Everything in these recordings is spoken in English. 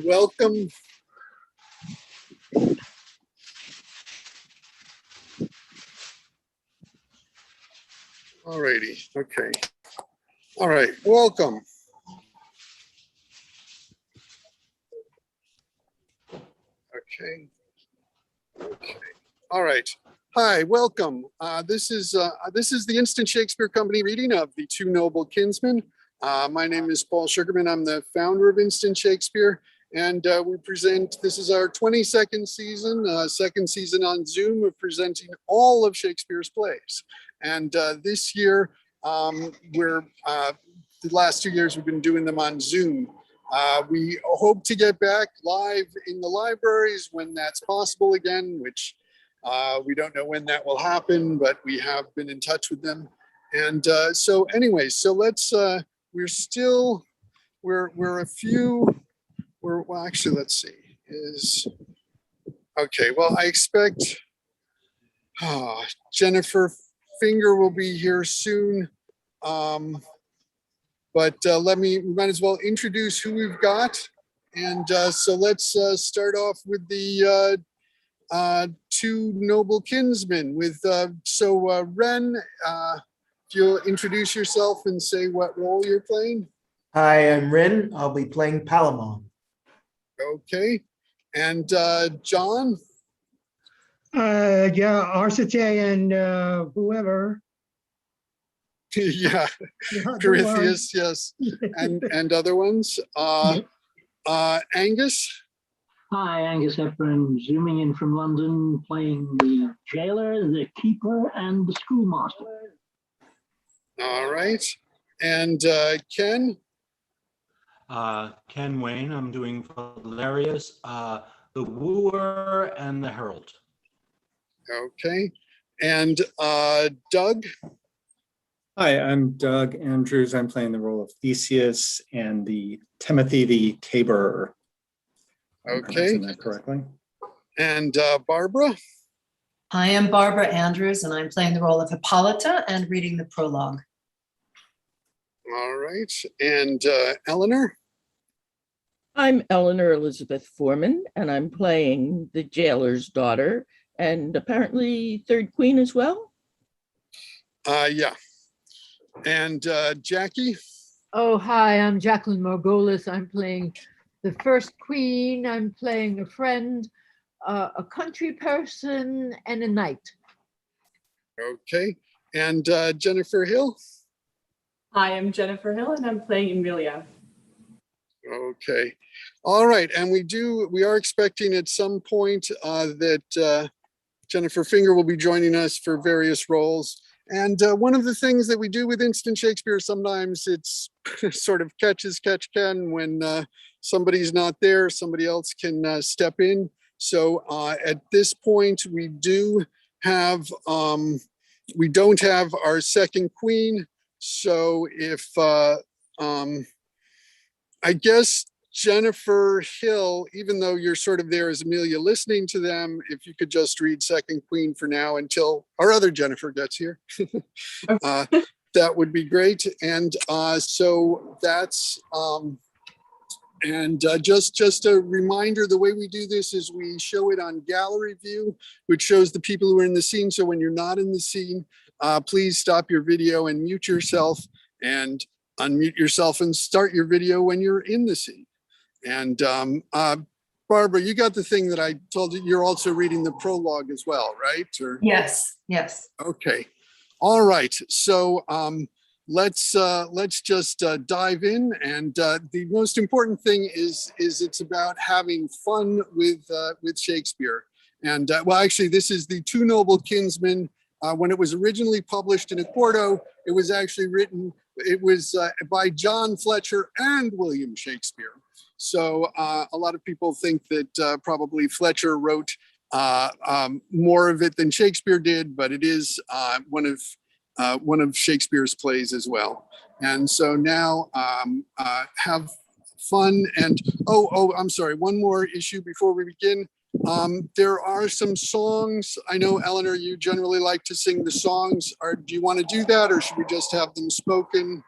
welcome. All righty, okay. All right, welcome. Okay. All right. Hi, welcome. This is the Instant Shakespeare Company reading of The Two Noble Kinsmen. My name is Paul Sugarman. I'm the founder of Instant Shakespeare, and we present. This is our 22nd season, second season on Zoom of presenting all of Shakespeare's plays. And this year, the last 2 years we've been doing them on Zoom. We hope to get back live in the libraries when that's possible again, which we don't know when that will happen, but we have been in touch with them. And so anyway, so let's, well, actually, let's see, okay, well, I expect Jennifer Finger will be here soon. But we might as well introduce who we've got. And so let's start off with the Two Noble Kinsmen with, Ren, if you'll introduce yourself and say what role you're playing. Hi, I'm Ren. I'll be playing Palamon. Okay. And John? Yeah, Arcite and whoever. Yeah, Corypheus, yes, and other ones. Angus? Hi, Angus Hepburn, zooming in from London, playing the jailer, the keeper, and the schoolmaster. All right. And Ken? Ken Wayne, I'm doing Valerius, the wooer, and the herald. Okay. And Doug? Hi, I'm Doug Andrews. I'm playing the role of Theseus and the Timothy the Taborer. Okay. That correctly. And Barbara? I am Barbara Andrews, and I'm playing the role of Hippolyta and reading the prologue. All right. And Eleanor? I'm Eleanor Elizabeth Foreman, and I'm playing the jailer's daughter, and apparently third queen as well. Yeah. And Jackie? Oh, hi, I'm Jacqueline Margolis. I'm playing the first queen. I'm playing a friend, a country person, and a knight. Okay. And Jennifer Hill? Hi, I'm Jennifer Hill, and I'm playing Emilia. Okay. All right. And we are expecting at some point that Jennifer Finger will be joining us for various roles. And one of the things that we do with Instant Shakespeare, sometimes it's sort of catch as catch can. When somebody's not there, somebody else can step in. So at this point, we don't have our second queen. So if I guess Jennifer Hill, even though you're sort of there as Emilia listening to them, if you could just read second queen for now until our other Jennifer gets here, that would be great. And so that's, just a reminder, the way we do this is we show it on gallery view, which shows the people who are in the scene. So when you're not in the scene, please stop your video and mute yourself, and unmute yourself and start your video when you're in the scene. And Barbara, you got the thing that I told you, you're also reading the prologue as well, right? Or... Yes, yes. Okay. All right. So let's just dive in. And the most important thing is it's about having fun with Shakespeare. And well, actually, this is The Two Noble Kinsmen. When it was originally published in a quarto, it was actually written, it was by John Fletcher and William Shakespeare. So a lot of people think that probably Fletcher wrote more of it than Shakespeare did, but it is one of Shakespeare's plays as well. And so now have fun. And I'm sorry, one more issue before we begin. There are some songs. I know, Eleanor, you generally like to sing the songs. Do you want to do that, or should we just have them spoken?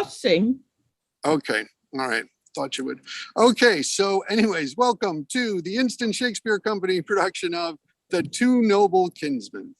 I'll sing. Okay, all right. Thought you would. Okay, so anyways, welcome to the Instant Shakespeare Company production of The Two Noble Kinsmen.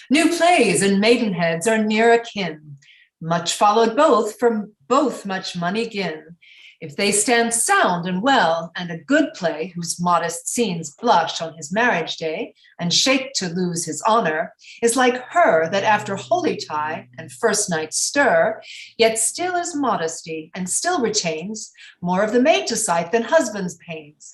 New plays and maidenheads are near akin, much followed both, from both much money gin. If they stand sound and well, and a good play whose modest scenes blush on his marriage day and shake to lose his honor, is like her that after holy tie and first night stir, yet still is modesty and still retains more of the maid to sight than husband's pains.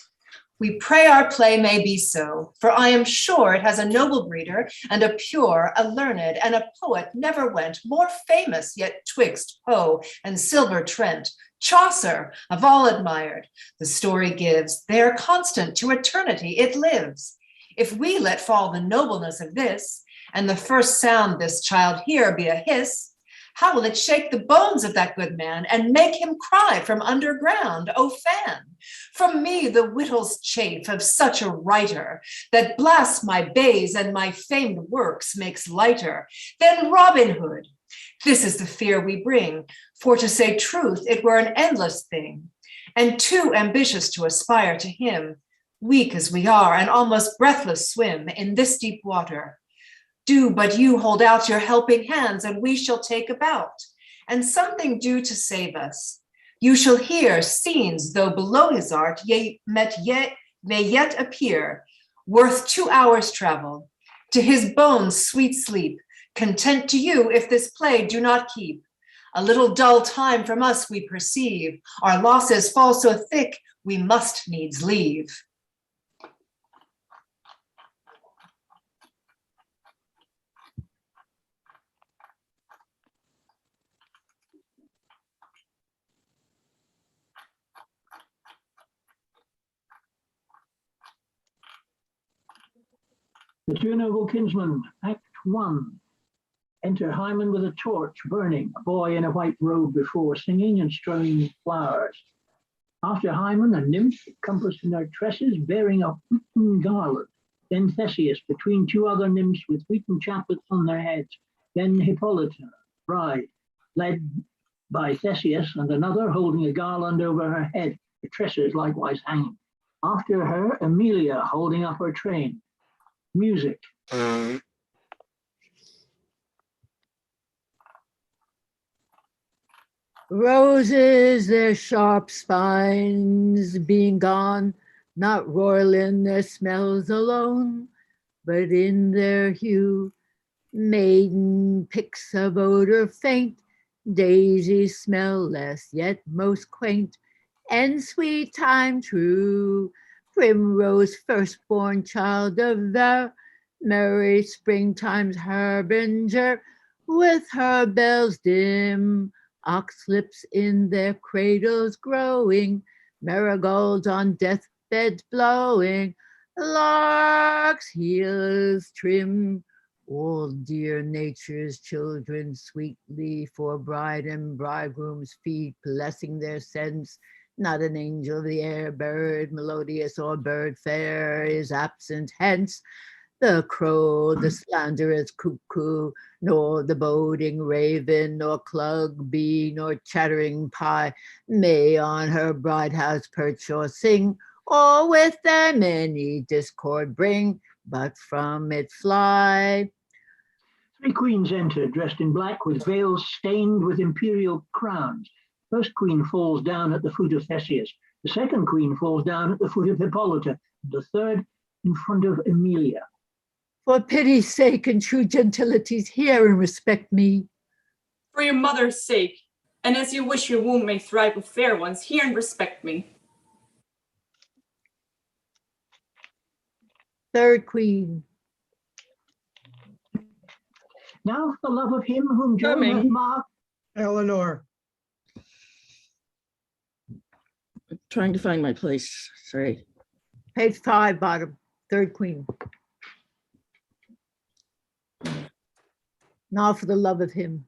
We pray our play may be so, for I am sure it has a noble breeder and a pure, a learned, and a poet never went more famous yet twixt Poe and Silver Trent. Chaucer, of all admired, the story gives, there constant to eternity it lives. If we let fall the nobleness of this, and the first sound this child hear be a hiss, how will it shake the bones of that good man and make him cry from underground, O fan? From me the whittles chafe of such a writer that blasts my bays and my famed works makes lighter than Robin Hood. This is the fear we bring, for to say truth, it were an endless thing, and too ambitious to aspire to him, weak as we are and almost breathless swim in this deep water. Do but you hold out your helping hands, and we shall take about, and something do to save us. You shall hear scenes, though below his art, may yet appear, worth 2 hours' travel. To his bones sweet sleep, content to you if this play do not keep. A little dull time from us we perceive, our losses fall so thick, we must needs leave. The Two Noble Kinsmen, Act 1. Enter Hymen with a torch burning, a boy in a white robe before, singing and strewing flowers. After Hymen, a nymph compassed in their tresses, bearing a wheaten garland. Then Theseus, between two other nymphs with wheaten chaplets on their heads. Then Hippolyta, bride, led by Theseus, and another holding a garland over her head, the tresses likewise hanging. After her, Emilia, holding up her train. Music. Roses, their sharp spines being gone, not royal in their smells alone, but in their hue. Maiden picks of odor faint, daisies smell less, yet most quaint, and sweet time true. Primrose, firstborn child of the merry springtime's harbinger, with her bells dim, ox lips in their cradles growing, marigolds on deathbeds blowing, larks' heels trim, all dear nature's children sweetly for bride and bridegroom's feet, blessing their sense. Not an angel of the air, bird melodious or bird fair is absent hence. The crow, the slanderous cuckoo, nor the boding raven, nor clug bee, nor chattering pie may on her bride house perch or sing, or with them any discord bring, but from it fly. 3 queens enter, dressed in black with veils stained with imperial crowns. First queen falls down at the foot of Theseus. The second queen falls down at the foot of Hippolyta. The third in front of Emilia. For pity's sake and true gentilities, hear and respect me. For your mother's sake, and as you wish your womb may thrive with fair ones, hear and respect me. Third queen. Now for the love of him whom Jove Coming. hath marked. Eleanor. Trying to find my place. Sorry. Page 5, bottom, third queen. Now for the love of him.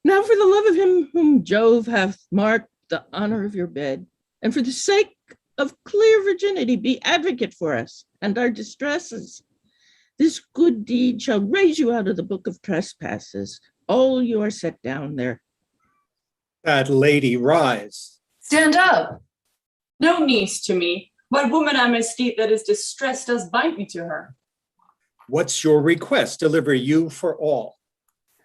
Now for the love of him whom Jove hath marked the honor of your bed, and for the sake of clear virginity, be advocate for us and our distresses. This good deed shall raise you out of the book of trespasses. All you are set down there. That lady, rise. Stand up. No niece to me. What woman I may speak that is distressed does bind me to her. What's your request? Deliver you for all.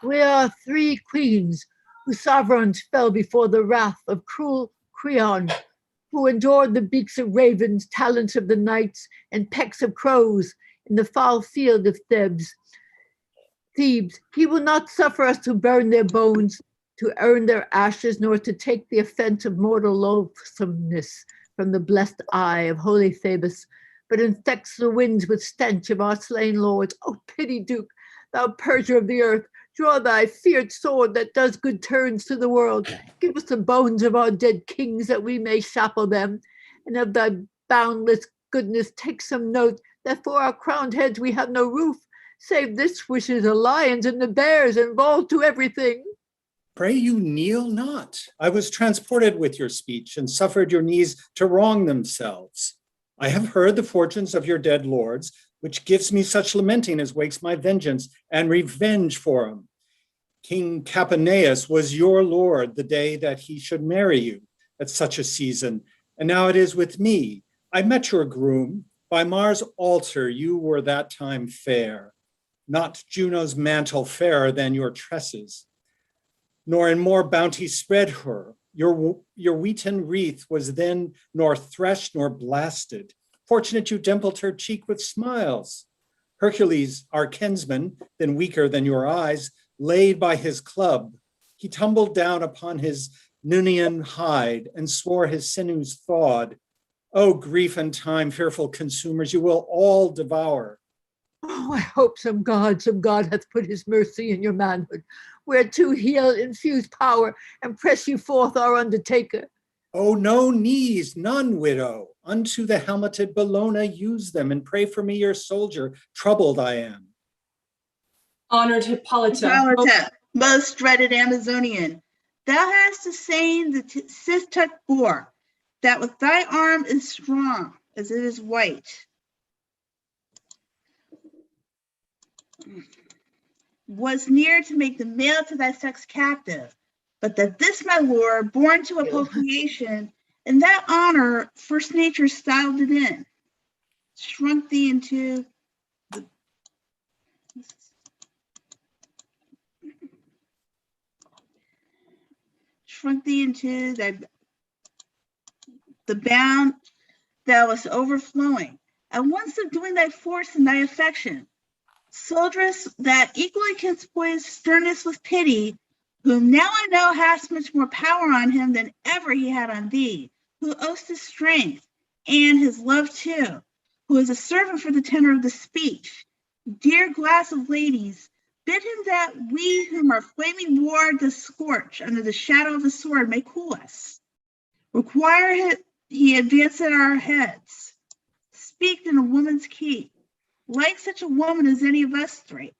We are 3 queens whose sovereigns fell before the wrath of cruel Creon, who endured the beaks of ravens, talons of the knights, and pecks of crows in the foul field of Thebes. He will not suffer us to burn their bones, to earn their ashes, nor to take the offense of mortal loathsomeness from the blessed eye of holy Phoebus, but infects the winds with stench of our slain lords. O pity, Duke, thou purger of the earth, draw thy feared sword that does good turns to the world. Give us the bones of our dead kings that we may shackle them, and of thy boundless goodness take some note that for our crowned heads we have no roof, save this which is the lions and the bears involved to everything. Pray you kneel not. I was transported with your speech and suffered your knees to wrong themselves. I have heard the fortunes of your dead lords, which gives me such lamenting as wakes my vengeance and revenge for him. King Capaneus was your lord the day that he should marry you at such a season, and now it is with me. I met your groom. By Mars' altar you were that time fair, not Juno's mantle fairer than your tresses, nor in more bounty spread her. Your wheaten wreath was then nor threshed nor blasted. Fortunate you dimpled her cheek with smiles. Hercules, our kinsman, then weaker than your eyes, laid by his club. He tumbled down upon his Nunian hide and swore his sinews thawed. Oh, grief and time, fearful consumers, you will all devour. Oh, I hope some God hath put his mercy in your manhood, whereto he'll infuse power and press you forth our undertaker. Oh, no knees, none, widow. Unto the helmeted Bellona use them, and pray for me, your soldier, troubled I am. Honored Hippolyta. Hippolyta, most dreaded Amazonian, thou hast assailed the Sistut boar, that with thy arm is strong as it is white. Was near to make the male to thy sex captive, but that this my lord, born to appropriation, and that honor first nature styled it in, shrunk thee into the bound thou wast overflowing, at once subduing thy force and thy affection. Soldress, that equally canst poise sternness with pity, whom now I know hast much more power on him than ever he had on thee, who owes his strength and his love too, who is a servant for the tenor of the speech. Dear glass of ladies, bid him that we whom our flaming war does scorch under the shadow of the sword may cool us. Require he advance at our heads, speak in a woman's key, like such a woman as any of us 3.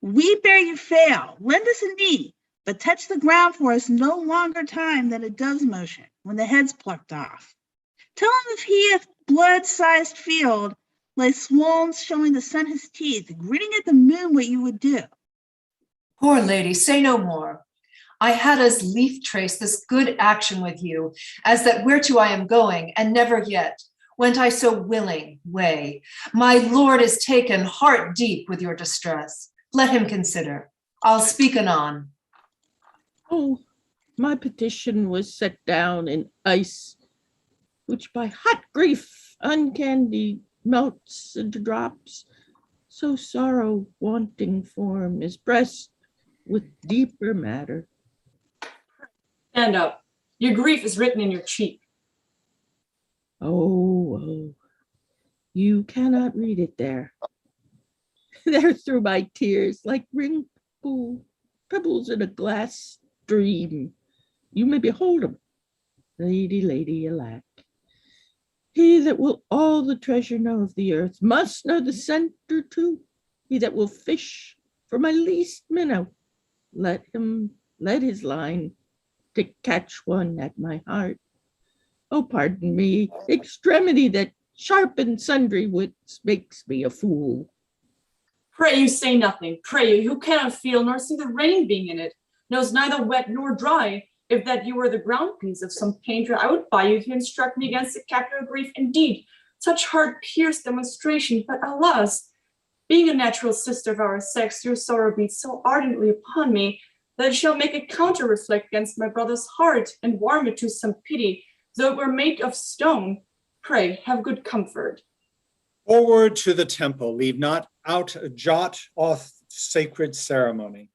We bear you fail, lend us a knee, but touch the ground for us no longer time than a dove's motion when the head's plucked off. Tell him if he hath blood-sized field, lay swollen, showing the sun his teeth, gritting at the moon what you would do. Poor lady, say no more. I had as lief trace this good action with you, as that whereto I am going, and never yet went I so willing way. My lord is taken heart deep with your distress. Let him consider. I'll speak anon. Oh, my petition was set down in ice, which by hot grief uncandy melts into drops. So sorrow wanting form is pressed with deeper matter. Stand up. Your grief is written in your cheek. Oh, you cannot read it there. There through my tears, like pebbles in a glass stream. You may behold them. Lady, alack. He that will all the treasure know of the earth must know the center too. He that will fish for my least minnow, let his line to catch one at my heart. Oh, pardon me, extremity that sharp and sundry wits makes me a fool. Pray you say nothing. Pray you, who cannot feel nor see the rain being in it, knows neither wet nor dry. If that you were the ground piece of some painter, I would buy you to instruct me against the capital grief. Indeed, such heart-pierced demonstration, but alas, being a natural sister of our sex, your sorrow beats so ardently upon me that it shall make a counter-reflect against my brother's heart and warm it to some pity, though it were made of stone. Pray, have good comfort. Forward to the temple, leave not out a jot of sacred ceremony.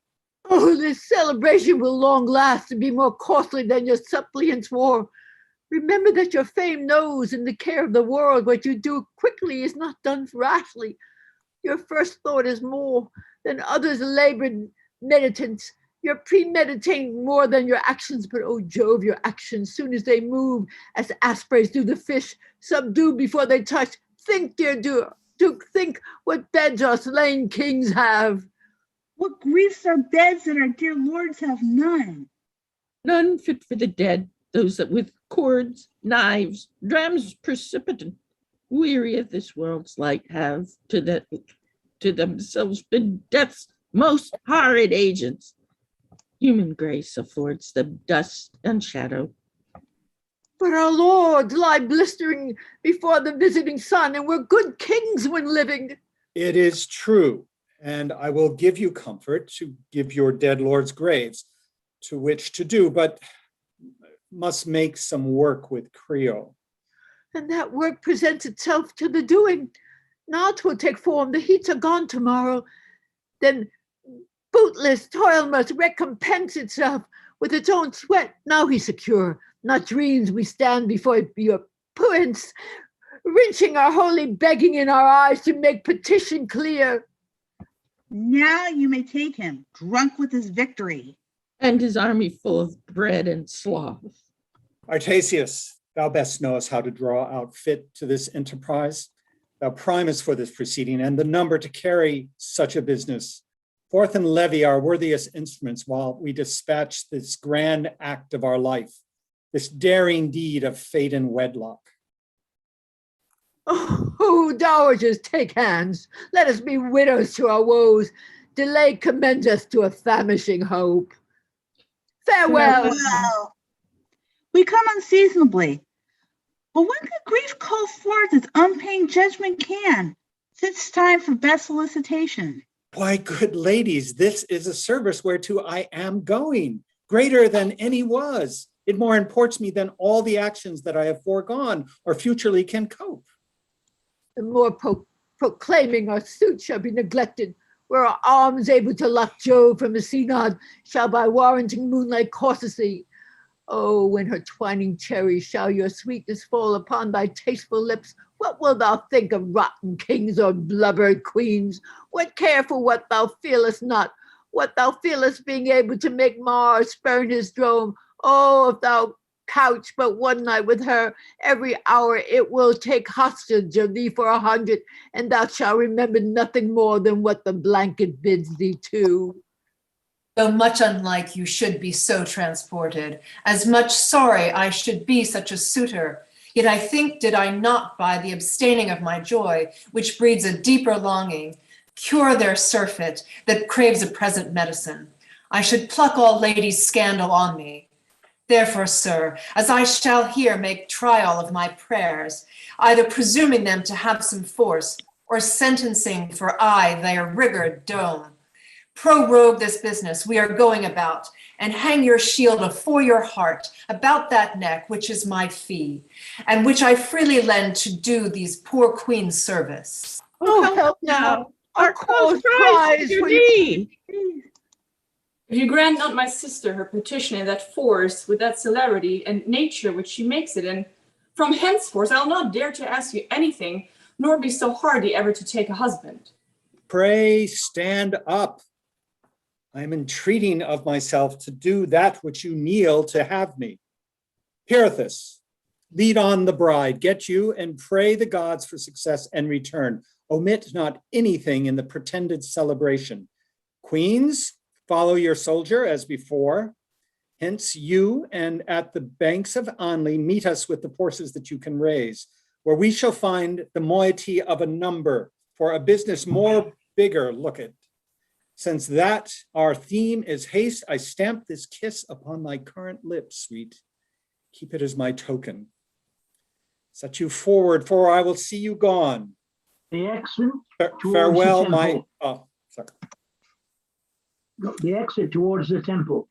Oh, this celebration will long last and be more costly than your suppliants' war. Remember that your fame knows in the care of the world what you do quickly is not done rashly. Your first thought is more than others' labored meditants. You're premeditating more than your actions, but oh Jove, your actions, soon as they move, as aspreys do the fish, subdue before they touch. Think, dear Duke, think what beds our slain kings have. What griefs our beds and our dear lords have none. None fit for the dead, those that with cords, knives, drams precipitant, weary of this world's light, have to themselves been death's most horrid agents. Human grace affords them dust and shadow. But our lords lie blistering before the visiting sun, and we're good kings when living. It is true, and I will give you comfort to give your dead lords graves to which to do, but must make some work with Creole. And that work presents itself to the doing. Now 'twill take form, the heats are gone tomorrow. Then bootless toil must recompense itself with its own sweat. Now he's secure, not dreams we stand before your prince, wrenching our holy begging in our eyes to make petition clear. Now you may take him, drunk with his victory. And his army full of bread and sloth. Artasius, thou best knowest how to draw out fit to this enterprise. Thou primest for this proceeding and the number to carry such a business. Forth and levy our worthiest instruments while we dispatch this grand act of our life, this daring deed of fate and wedlock. Oh, dowagers, take hands. Let us be widows to our woes. Delay commends us to a famishing hope. Farewell. Well, we come unseasonably. But when could grief call forth its unpaying judgment can? It's time for best solicitation. Why, good ladies, this is a service whereto I am going, greater than any was. It more imports me than all the actions that I have foregone or futurely can cope. The more proclaiming our suit shall be neglected, where our arms able to lock Jove from a synod shall by warranting moonlight cautiously. Oh, when her twining cherry shall your sweetness fall upon thy tasteful lips, what wilt thou think of rotten kings or blubbered queens? What care for what thou feelest not, what thou feelest being able to make Mars spurn his drone? Oh, if thou couch but one night with her, every hour it will take hostage of thee for 100, and thou shalt remember nothing more than what the blanket bids thee to. Though much unlike you should be so transported, as much sorry I should be such a suitor, yet I think did I not by the abstaining of my joy, which breeds a deeper longing, cure their surfeit that craves a present medicine, I should pluck all ladies' scandal on me. Therefore, sir, as I shall here make trial of my prayers, either presuming them to have some force, or sentencing for aye their rigored dome, prorogue this business we are going about, and hang your shield afore your heart about that neck which is my fee, and which I freely lend to do these poor queens service. Oh, help now! Our cause cries cries for thee. If you grant not my sister her petition in that force, with that celerity and nature which she makes it in, from henceforth I'll not dare to ask you anything, nor be so hardy ever to take a husband. Pray stand up. I am entreating of myself to do that which you kneel to have me. Pirithous, lead on the bride, get you and pray the gods for success and return. Omit not anything in the pretended celebration. Queens, follow your soldier as before. Hence you and at the banks of Anli meet us with the forces that you can raise. where we shall find the moiety of a number for a business more bigger looked. Since that our theme is haste, I stamp this kiss upon thy current lips, sweet. Keep it as my token. Set you forward, for I will see you gone. The exit Farewell, the my, temple. oh, sorry. The exit towards the temple.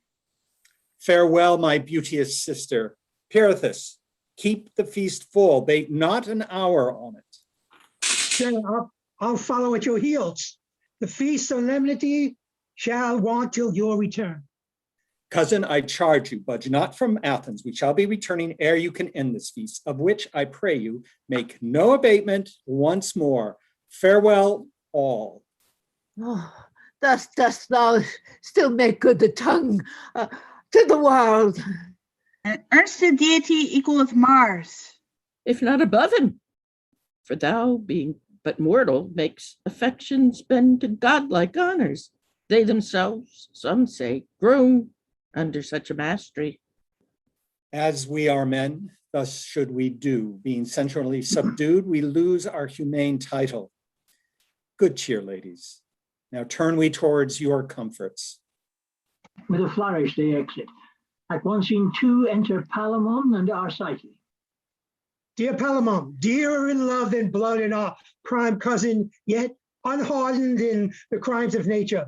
Farewell, my beauteous sister. Pirithous, keep the feast full, bate not an hour on it. Sure, I'll follow at your heels. The feast solemnity shall want till your return. Cousin, I charge you, budge not from Athens. We shall be returning ere you can end this feast, of which I pray you make no abatement once more. Farewell, all. Oh, thus dost thou still make good the tongue to the world. An earnest deity equaleth Mars. If not above him. For thou, being but mortal, makes affections bend to godlike honors. They themselves, some say, groan under such a mastery. As we are men, thus should we do. Being centrally subdued, we lose our humane title. Good cheer, ladies. Now turn we towards your comforts. With a flourish they exit. At one scene 2 enter Palamon and Arcite. Dear Palamon, dearer in love than blood and our prime cousin, yet unhardened in the crimes of nature.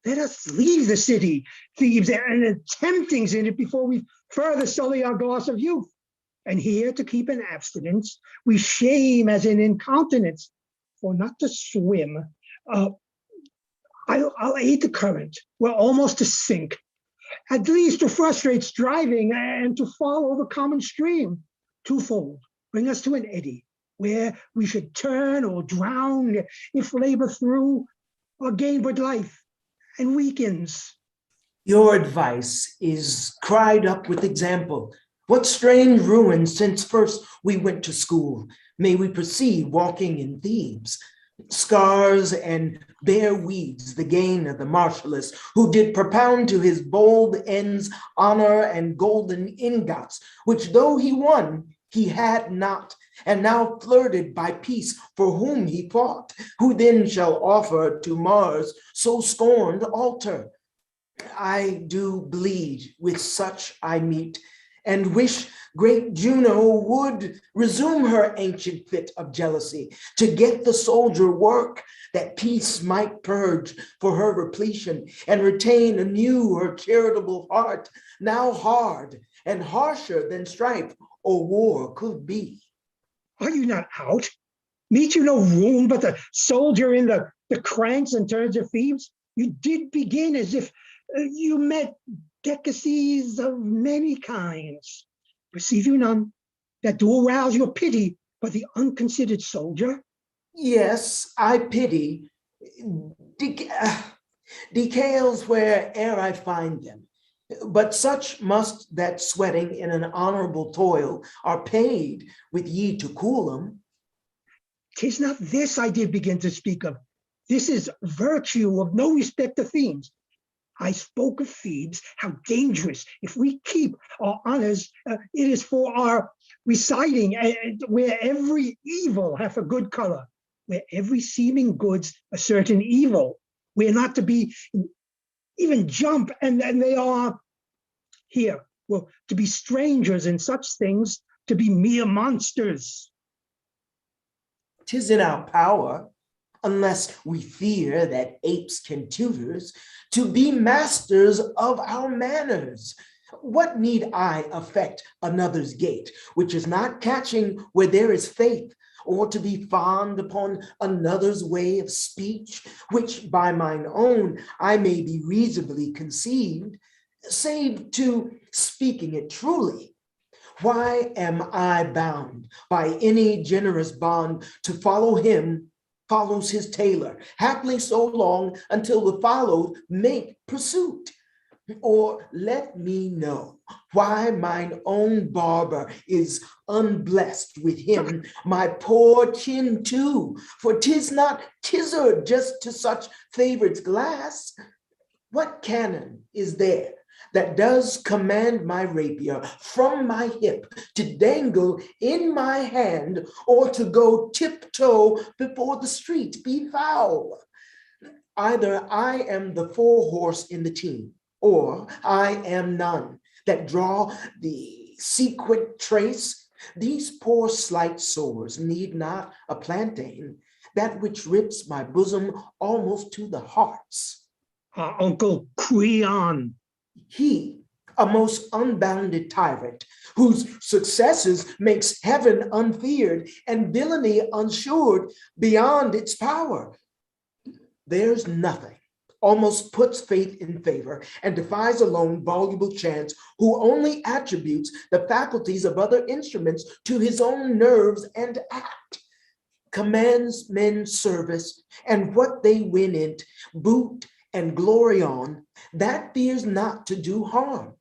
Let us leave the city, Thebes, and the temptings in it before we further sully our gloss of youth. And here to keep an abstinence, we shame as in incontinence. For not to swim, I'll aid the current. We're almost to sink. At least to frustrate striving and to follow the common stream. Twofold, bring us to an eddy, where we should turn or drown if labor through, or gain but life, and weakens. Your advice is cried up with example. What strange ruins since first we went to school may we perceive walking in Thebes. Scars and bare weeds, the gain of the marshalless, who did propound to his bold ends honor and golden ingots, which though he won, he had not, and now flirted by peace for whom he fought, who then shall offer to Mars so scorned altar. I do bleed with such I meet, and wish great Juno would resume her ancient fit of jealousy to get the soldier work that peace might purge for her repletion and retain anew her charitable heart, now hard and harsher than strife or war could be. Are you not out? Meet you no room but the soldier in the cranks and turns of Thebes? You did begin as if you met delicacies of many kinds. Perceive you none that do arouse your pity for the unconsidered soldier? Yes, I pity decals where'er I find them. But such must that sweating in an honorable toil are paid with ye to cool them. 'Tis not this I did begin to speak of. This is virtue of no respect to themes. I spoke of Thebes, how dangerous if we keep our honors, it is for our reciting, where every evil hath a good color, where every seeming good's a certain evil. We're not to be even jump, and they are here, well, to be strangers in such things, to be mere monsters. 'Tis in our power, unless we fear that apes can tutors, to be masters of our manners. What need I affect another's gait, which is not catching where there is faith, or to be fond upon another's way of speech, which by mine own I may be reasonably conceived, save to speaking it truly? Why am I bound by any generous bond to follow him follows his tailor, haply so long until the followed make pursuit? Or let me know why mine own barber is unblessed with him, my poor chin too, for 'tis not tizzard just to such favorites glass. What canon is there that does command my rapier from my hip to dangle in my hand, or to go tiptoe before the street be foul. Either I am the forehorse in the team, or I am none, that draw the sequent trace. These poor slight sores need not a plantain, that which rips my bosom almost to the hearts. Uncle Creon. He, a most unbounded tyrant, whose successes makes heaven unfeared and villainy unsured beyond its power. There's nothing, almost puts faith in favor and defies alone voluble chance, who only attributes the faculties of other instruments to his own nerves and act, commands men service, and what they win it, boot and glory on, that fears not to do harm.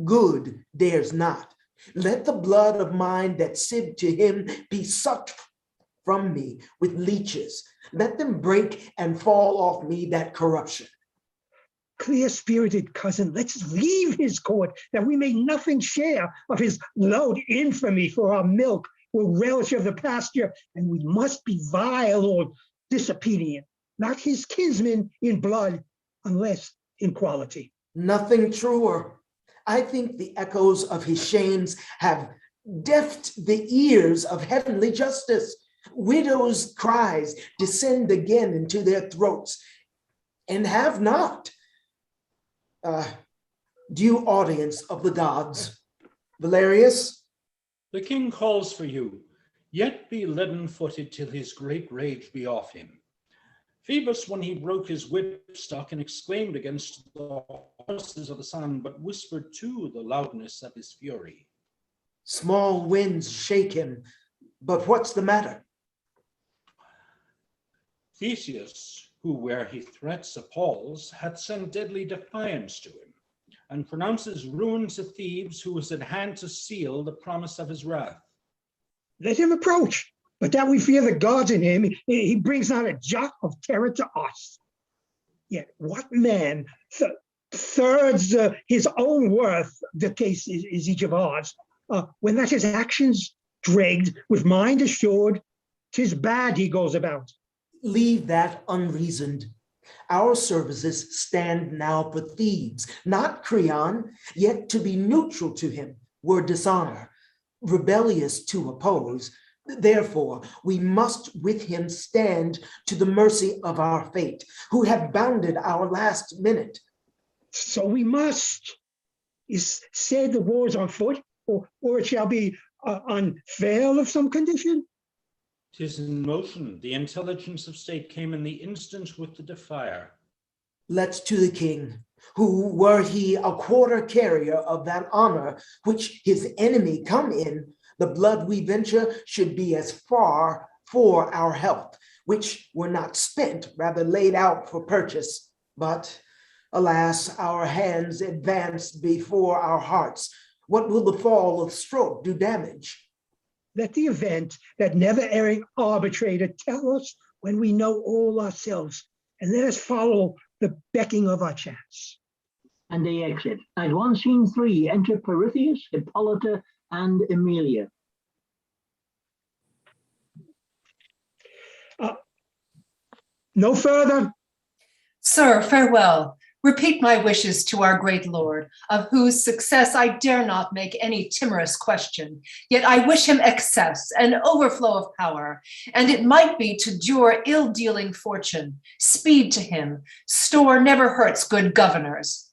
Good dares not. Let the blood of mine that sieved to him be sucked from me with leeches. Let them break and fall off me that corruption. Clear-spirited cousin, let's leave his court, that we may nothing share of his loud infamy. For our milk will relish of the pasture, and we must be vile or disobedient, not his kinsmen in blood, unless in quality. Nothing truer. I think the echoes of his shames have deafened the ears of heavenly justice. Widows' cries descend again into their throats, and have not due audience of the gods. Valerius? The king calls for you, yet be leaden-footed till his great rage be off him. Phoebus, when he broke his whipstock and exclaimed against the horses of the sun, but whispered too the loudness of his fury. Small winds shake him, but what's the matter? Theseus, who where he threats appalls, hath sent deadly defiance to him, and pronounces ruin to Thebes, who is at hand to seal the promise of his wrath. Let him approach, but that we fear the gods in him, he brings not a jot of terror to us. Yet what man thirds his own worth, the case is each of ours, when that his actions dragged with mind assured, 'tis bad he goes about. Leave that unreasoned. Our services stand now for Thebes, not Creon, yet to be neutral to him were dishonor, rebellious to oppose. Therefore, we must with him stand to the mercy of our fate, who have bounded our last minute. So we must. Is said the war's on foot, or it shall be on fail of some condition? 'Tis in motion. The intelligence of state came in the instant with the defier. Let's to the king, who, were he a quarter carrier of that honor which his enemy come in, the blood we venture should be as far for our health, which were not spent, rather laid out for purchase. But alas, our hands advance before our hearts. What will the fall of stroke do damage? Let the event, that never-erring arbitrator, tell us when we know all ourselves, and let us follow the becking of our chance. And they exit. Act 1, Scene 3, enter Pirithous, Hippolyta, and Emilia. No further. Sir, farewell. Repeat my wishes to our great Lord, of whose success I dare not make any timorous question. Yet I wish him excess and overflow of power, and it might be to dure ill-dealing fortune. Speed to him. Store never hurts good governors.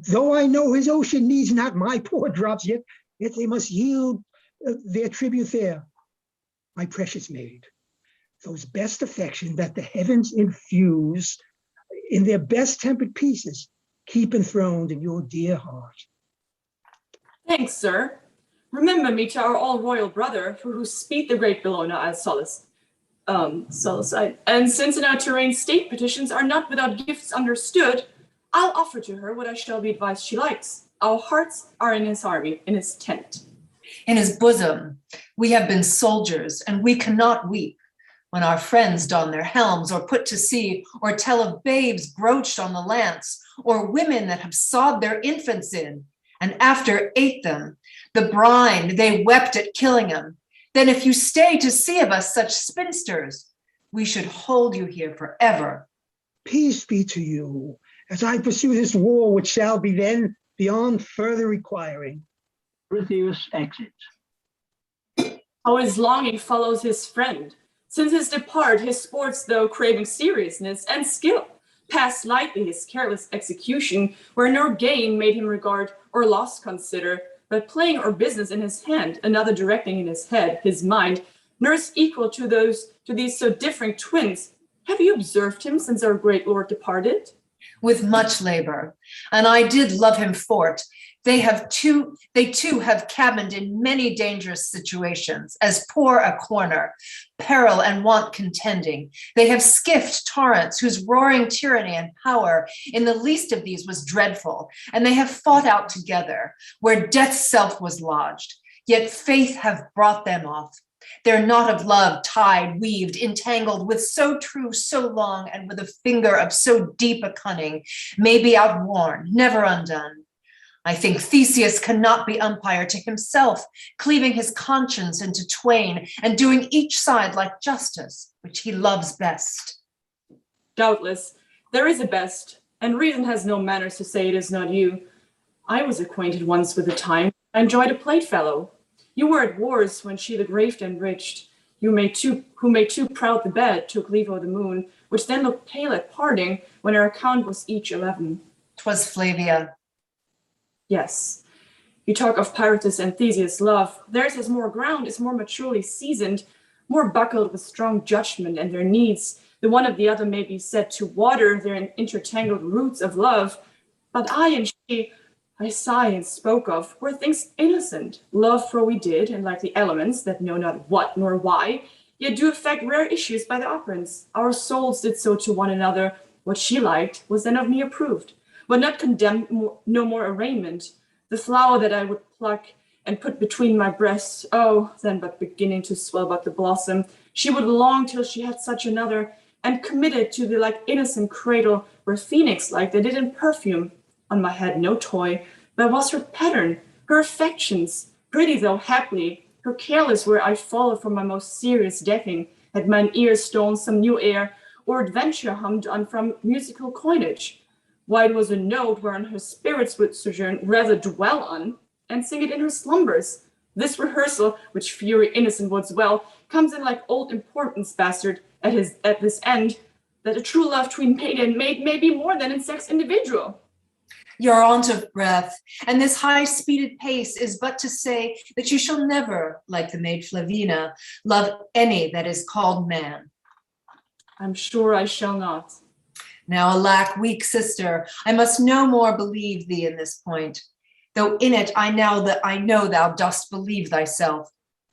Though I know his ocean needs not my poor drops, yet they must yield their tribute there. My precious maid, those best affection that the heavens infuse in their best tempered pieces, keep enthroned in your dear heart. Thanks, sir. Remember me to our all-royal brother, for whose speed the great Bellona as solace. And since in our terrain state petitions are not without gifts understood, I'll offer to her what I shall be advised she likes. Our hearts are in his army, in his tent. In his bosom, we have been soldiers, and we cannot weep when our friends don their helms or put to sea, or tell of babes broached on the lance, or women that have sawed their infants in, and after ate them, the brine they wept at killing them, then if you stay to see of us such spinsters, we should hold you here forever. Peace be to you, as I pursue this war which shall be then beyond further requiring. Brithius exits. How his longing follows his friend. Since his depart, his sports, though craving seriousness and skill, passed lightly his careless execution, where no gain made him regard or loss consider, but playing or business in his hand, another directing in his head, his mind, nurse equal to these so differing twins. Have you observed him since our great Lord departed? With much labor, and I did love him for't. They too have cabined in many dangerous situations, as poor a corner, peril and want contending. They have skiffed torrents whose roaring tyranny and power in the least of these was dreadful, and they have fought out together, where death's self was lodged, yet faith have brought them off. Their knot of love tied, weaved, entangled with so true, so long, and with a finger of so deep a cunning, may be outworn, never undone. I think Theseus cannot be umpire to himself, cleaving his conscience into twain, and doing each side like justice, which he loves best. Doubtless, there is a best, and reason has no manners to say it is not you. I was acquainted once with a time, I enjoyed a playfellow. You were at wars when she the grave enriched, who made too proud the bed, took leave of the moon, which then looked pale at parting, when our account was each 11. 'Twas Flavia. Yes. You talk of Pyratus and Theseus' love. Theirs has more ground, is more maturely seasoned, more buckled with strong judgment and their needs. The one of the other may be said to water their intertangled roots of love. But I and she, I sigh and spoke of, were things innocent. Love for we did, and like the elements that know not what nor why, yet do affect rare issues by the operance. Our souls did so to one another. What she liked was then of me approved, but not condemned, no more arraignment. The flower that I would pluck and put between my breasts, oh, then but beginning to swell but the blossom, she would long till she had such another, and committed to the like innocent cradle, where phoenix-like they did in perfume. On my head no toy, but was her pattern, her affections, pretty though haply, her careless where I followed from my most serious decking, had mine ears stolen some new air, or adventure hummed on from musical coinage. Why it was a note whereon her spirits would sojourn, rather dwell on, and sing it in her slumbers. This rehearsal, which fury innocent would well, comes in like old importance bastard at this end, that a true love between maid and maid may be more than in sex individual. Your aunt of breath, and this high-speeded pace is but to say that you shall never, like the maid Flavina, love any that is called man. I'm sure I shall not. Now, alack, weak sister, I must no more believe thee in this point, though in it I know thou dost believe thyself.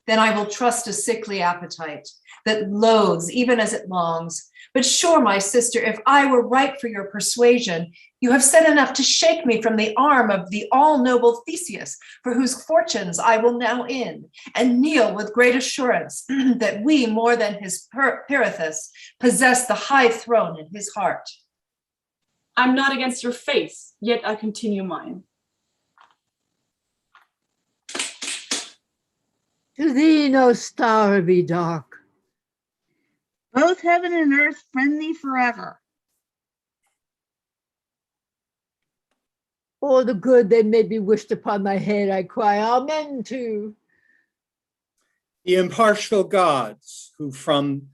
Then I will trust a sickly appetite that loathes even as it longs. But sure, my sister, if I were ripe for your persuasion, you have said enough to shake me from the arm of the all-noble Theseus, for whose fortunes I will now in, and kneel with great assurance that we, more than his Pirithous, possess the high throne in his heart. I'm not against your faith, yet I continue mine. To thee no star be dark. Both heaven and earth friend thee forever. All the good that may be wished upon thy head, I cry amen to. The impartial gods, who from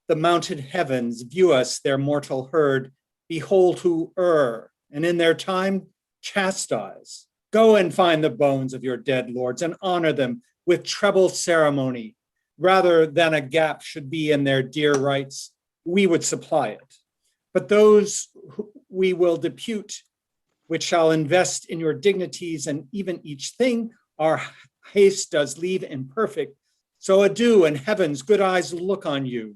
the mounted heavens view us, their mortal herd, behold who err, and in their time chastise. Go and find the bones of your dead lords, and honor them with treble ceremony. Rather than a gap should be in their dear rights, we would supply it. But those we will depute, which shall invest in your dignities, and even each thing our haste does leave imperfect. So adieu, and heaven's good eyes look on you.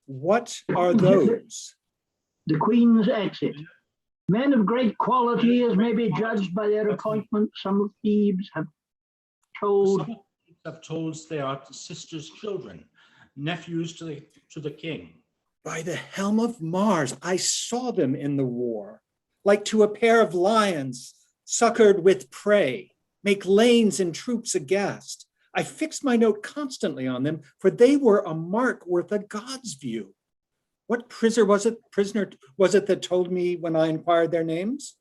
What are those? The Queen's exit. Men of great quality, as may be judged by their appointment, some of Thebes have told. Some have told they are sisters' children, nephews to the king. By the helm of Mars, I saw them in the war, like to a pair of lions succored with prey, make lanes and troops aghast. I fixed my note constantly on them, for they were a mark worth a God's view. What prisoner was it that told me when I inquired their names?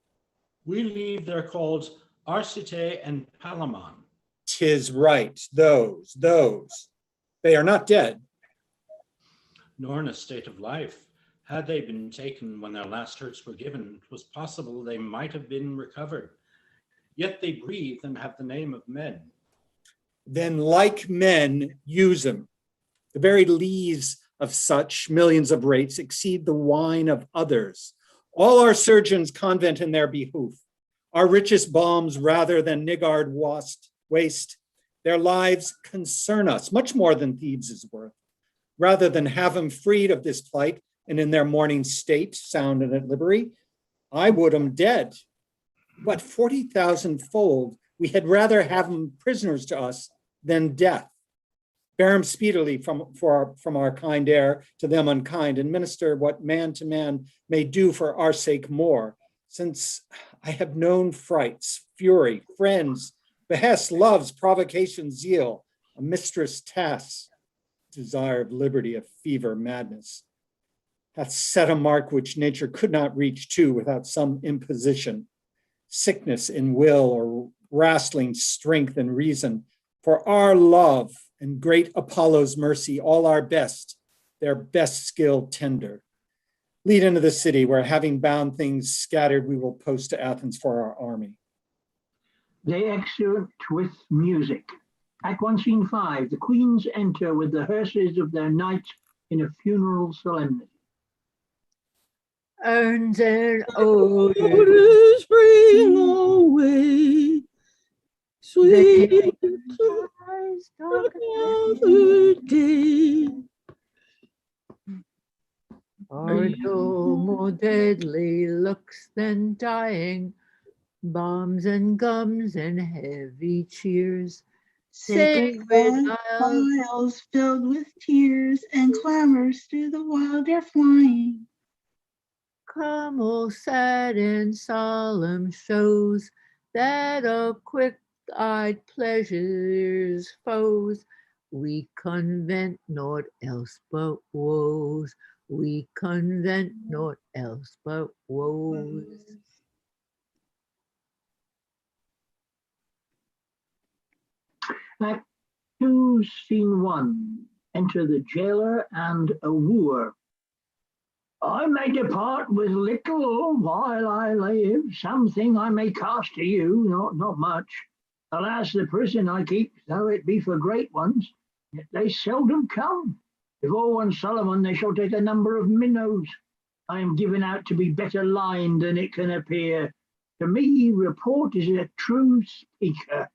We leave they're called Arcite and Palamon. 'Tis right, those. They are not dead. Nor in a state of life. Had they been taken when their last hurts were given, it was possible they might have been recovered. Yet they breathe and have the name of men. Then like men, use them. The very lees of such millions of rates exceed the wine of others. All our surgeons convent in their behoof. Our richest balms rather than niggard waste. Their lives concern us much more than Thebes is worth. Rather than have them freed of this plight and in their morning state, sound and at liberty, I would them dead. But 40,000-fold, we had rather have them prisoners to us than death. Bear them speedily from our kind air to them unkind, and minister what man to man may do for our sake more, since I have known frights, fury, friends, behest, loves, provocation, zeal, a mistress task, desire of liberty, of fever, madness, hath set a mark which nature could not reach to without some imposition, sickness in will or wrastling strength and reason. For our love and great Apollo's mercy, all our best, their best skill tender. Lead into the city where, having bound things scattered, we will post to Athens for our army. They exeunt with music. Act 1, Scene 5. The queens enter with the hearses of their knights in a funeral solemnity. Urns and odors, Odors bring away sweet eyes dark another day. Our dull, more deadly looks than dying, bombs and gums and heavy cheers. Sacred vials filled with tears and clamors through the wild air flying. Come, all sad and solemn shows that of quick-eyed pleasures foes. We convent naught else but woes. We convent naught else but woes. Act 2, Scene 1. Enter the jailer and a wooer. I may depart with little while I live. Something I may cost to you, not much. Alas, the prison I keep, though it be for great ones, yet they seldom come. Before one Solomon they shall take a number of minnows. I am given out to be better lined than it can appear. To me, report is a true speaker.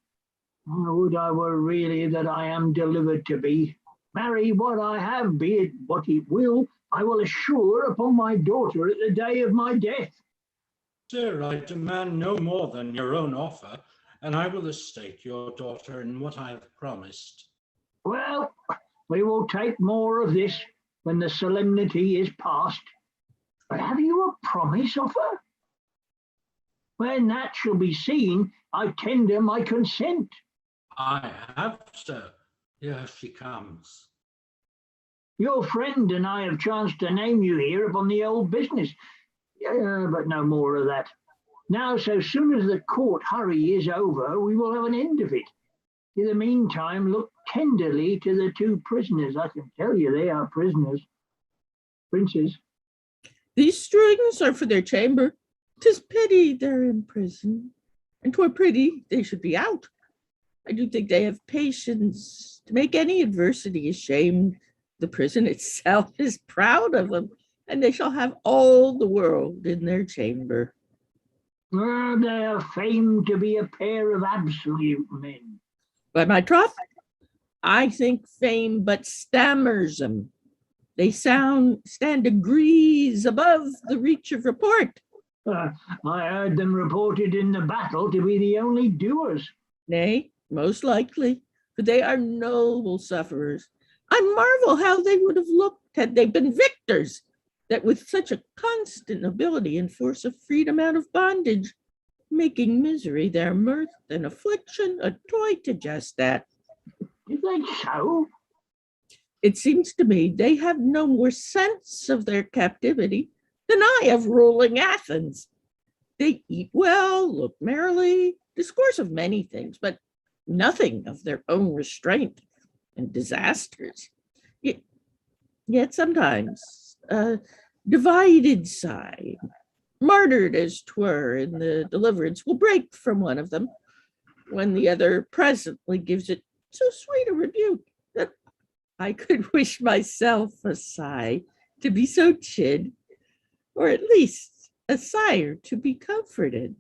Would I were really that I am delivered to be. Marry, what I have, be it what it will, I will assure upon my daughter at the day of my death. Sir, I demand no more than your own offer, and I will estate your daughter in what I have promised. Well, we will take more of this when the solemnity is past. But have you a promise of her? When that shall be seen, I tender my consent. I have, sir. Here she comes. Your friend and I have chanced to name you here upon the old business. But no more of that. Now, so soon as the court hurry is over, we will have an end of it. In the meantime, look tenderly to the two prisoners. I can tell you they are prisoners. Princes. These strings are for their chamber. 'Tis pity they're in prison, and 'twere pity they should be out. I do think they have patience to make any adversity ashamed. The prison itself is proud of them, and they shall have all the world in their chamber. They are famed to be a pair of absolute men. By my troth, I think fame but stammers them. They stand degrees above the reach of report. I heard them reported in the battle to be the only doers. Nay, most likely, for they are noble sufferers. I marvel how they would have looked had they been victors, that with such a constant ability enforce a freedom out of bondage, making misery their mirth and affliction a toy to jest at. Is that so? It seems to me they have no more sense of their captivity than I of ruling Athens. They eat well, look merrily, discourse of many things, but nothing of their own restraint and disasters. Yet sometimes divided side, martyred as 'twere in the deliverance, will break from one of them when the other presently gives it so sweet a rebuke that I could wish myself a sigh to be so chid, or at least a sire to be comforted.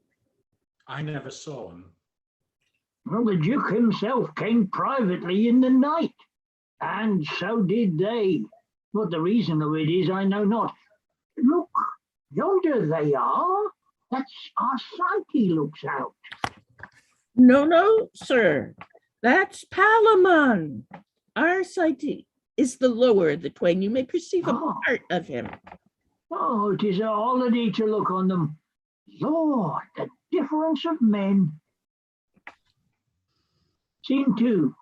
I never saw him. Well, the Duke himself came privately in the night, and so did they. What the reason of it is, I know not. Look, yonder they are. That's our Psyche looks out. No, sir. That's Palamon. Arcite is the lower of the twain. You may perceive a part of him. Oh, it is a holiday to look on them. Lord, the difference of men. Scene 2.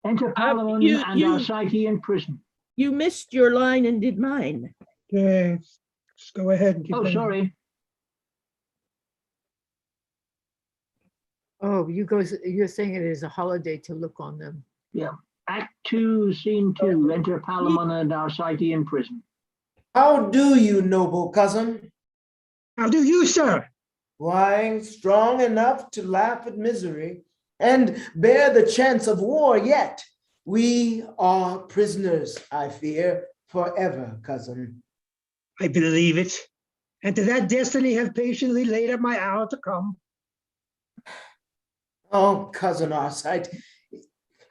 Enter Palamon and Arcite in prison. You missed your line and did mine. Yeah, just go ahead and keep going. Sorry. Oh, you're saying it is a holiday to look on them. Yeah. Act 2, Scene 2. Enter Palamon and Arcite in prison. How do you, noble cousin? How do you, sir? Why, strong enough to laugh at misery and bear the chance of war yet. We are prisoners, I fear, forever, cousin. I believe it. And to that destiny have patiently laid up my hour to come. Oh, cousin Arcite,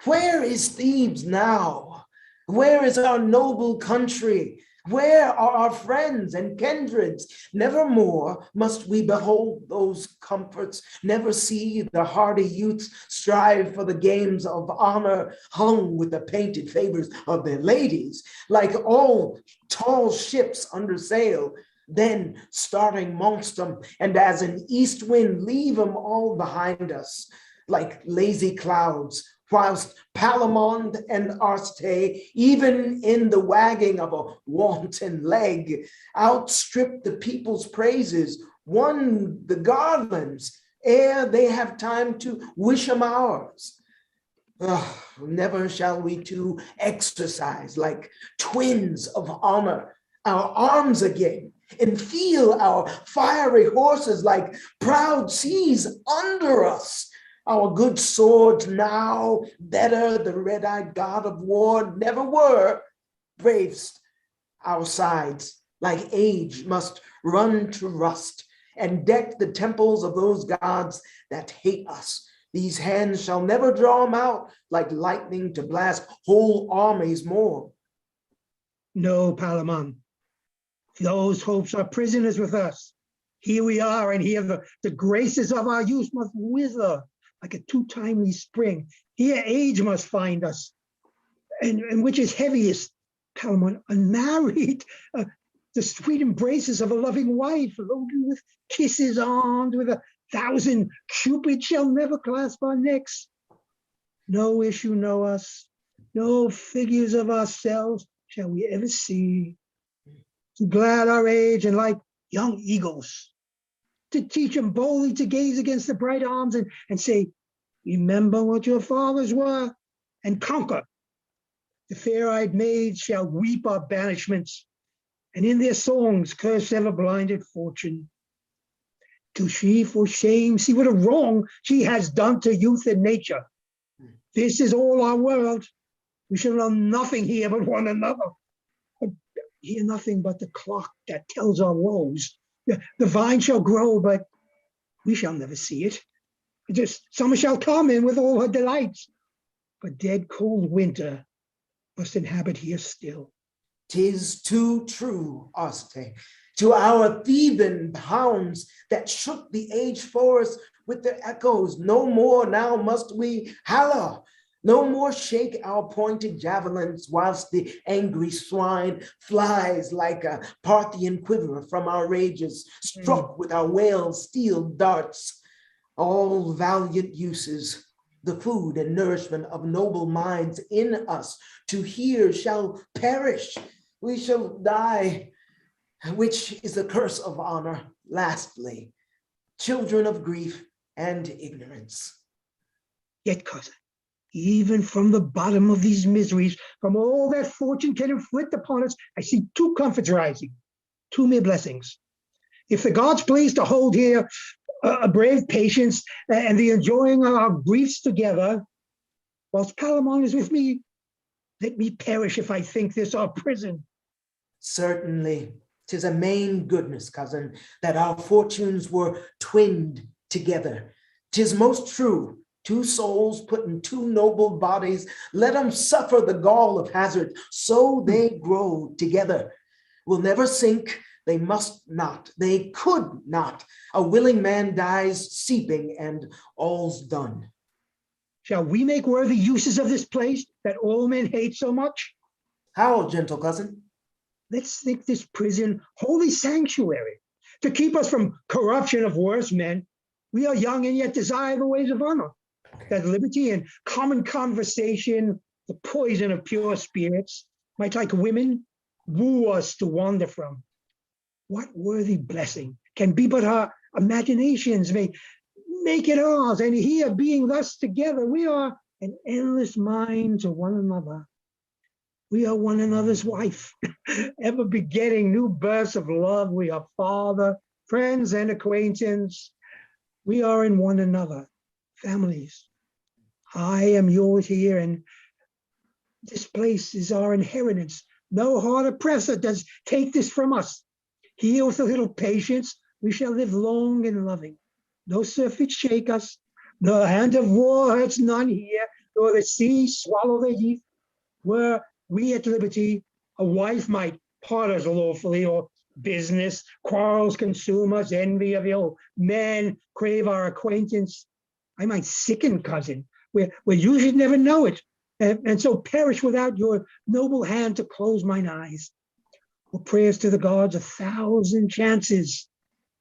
where is Thebes now? Where is our noble country? Where are our friends and kindreds? Nevermore must we behold those comforts, never see the hardy youths strive for the games of honor, hung with the painted favors of their ladies, like all tall ships under sail, then starting mongst them, and as an east wind leave them all behind us, like lazy clouds, whilst Palamon and Arcite, even in the wagging of a wanton leg, outstrip the people's praises, won the garlands, ere they have time to wish them ours. Never shall we two exercise like twins of honor our arms again, and feel our fiery horses like proud seas under us. Our good swords now, better the red-eyed god of war never were, bravest our sides, like age must run to rust, and deck the temples of those gods that hate us. These hands shall never draw them out like lightning to blast whole armies more. No, Palamon. Those hopes are prisoners with us. Here we are, and here the graces of our youth must wither like a too timely spring. Here age must find us. And which is heaviest, Palamon, unmarried, the sweet embraces of a loving wife, loaded with kisses armed with 1,000 Cupids shall never clasp our necks. No issue know us, no figures of ourselves shall we ever see. To glad our age and like young eagles, to teach them boldly to gaze against the bright arms and say, remember what your fathers were, and conquer. The fair-eyed maids shall weep our banishments, and in their songs curse ever blinded fortune. Till she for shame see what a wrong she has done to youth and nature. This is all our world. We shall know nothing here but one another. Hear nothing but the clock that tells our woes. The vine shall grow, but we shall never see it. Just summer shall come in with all her delights, but dead cold winter must inhabit here still. 'Tis too true, Arcite, to our Theban hounds that shook the age forest with their echoes. No more now must we holler, No more shake our pointed javelins whilst the angry swine flies like a Parthian quiver from our rages, struck with our whale steel darts. All valiant uses, the food and nourishment of noble minds in us to hear shall perish. We shall die, which is the curse of honor. Lastly, children of grief and ignorance. Yet, cousin, even from the bottom of these miseries, from all that fortune can inflict upon us, I see two comforts rising, two mere blessings. If the gods please to hold here a brave patience and the enjoying our griefs together, whilst Palamon is with me, let me perish if I think this our prison. Certainly, 'tis a main goodness, cousin, that our fortunes were twinned together. 'Tis most true. Two souls put in two noble bodies, let them suffer the gall of hazard, so they grow together. Will never sink, they must not, they could not. A willing man dies seeping and all's done. Shall we make worthy uses of this place that all men hate so much? How, gentle cousin? Let's think this prison holy sanctuary to keep us from corruption of worse men. We are young and yet desire the ways of honor, that liberty and common conversation, the poison of pure spirits, might like women woo us to wander from. What worthy blessing can be but our imaginations may make it ours, and here being thus together, we are an endless mind to one another. We are one another's wife, ever begetting new births of love. We are father, friends, and acquaintance. We are in one another, families. I am yours here, and this place is our inheritance. No hard oppressor does take this from us. Here with a little patience, we shall live long and loving. No surfeit shake us, the hand of war hurts none here, nor the sea swallow the heath. Were we at liberty, a wife might part us lawfully, or business, quarrels consume us, envy of ill men crave our acquaintance. I might sicken, cousin, where you should never know it, and so perish without your noble hand to close mine eyes. Or prayers to the gods 1,000 chances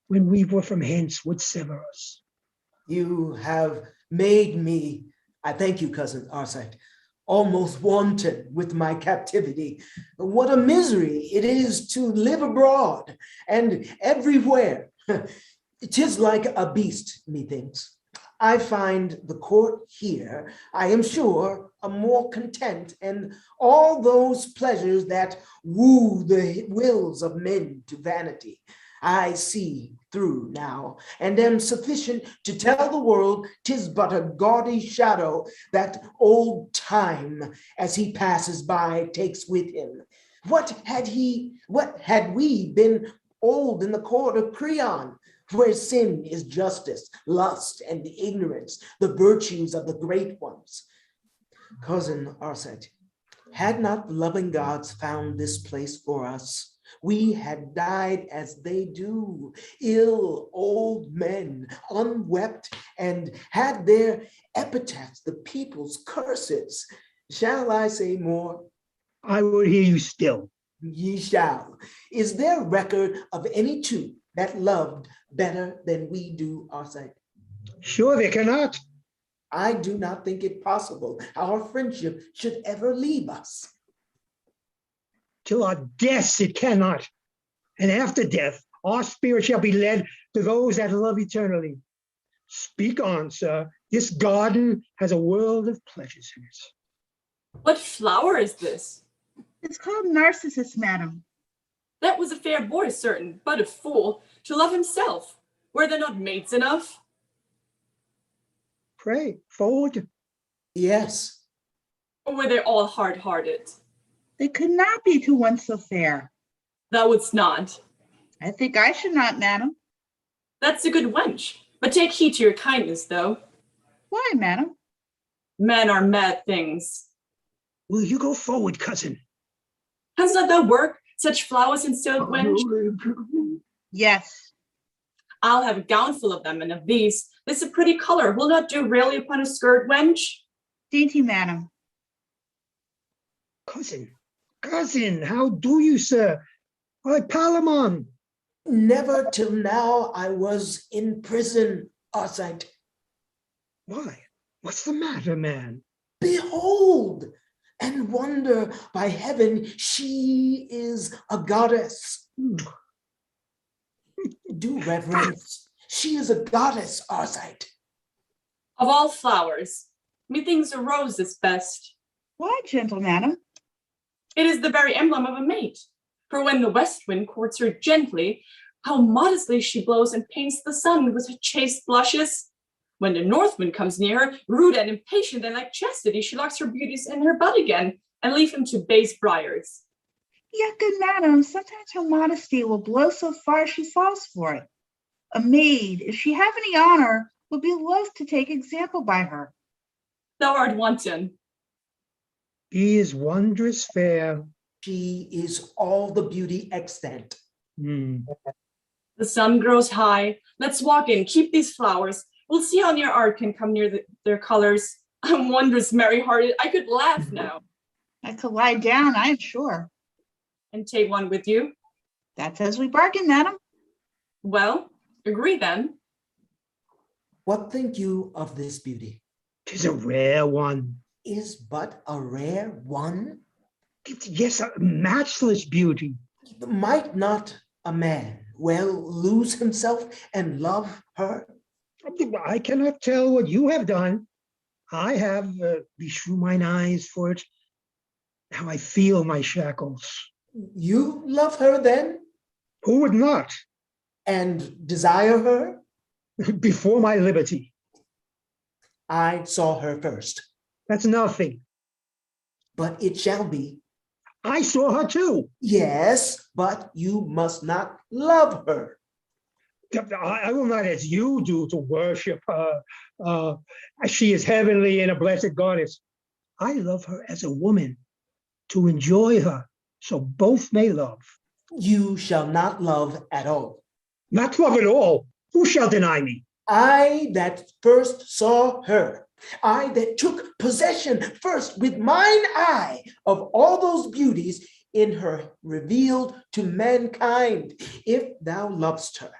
when we were from hence would sever us. You have made me, I thank you, cousin Arcite, almost wanton with my captivity. What a misery it is to live abroad and everywhere. 'Tis like a beast, methinks. I find the court here, I am sure, a more content, and all those pleasures that woo the wills of men to vanity, I see through now, and am sufficient to tell the world 'tis but a gaudy shadow that old time, as he passes by, takes with him. What had we been old in the court of Creon, where sin is justice, lust, and the ignorance, the virtues of the great ones? Cousin Arcite, had not the loving gods found this place for us, we had died as they do, ill old men, unwept, and had their epitaphs the people's curses. Shall I say more? I will hear you still. Ye shall. Is there record of any two that loved better than we do, Arcite? Sure there cannot. I do not think it possible our friendship should ever leave us. Till our deaths it cannot. And after death, our spirit shall be led to those that love eternally. Speak on, sir. This garden has a world of pleasures in it. What flower is this? It's called Narcissus, madam. That was a fair boy, certain, but a fool to love himself. Were there not mates enough? Pray, forward. Yes. Or were they all hard-hearted? They could not be to one so fair. Thou wouldst not. I think I should not, madam. That's a good wench, but take heed to your kindness, though. Why, madam? Men are mad things. Will you go forward, cousin? Hast not thou work such flowers in silk, wench? Yes. I'll have a gown full of them, and of these, this a pretty color will not do rarely upon a skirt, wench. Dainty madam. Cousin, how do you, sir? Why, Palamon. Never till now I was in prison, Arcite. Why? What's the matter, man? Behold and wonder, by heaven, she is a goddess. Do reverence. She is a goddess, Arcite. Of all flowers, methinks a rose is best. Why, gentle madam? It is the very emblem of a mate. For when the west wind courts her gently, how modestly she blows and paints the sun with her chaste blushes. When the north wind comes near her, rude and impatient, and like chastity, she locks her beauties in her bud again, and leave him to base briars. Yet, good madam, sometimes her modesty will blow so far she falls for it. A maid, if she have any honor, will be loath to take example by her. Thou art wanton. She is wondrous fair. She is all the beauty extant. Hmm. The sun grows high. Let's walk in, keep these flowers. We'll see how near art can come near their colors. I'm wondrous merry-hearted. I could laugh now. I could lie down, I am sure. And take one with you. That's as we bargain, madam. Well, agree then. What think you of this beauty? 'Tis a rare one. Is but a rare one? Yes, a matchless beauty. Might not a man well lose himself and love her? I cannot tell what you have done. I have beshrew mine eyes for it. Now I feel my shackles. You love her then? Who would not? And desire her? Before my liberty. I saw her first. That's nothing. But it shall be. I saw her too. Yes, but you must not love her. I will not, as you do, to worship her. She is heavenly and a blessed goddess. I love her as a woman, to enjoy her, so both may love. You shall not love at all. Not love at all. Who shall deny me? I that first saw her, I that took possession first with mine eye of all those beauties in her revealed to mankind. If thou lovest her,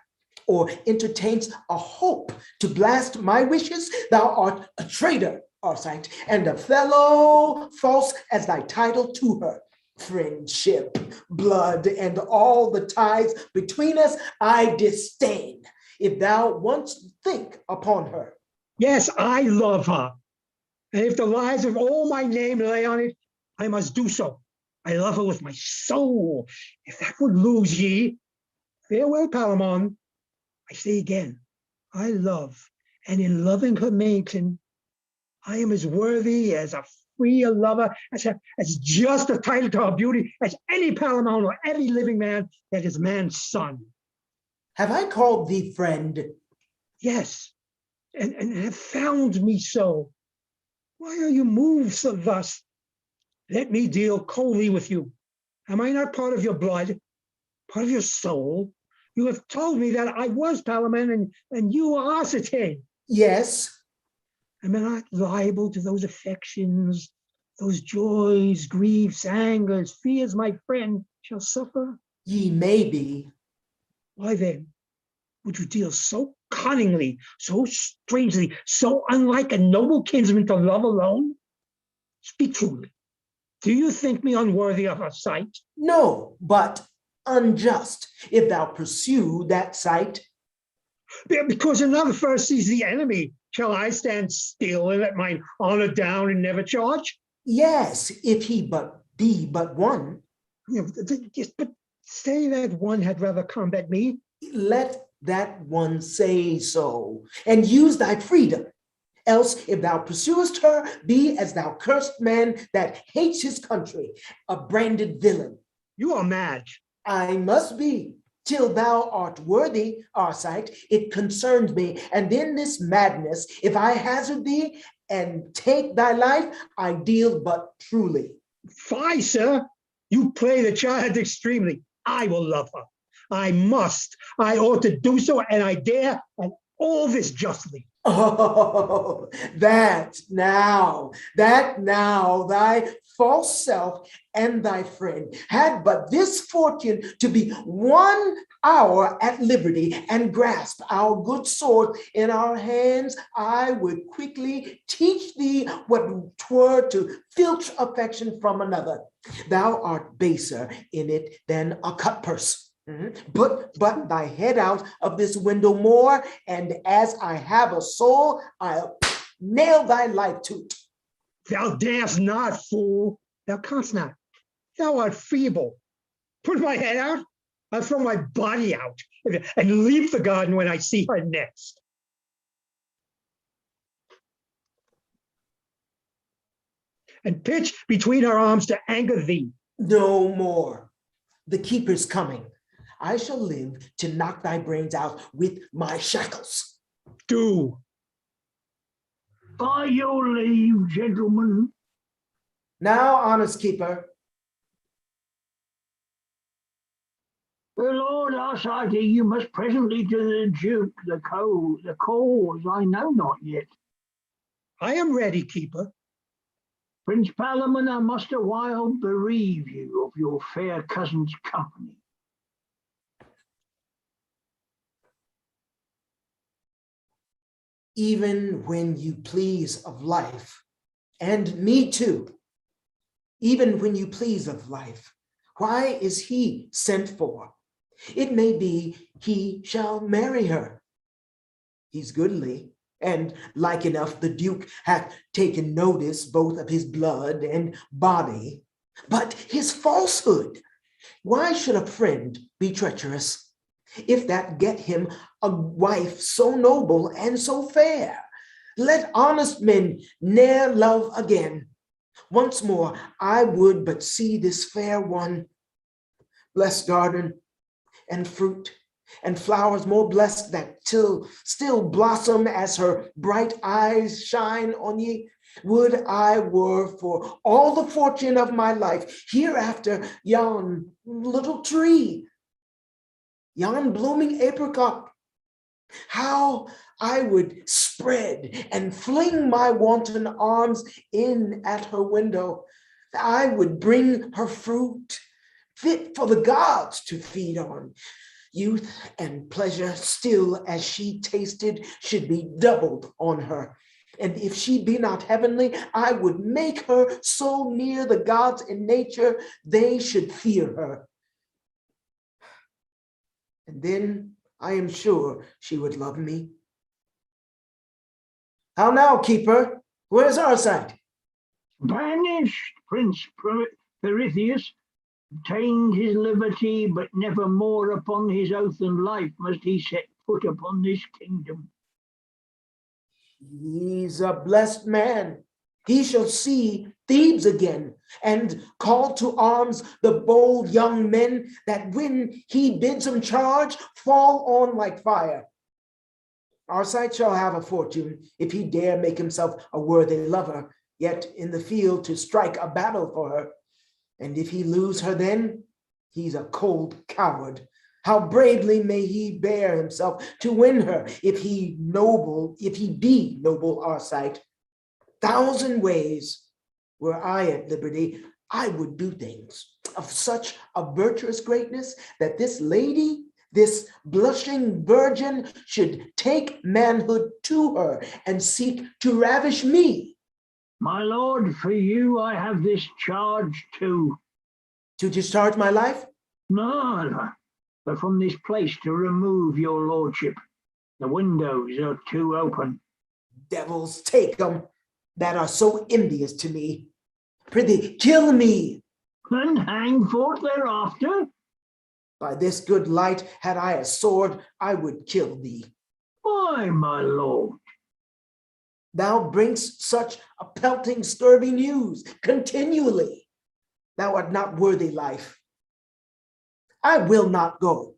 or entertainst a hope to blast my wishes, thou art a traitor, Arcite, and a fellow false as thy title to her. Friendship, blood, and all the ties between us I disdain. If thou once think upon her. Yes, I love her. And if the lives of all my name lay on it, I must do so. I love her with my soul. If that would lose ye, farewell, Palamon. I say again, I love, and in loving her maiden, I am as worthy as a free a lover, as just a title to her beauty as any Palamon or any living man that is man's son. Have I called thee friend? Yes, and have found me so. Why are you moved so thus? Let me deal coldly with you. Am I not part of your blood, part of your soul? You have told me that I was Palamon and you are Arcite. Yes. Am I not liable to those affections, those joys, griefs, angers, fears my friend shall suffer? Ye may be. Why then, would you deal so cunningly, so strangely, so unlike a noble kinsman to love alone? Speak truly. Do you think me unworthy of her sight? No, but unjust, if thou pursue that sight. Because another first sees the enemy, shall I stand still and let mine honor down and never charge? Yes, if he but be but one. Yes, but say that one had rather combat me. Let that one say so, and use thy freedom. Else, if thou pursuest her, be as thou cursed man that hates his country, a branded villain. You are mad. I must be, till thou art worthy, Arcite. It concerns me, and in this madness, if I hazard thee and take thy life, I deal but truly. Fie, sir. You play the child extremely. I will love her. I must. I ought to do so, and I dare, and all this justly. Oh, that now, thy false self and thy friend had but this fortune to be 1 hour at liberty and grasp our good sword in our hands, I would quickly teach thee what 'twere to filch affection from another. Thou art baser in it than a cutpurse. Put but thy head out of this window more, and as I have a soul, I'll nail thy life to't. Thou darest not, fool. Thou canst not. Thou art feeble. Put my head out, I'll throw my body out and leave the garden when I see her next. And pitch between her arms to anger thee. No more. The keeper's coming. I shall live to knock thy brains out with my shackles. Do. By your leave, gentlemen. Now, honest keeper. The Lord Arcite, you must presently to the Duke, the cause I know not yet. I am ready, keeper. Prince Palamon, I must a while bereave you of your fair cousin's company. Even when you please of life, and me too, even when you please of life, why is he sent for? It may be he shall marry her. He's goodly, and like enough the Duke hath taken notice both of his blood and body, but his falsehood. Why should a friend be treacherous? If that get him a wife so noble and so fair, let honest men ne'er love again. Once more I would but see this fair one. Blessed garden and fruit and flowers more blessed that till still blossom as her bright eyes shine on ye. Would I were for all the fortune of my life hereafter yon little tree, yon blooming apricot. How I would spread and fling my wanton arms in at her window. I would bring her fruit fit for the gods to feed on. Youth and pleasure still as she tasted should be doubled on her. And if she be not heavenly, I would make her so near the gods in nature, they should fear her. And then I am sure she would love me. How now, keeper? Where's Arcite? Banished, Prince Perithous, obtained his liberty, but never more upon his oath and life must he set foot upon this kingdom. He's a blessed man. He shall see Thebes again and call to arms the bold young men that when he bids them charge, fall on like fire. Arcite shall have a fortune if he dare make himself a worthy lover, yet in the field to strike a battle for her. And if he lose her then, he's a cold coward. How bravely may he bear himself to win her if he be noble Arcite. 1,000 ways, were I at liberty, I would do things of such a virtuous greatness that this lady, this blushing virgin, should take manhood to her and seek to ravish me. My lord, for you I have this charge too. To discharge my life? No, but from this place to remove your lordship. The windows are too open. Devils take them that are so envious to me. Prithee, kill me. And hang forth thereafter. By this good light, had I a sword, I would kill thee. Why, my lord? Thou bringst such a pelting, scurvy news continually. Thou art not worthy life. I will not go.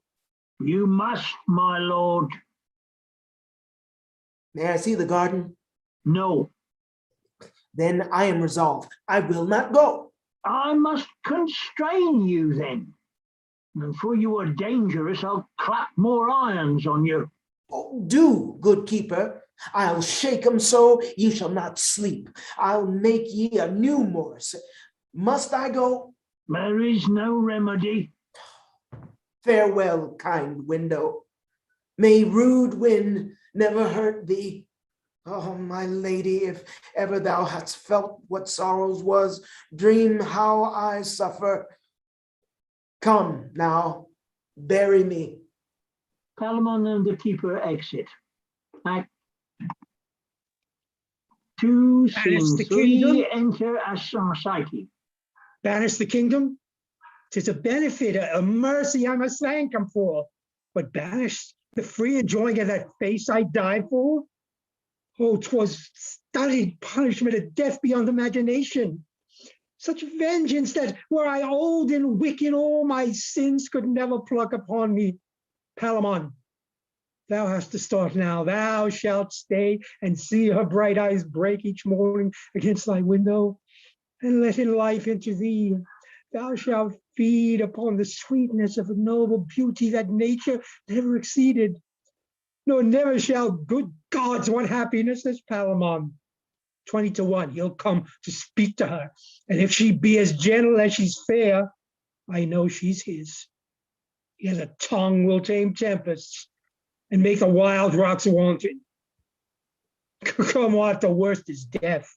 You must, my lord. May I see the garden? No. Then I am resolved. I will not go. I must constrain you then. And for you are dangerous, I'll clap more irons on you. Oh, do, good keeper. I'll shake 'em so ye shall not sleep. I'll make ye a new Morris. Must I go? There is no remedy. Farewell, kind window. May rude wind never hurt thee. Oh, my lady, if ever thou hast felt what sorrows was, dream how I suffer. Come now, bury me. Palamon and the keeper exit. Act 2, scene the 3, kingdom. enter Psyche. Banish the kingdom? 'Tis a benefit, a mercy I must thank him for. But banish the free enjoying of that face I died for? Oh, 'twas studied punishment of death beyond imagination. Such vengeance that were I old and wicked, all my sins could never pluck upon me. Palamon, thou hast to start now. Thou shalt stay and see her bright eyes break each morning against thy window, and let in life into thee. Thou shalt feed upon the sweetness of a noble beauty that nature never exceeded. No, never shall good gods want happiness as Palamon. 20-1, he'll come to speak to her. And if she be as gentle as she's fair, I know she's his. He has a tongue will tame tempests and make the wild rocks wanton. Come what, the worst is death.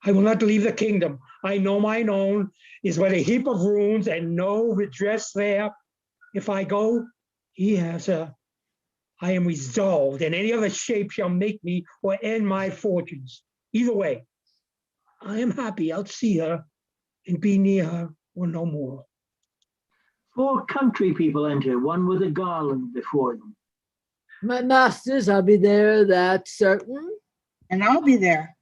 I will not leave the kingdom. I know mine own is but a heap of ruins and no redress there. If I go, he has her. I am resolved, and any other shape shall make me or end my fortunes. Either way, I am happy I'll see her and be near her or no more. 4 country people enter, one with a garland before them. My masters, I'll be there, that's certain. And I'll be there.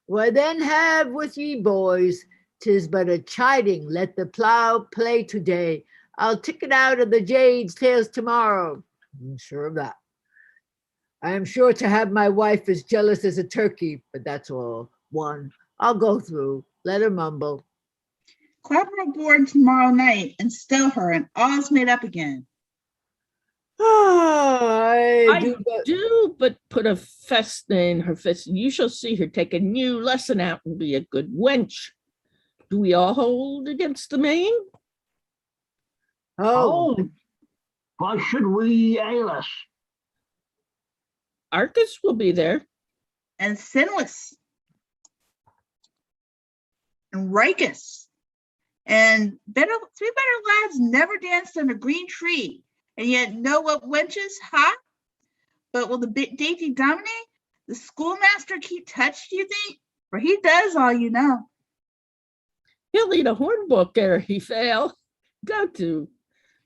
Why then have with ye boys, 'tis but a chiding, let the plow play today. I'll tick it out of the jade's tails tomorrow. I'm sure of that. I am sure to have my wife as jealous as a turkey, but that's all. One, I'll go through, let her mumble. Clap her aboard tomorrow night and stow her, and all's made up again. I do but put a festa in her fist, and you shall see her take a new lesson out and be a good wench. Do we all hold against the main? Oh, Why should we, Aelus? Arcus will be there. And Sinless. And Ricus. And 3 better lads never danced on a green tree, and yet know what wenches, huh? But will the dainty dominate? The schoolmaster keep touch, do you think? For he does all you know. He'll need a horn book ere he fail. Go to.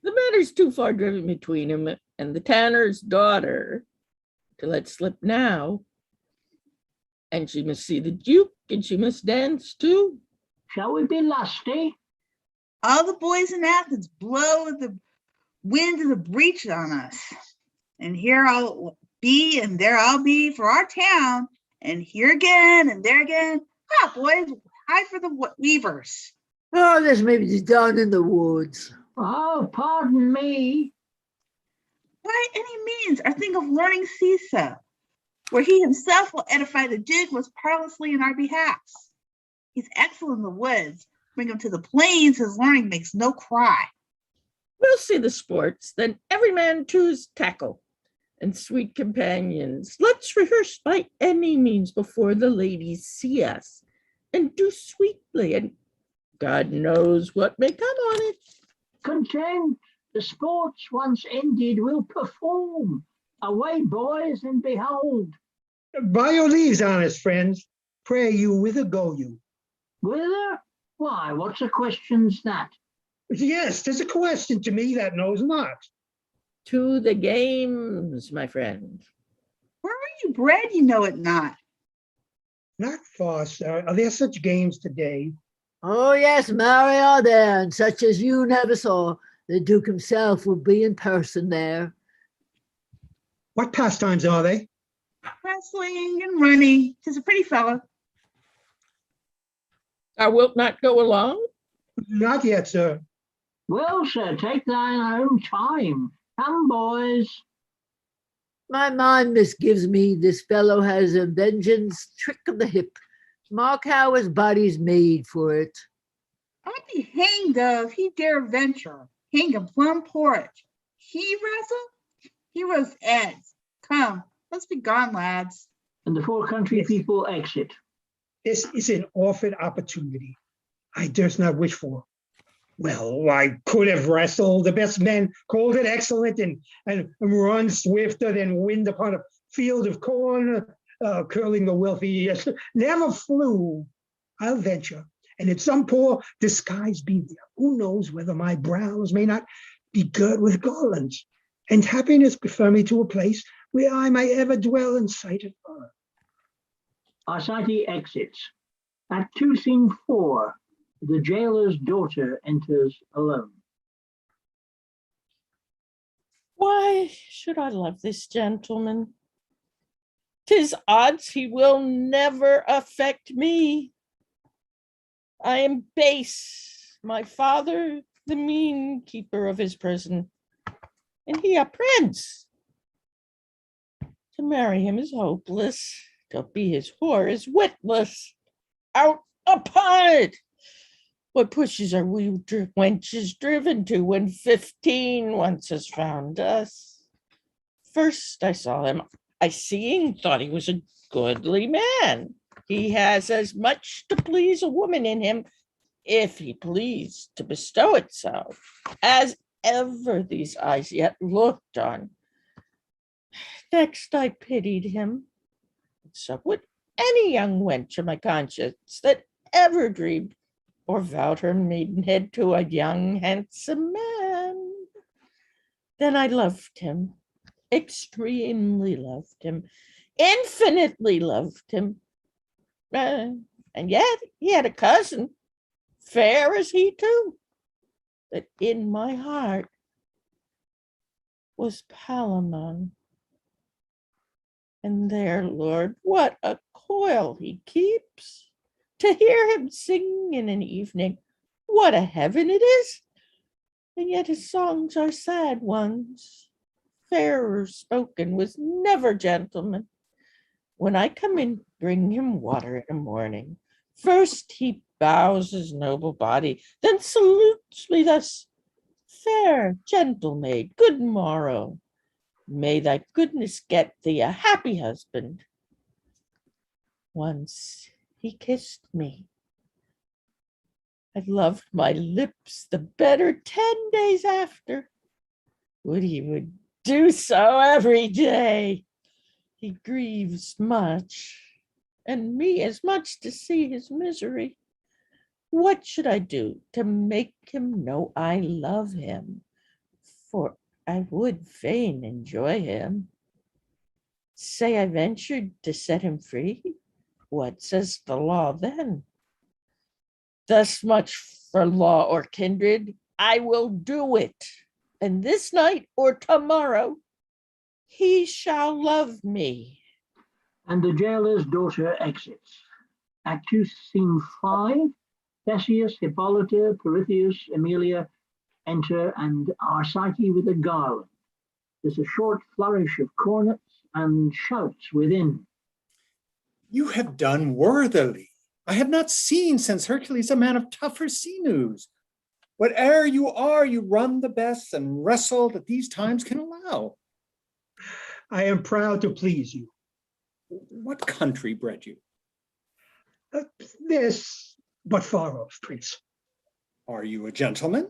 The matter's too far driven between him and the tanner's daughter to let slip now. And she must see the Duke, and she must dance too. Shall we be lusty? All the boys in Athens blow the wind of the breach on us. And here I'll be, and there I'll be for our town, and here again, and there again. Ah, boys, hide for the weavers. oh, this may be done in the woods. Oh, pardon me. By any means, or think of learning Caesar, where he himself will edify the Duke most parlously in our behalf. He's excellent in the woods. Bring him to the plains, his learning makes no cry. We'll see the sports, then every man to his tackle. And sweet companions, let's rehearse by any means before the ladies see us, and do sweetly, and God knows what may come on it. Content, the sports once ended will perform. Away, boys, and behold. By your leaves, honest friends, pray you, whither go you? Whither? Why, what's a question's that? Yes, 'tis a question to me that knows not. To the games, my friend. Where are you bred? You know it not. Not far, sir. Are there such games today? Oh yes, marry are there, and such as you never saw. The Duke himself will be in person there. What pastimes are they? Wrestling and running. 'Tis a pretty fellow. Thou wilt not go along? Not yet, sir. Well, sir, take thine own time. Come, boys. My mind misgives me this fellow has a vengeance trick of the hip. Mark how his body's made for it. I'd be hanged if he dare venture. Hang a plum porridge. He wrestle? He was Ed's. Come, let's be gone, lads. And the four country Yes. people exit. This is an offered opportunity I durst not wish for. Well, I could have wrestled. The best men called it excellent and run swifter than wind upon a field of corn, curling the wealthy. Never flew. I'll venture. And in some poor disguise be there. Who knows whether my brows may not be girt with garlands, and happiness prefer me to a place where I may ever dwell in sight of her. Arcite exits. Act 2, Scene 4. The jailer's daughter enters alone. Why should I love this gentleman? 'Tis odds he will never affect me. I am base, my father the mean keeper of his prison, and he a prince. To marry him is hopeless, to be his whore is witless. Out upon it! What pushes are we wenches driven to when 15 once has found us? First I saw him, I seeing thought he was a goodly man. He has as much to please a woman in him, if he please to bestow it so, as ever these eyes yet looked on. Next I pitied him. So would any young wench of my conscience that ever dreamed or vowed her maidenhead to a young handsome man. Then I loved him, extremely loved him, infinitely loved him. And yet he had a cousin, fair as he too, that in my heart was Palamon. And there, Lord, what a coil he keeps. To hear him sing in an evening, what a heaven it is. And yet his songs are sad ones. Fairer spoken was never gentleman. When I come in, bring him water in the morning. First he bows his noble body, then salutes me thus. Fair, gentle maid, good morrow. May thy goodness get thee a happy husband. Once he kissed me. I loved my lips the better 10 days after. Would he would do so every day. He grieves much, and me as much to see his misery. What should I do to make him know I love him? For I would fain enjoy him. Say I ventured to set him free. What says the law then? Thus much for law or kindred, I will do it. And this night or tomorrow, he shall love me. And the jailer's daughter exits. Act 2, Scene 5. Theseus, Hippolyta, Pirithous, Emilia enter and Arcite with a garland. There's a short flourish of cornets and shouts within. You have done worthily. I have not seen since Hercules a man of tougher sinews. Whate'er you are, you run the best and wrestle that these times can allow. I am proud to please you. What country bred you? This, but far off, Prince. Are you a gentleman?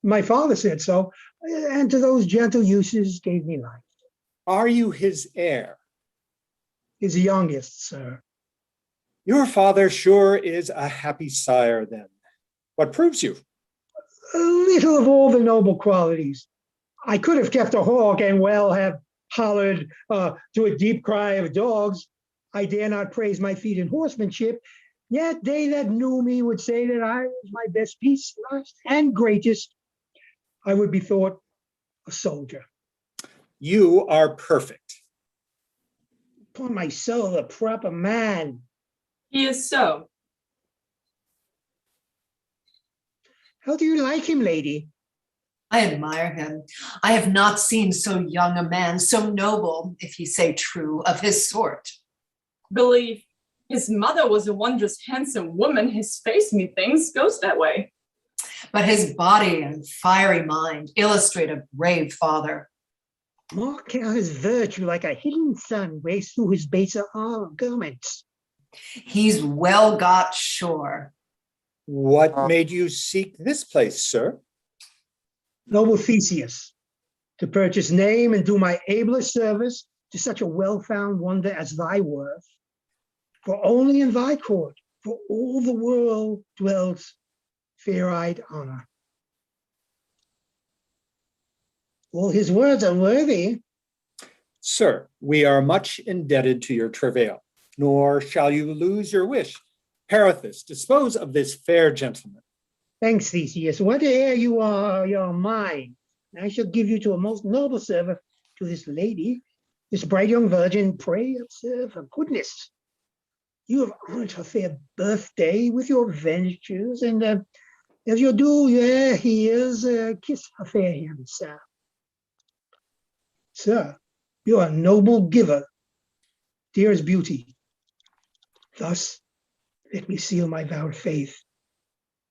My father said so, and to those gentle uses gave me life. Are you his heir? His youngest, sir. Your father sure is a happy sire then. What proves you? A little of all the noble qualities. I could have kept a hawk and well have hollered to a deep cry of dogs. I dare not praise my feat in horsemanship, yet they that knew me would say that I was my best piece, last and greatest. I would be thought a soldier. You are perfect. Upon my soul, a proper man. He is so. How do you like him, lady? I admire him. I have not seen so young a man, so noble, if he say true, of his sort. Believe his mother was a wondrous handsome woman. His face, methinks, goes that way. But his body and fiery mind illustrate a brave father. Mark how his virtue like a hidden sun breaks through his baser garments. He's well got sure. What made you seek this place, sir? Noble Theseus, to purchase name and do my ablest service to such a well-found wonder as thy worth. For only in thy court, for all the world dwells fair-eyed honor. All his words are worthy. Sir, we are much indebted to your travail, nor shall you lose your wish. Perithous, dispose of this fair gentleman. Thanks, Theseus. Whate'er you are mine. I shall give you to a most noble servant, to this lady, this bright young virgin. Pray observe her goodness. You have honored her fair birthday with your virtues, and as you do, here's kiss her fair hand, sir. Sir, you are a noble giver, dearest beauty. Thus, let me seal my vowed faith.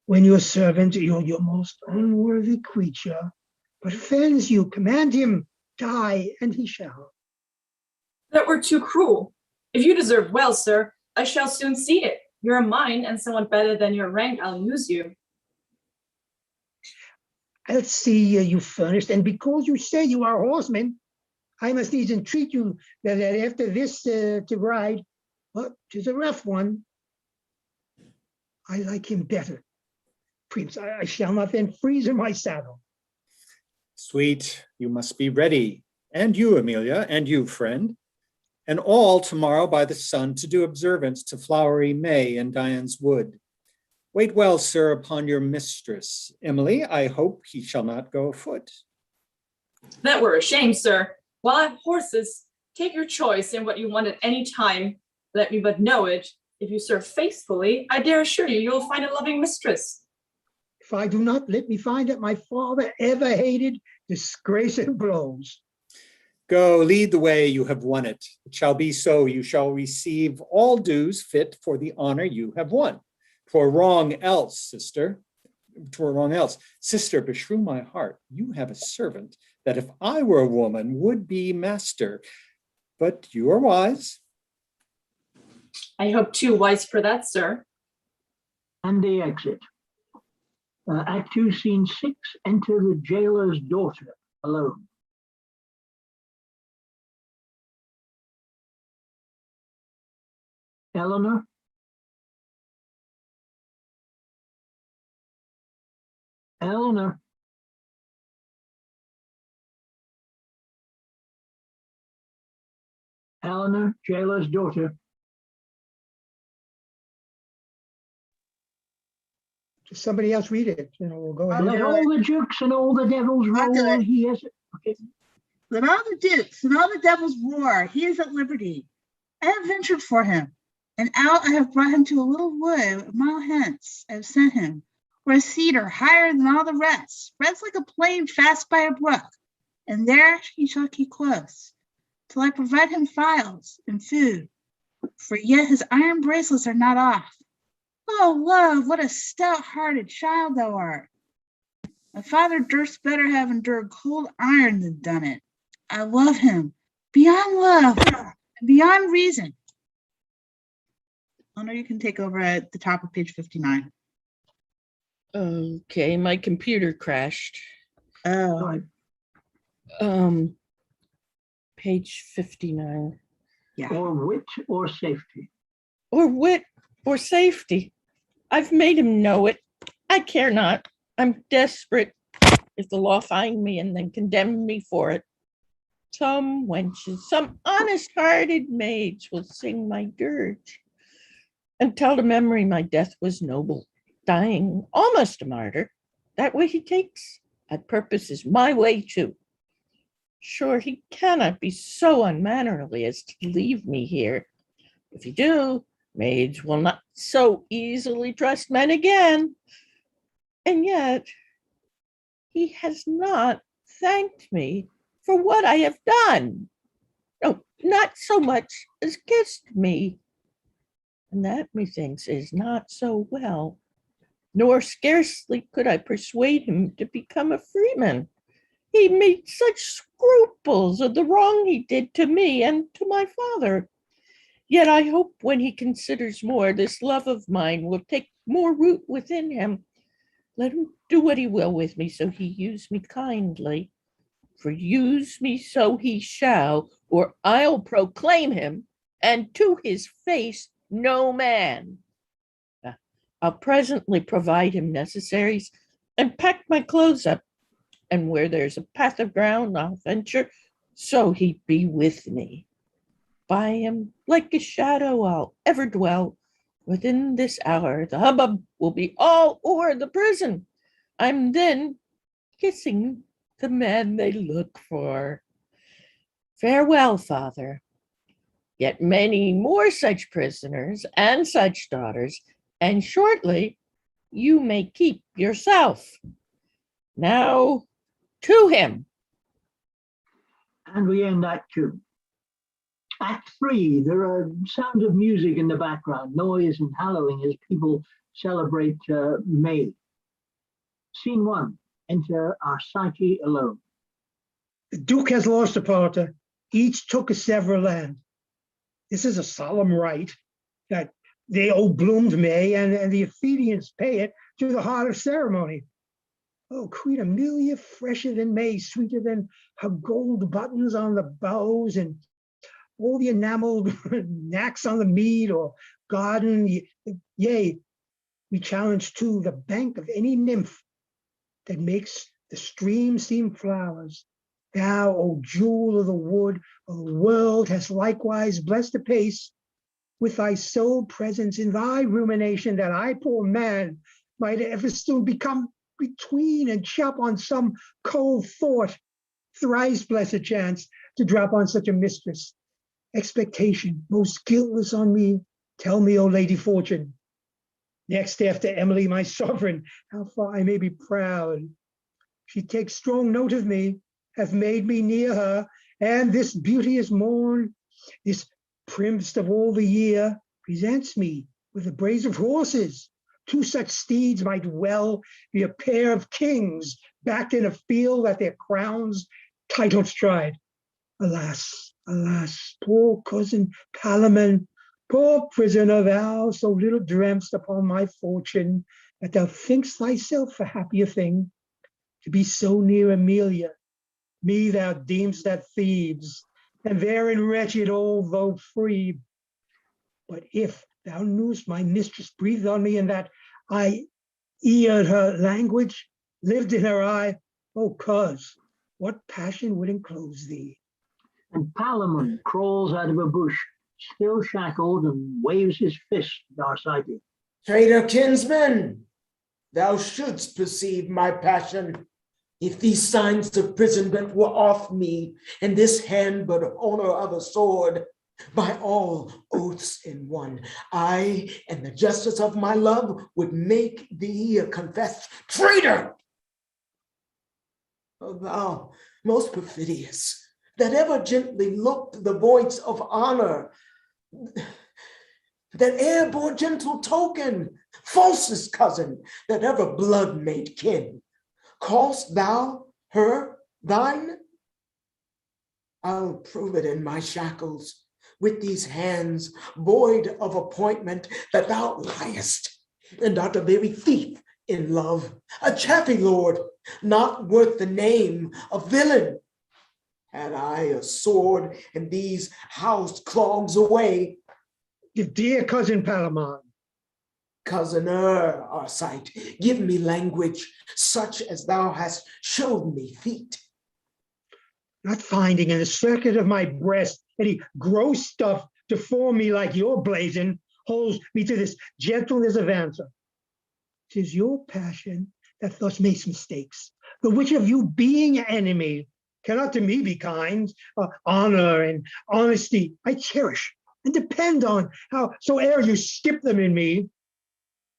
When your servant, your most unworthy creature, but offends you, command him, die, and he shall. That were too cruel. If you deserve well, sir, I shall soon see it. You're mine, and someone better than your rank, I'll use you. I'll see you furnished, and because you say you are a horseman, I must needs entreat you that after this to ride, but 'tis a rough one. I like him better. Prince, I shall not then freeze in my saddle. Sweet, you must be ready, and you, Amelia, and you, friend, and all tomorrow by the sun to do observance to flowery May in Dian's wood. Wait well, sir, upon your mistress. Emily, I hope he shall not go afoot. That were a shame, sir. While I have horses, take your choice in what you want at any time. Let me but know it. If you serve faithfully, I dare assure you, you'll find a loving mistress. If I do not, let me find that my father ever hated disgrace and blows. Go, lead the way, you have won it. It shall be so, you shall receive all dues fit for the honor you have won. For wrong else, sister, beshrew my heart, you have a servant that if I were a woman would be master, but you are wise. I hope too wise for that, sir. And they exit. Act 2, Scene 6, enter the jailer's daughter alone. Eleanor? Eleanor? Eleanor, jailer's daughter. Just somebody else read it. We'll go ahead. Let all the dukes and all the devils roar. He has it. Okay. Let all the dukes and all the devils roar. He is at liberty. I have ventured for him, and out I have brought him to a little wood a mile hence. I have sent him, where a cedar higher than all the rest spreads like a plain fast by a brook, and there he shall keep close, till I provide him files and food, for yet his iron bracelets are not off. Oh, love, what a stout-hearted child thou art. My father durst better have endured cold iron than done it. I love him beyond love and beyond reason. Eleanor, you can take over at the top of page 59. Okay, my computer crashed. Oh, Page 59. yeah. Or wit or safety. Or wit or safety. I've made him know it. I care not. I'm desperate. If the law find me and then condemn me for it, some wenches, some honest-hearted maids will sing my dirge and tell to memory my death was noble, dying almost a martyr. That way he takes, at purpose is my way too. Sure, he cannot be so unmannerly as to leave me here. If he do, maids will not so easily trust men again. And yet, he has not thanked me for what I have done. No, not so much as kissed me. And that, methinks, is not so well. Nor scarcely could I persuade him to become a freeman. He made such scruples of the wrong he did to me and to my father. Yet I hope when he considers more, this love of mine will take more root within him. Let him do what he will with me, so he use me kindly. For use me so he shall, or I'll proclaim him, and to his face no man. I'll presently provide him necessaries and pack my clothes up. And where there's a path of ground, I'll venture, so he be with me. By him, like a shadow, I'll ever dwell. Within this hour, the hubbub will be all o'er the prison. I'm then kissing the man they look for. Farewell, father. Yet many more such prisoners and such daughters, and shortly you may keep yourself. Now to him. And we end Act 2. Act 3, there are sounds of music in the background, noise and hallowing as people celebrate May. Scene 1, enter Arsace alone. The Duke has lost a partner. Each took a several land. This is a solemn rite that they owe bloomed May, and the Athenians pay it to the heart of ceremony. Oh, Queen Amelia, fresher than May, sweeter than her gold buttons on the bows, and all the enameled knacks on the mead or garden. Yea, we challenge too the bank of any nymph that makes the stream seem flowers. Thou, O jewel of the wood of the world, hast likewise blessed the pace with thy sole presence in thy rumination, that I, poor man, might ever soon become between and chop on some cold thought. Thrice blessed chance to drop on such a mistress. Expectation most guiltless on me. Tell me, O Lady Fortune. Next after Emily, my sovereign, how far I may be proud. She takes strong note of me, hath made me near her, and this beauteous morn, this primmest of all the year, presents me with a brace of horses. Two such steeds might well be a pair of kings, backed in a field at their crowns' title stride. Alas, alas, poor cousin Palamon, poor prisoner, thou so little dreamst upon my fortune, that thou thinkst thyself a happier thing, to be so near Amelia. Me thou deemst at Thebes, and therein wretched, although free. But if thou knewest my mistress breathed on me, and that I eared her language, lived in her eye, oh, cuz, what passion would enclose thee? And Palamon crawls out of a bush, still shackled, and waves his fist at Arsace. Traitor kinsman, thou shouldst perceive my passion. If these signs of imprisonment were off me, and this hand but owner of a sword, by all oaths in one, I and the justice of my love would make thee a confessed traitor. O thou most perfidious, that ever gently looked the voice of honor, that e'er bore gentle token, falsest cousin, that ever blood made kin. Call'st thou her thine? I'll prove it in my shackles, with these hands void of appointment, that thou liest, and art a very thief in love, a chaffy lord, not worth the name of villain. Had I a sword and these house clogs away. Dear cousin Palamon. Cousin Arcite, give me language such as thou hast showed me feet. Not finding in the circuit of my breast any gross stuff to form me like your blazon, holds me to this gentleness of answer. 'Tis your passion that thus makes mistakes, the which of you being enemy cannot to me be kind. Honor and honesty I cherish and depend on, howsoe'er you skip them in me.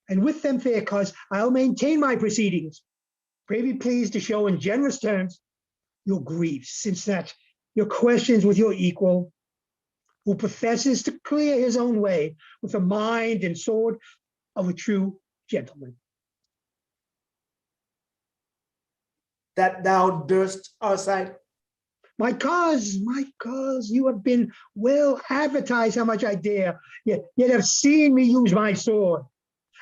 And with them, fair cause, I'll maintain my proceedings. Pray be pleased to show in generous terms your griefs, since that your questions with your equal, who professes to clear his own way with the mind and sword of a true gentleman. That thou durst our sight. My cause, you have been well advertised how much I dare, yet have seen me use my sword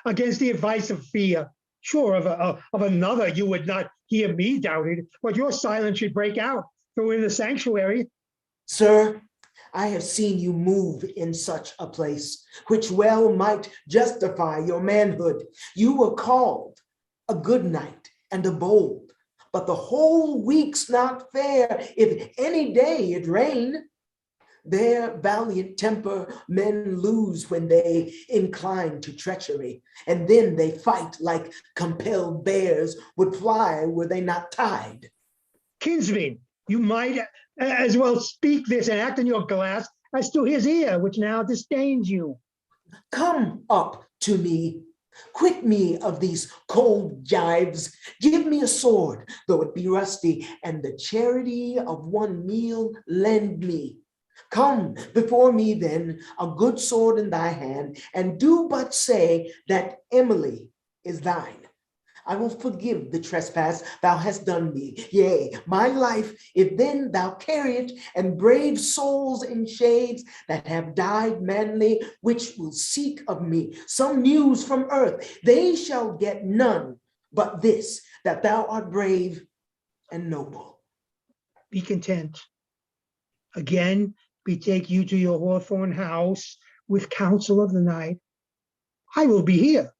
against the advice of fear. Sure, of another you would not hear me doubted, but your silence should break out through in the sanctuary. Sir, I have seen you move in such a place, which well might justify your manhood. You were called a good knight and a bold, but the whole week's not fair if any day it rain. Their valiant temper men lose when they incline to treachery, and then they fight like compelled bears would fly were they not tied. Kinsmen, you might as well speak this and act in your glass as to his ear, which now disdains you. Come up to me, quit me of these cold jibes. Give me a sword, though it be rusty, and the charity of one meal lend me. Come before me then, a good sword in thy hand, and do but say that Emily is thine. I will forgive the trespass thou hast done me. Yea, my life, if then thou carry it, and brave souls in shades that have died manly, which will seek of me some news from earth, they shall get none but this, that thou art brave and noble. Be content. Again, betake you to your hawthorn house with counsel of the night. I will be here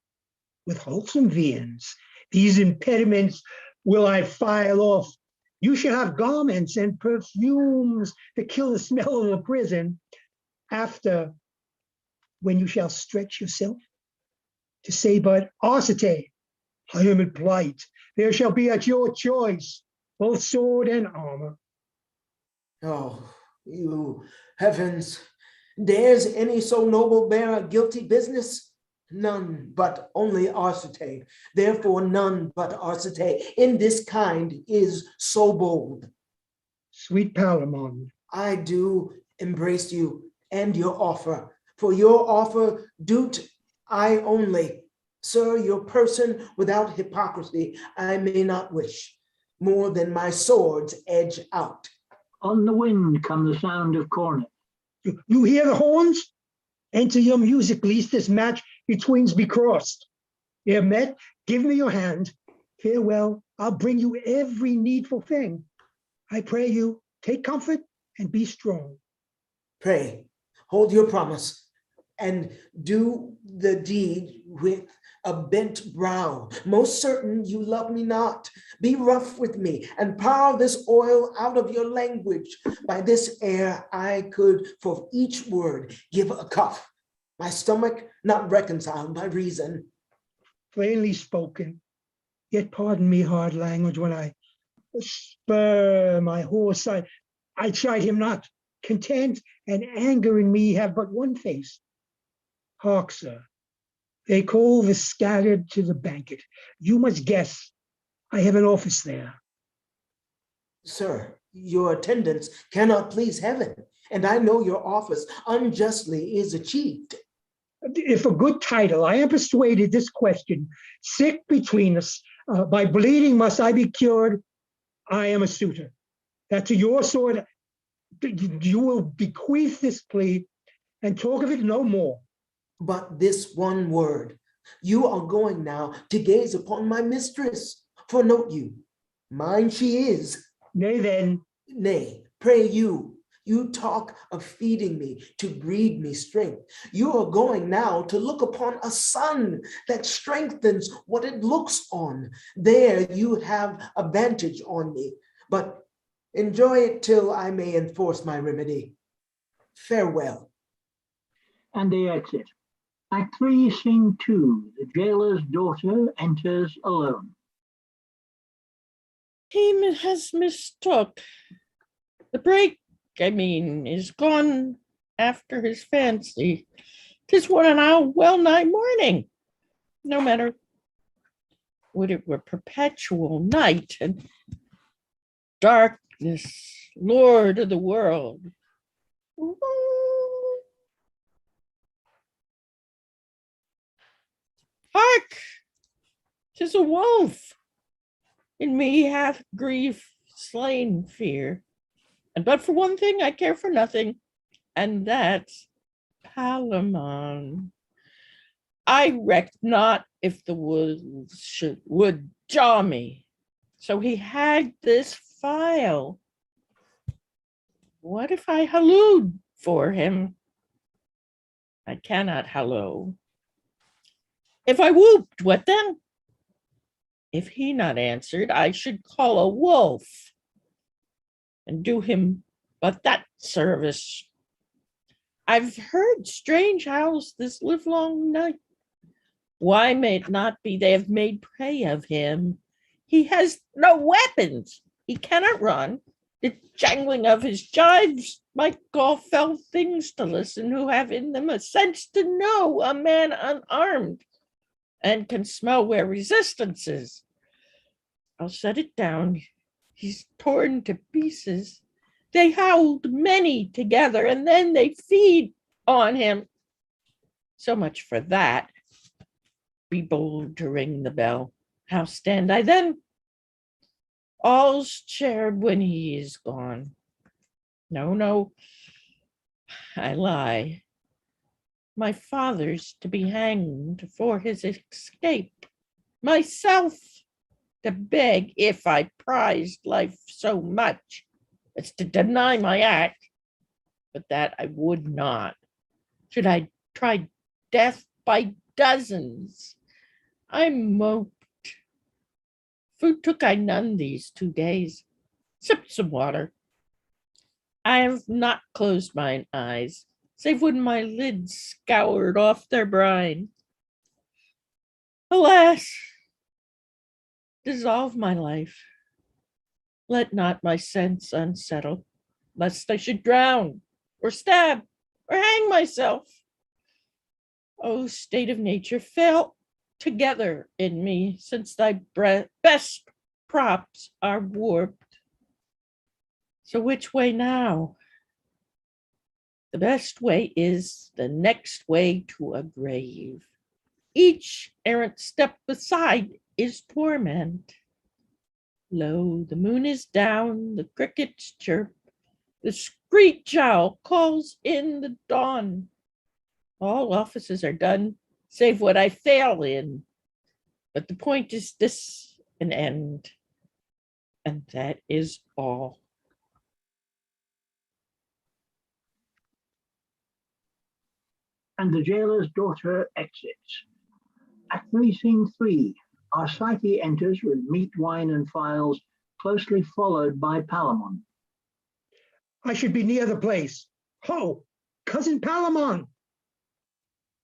with wholesome viands. These impediments will I file off. You shall have garments and perfumes to kill the smell of the prison. After, when you shall stretch yourself to say but Arcite, I am in plight. There shall be at your choice both sword and armor. Oh, you heavens, dares any so noble bear a guilty business? None but only Arcite, therefore none but Arcite in this kind is so bold. Sweet Palamon, I do embrace you and your offer, for your offer do't I only. Sir, your person without hypocrisy I may not wish, more than my sword's edge out. On the wind come the sound of cornet. you hear the horns? Enter your music, lest this match betweens be crossed. Ere met, give me your hand. Farewell, I'll bring you every needful thing. I pray you, take comfort and be strong. Pray, hold your promise, and do the deed with a bent brow. Most certain you love me not. Be rough with me and pour this oil out of your language. By this air I could for each word give a cuff. My stomach not reconciled by reason. Plainly spoken, yet pardon me hard language when I spur my horse. I chide him not. Content and anger in me have but one face. Hark, sir, they call the scattered to the banquet. You must guess, I have an office there. Sir, your attendance cannot please heaven, and I know your office unjustly is achieved. If a good title, I am persuaded this question, sick between us, by bleeding must I be cured, I am a suitor. That to your sword, you will bequeath this plea and talk of it no more. But this one word, you are going now to gaze upon my mistress, for note you, mine she is. Nay then. Nay, pray you talk of feeding me to breed me strength. You are going now to look upon a sun that strengthens what it looks on. There you have a vantage on me, but enjoy it till I may enforce my remedy. Farewell. And they exit. Act 3, Scene 2. The jailer's daughter enters alone. He has mistook. The break, is gone after his fancy. 'Tis one an hour well nigh morning. No matter. Would it were perpetual night and darkness, Lord of the world. Hark! 'Tis a wolf. In me hath grief slain fear. And but for one thing I care for nothing, and that's Palamon. I recked not if the wolves would jaw me. So he had this file. What if I hallooed for him? I cannot hallow. If I whooped, what then? If he not answered, I should call a wolf and do him but that service. I've heard strange howls this livelong night. Why may it not be they have made prey of him? He has no weapons. He cannot run. The jangling of his gyves might call fell things to listen who have in them a sense to know a man unarmed and can smell where resistance is. I'll set it down. He's torn to pieces. They howled many together and then they feed on him. So much for that. Be bold to ring the bell. How stand I then? All's shared when he is gone. No, I lie. My father's to be hanged for his escape. Myself to beg if I prized life so much as to deny my act, but that I would not. Should I try death by dozens? I moped. Food took I none these 2 days. Sipped some water. I have not closed mine eyes, save when my lids scoured off their brine. Alas, dissolve my life. Let not my sense unsettle, lest I should drown, or stab, or hang myself. O state of nature, fail together in me, since thy best props are warped. So which way now? The best way is the next way to a grave. Each errant step beside is torment. Lo, the moon is down, the crickets chirp, the screech owl calls in the dawn. All offices are done, save what I fail in. But the point is this, an end, and that is all. And the jailer's daughter exits. Act 3, Scene 3. Our Psyche enters with meat, wine, and files, closely followed by Palamon. I should be near the place. Ho, cousin Palamon.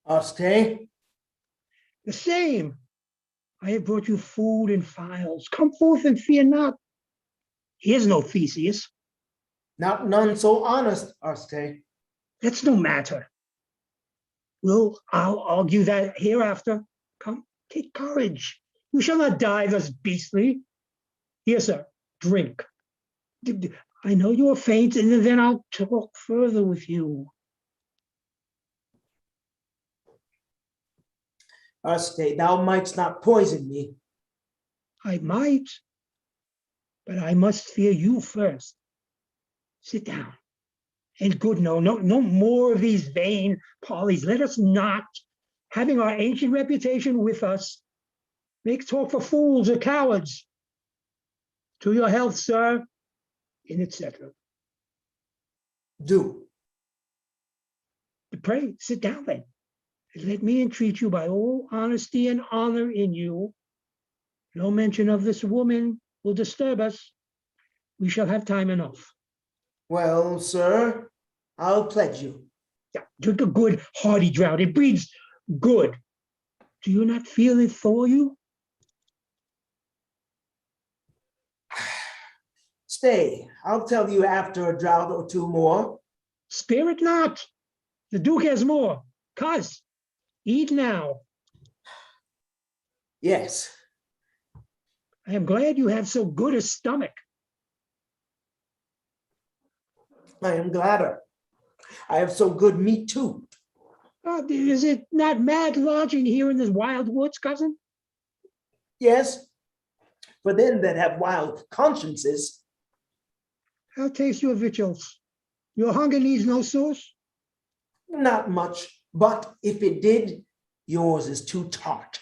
Auste, The same. I have brought you food and files. Come forth and fear not. Here's no Theseus. not none so honest, Auste. That's no matter. Well, I'll argue that hereafter. Come, take courage. You shall not die thus beastly. Here, sir, drink. I know you are faint, and then I'll talk further with you. Auste, thou mightst not poison me. I might, but I must fear you first. Sit down. And good, no more of these vain parleys. Let us not, having our ancient reputation with us, make talk for fools or cowards. To your health, sir, and etc. Do. Pray, sit down then. And let me entreat you by all honesty and honor in you. No mention of this woman will disturb us. We shall have time enough. Well, sir, I'll pledge you. Yeah, drink a good hearty draught. It breeds good. Do you not feel it thaw you? Stay, I'll tell you after a draught or two more. Spare it not. The Duke has more. Cuz, eat now. Yes, I am glad you have so good a stomach. I am gladder. I have so good meat too. Is it not mad lodging here in this wild woods, cousin? Yes, for them that have wild consciences. How taste your victuals? Your hunger needs no sauce? Not much, but if it did, yours is too tart.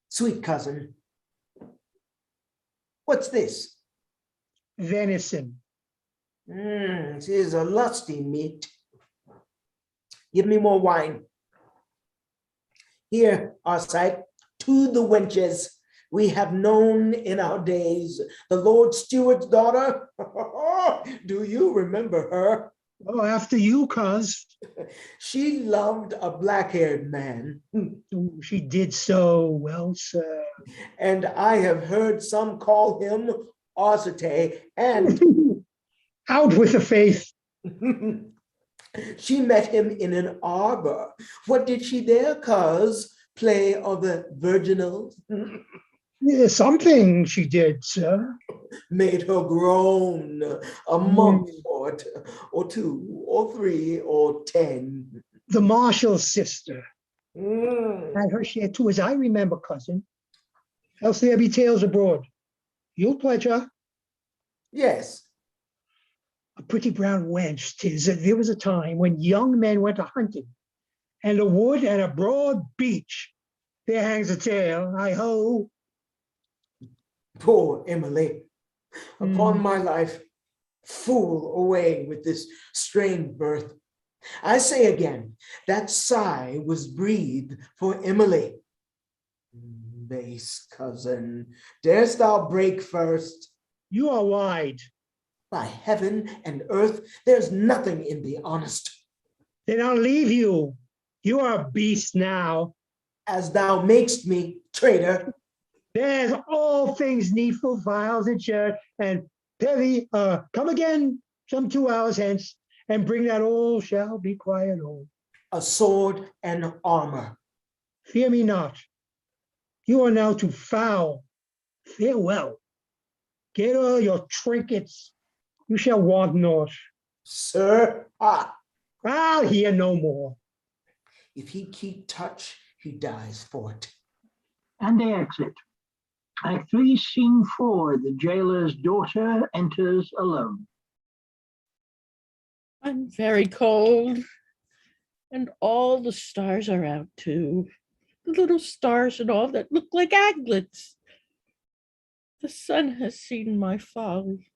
Sweet cousin, what's this? Venison. It is a lusty meat. Give me more wine. Here, Arcite, to the wenches we have known in our days, the Lord Steward's daughter. Do you remember her? Oh, after you, cuz. She loved a black-haired man. She did so well, sir. And I have heard some call him Arcite, and out with the faith. She met him in an arbor. What did she there, cuz? Play of the virginals? Yeah, something she did, sir. Made her groan a month or two or three or 10. The marshal's sister. Mm. Had her share too, as I remember, cousin. Else there be tales abroad. You'll pledge her. Yes. A pretty brown wench 'tis. There was a time when young men went a hunting, and a wood and a broad beach. There hangs a tale, I ho. Poor Emily. Upon my life, fool away with this strange birth. I say again, that sigh was breathed for Emily. Base cousin, darest thou break first? You are wide. By heaven and earth, there's nothing in thee honest. Then I'll leave you. You are a beast now. As thou makest me, traitor. There's all things needful, vials and shirt, and Pevy, come again some 2 hours hence, and bring that all shall be quiet all. A sword and armor. Fear me not. You are now too foul. Farewell. Get all your trinkets. You shall want naught. Sir, I'll hear no more. If he keep touch, he dies for it. And they exit. Act 3, Scene 4, the jailer's daughter enters alone. I'm very cold, and all the stars are out too. The little stars and all that look like aglets. The sun has seen my folly.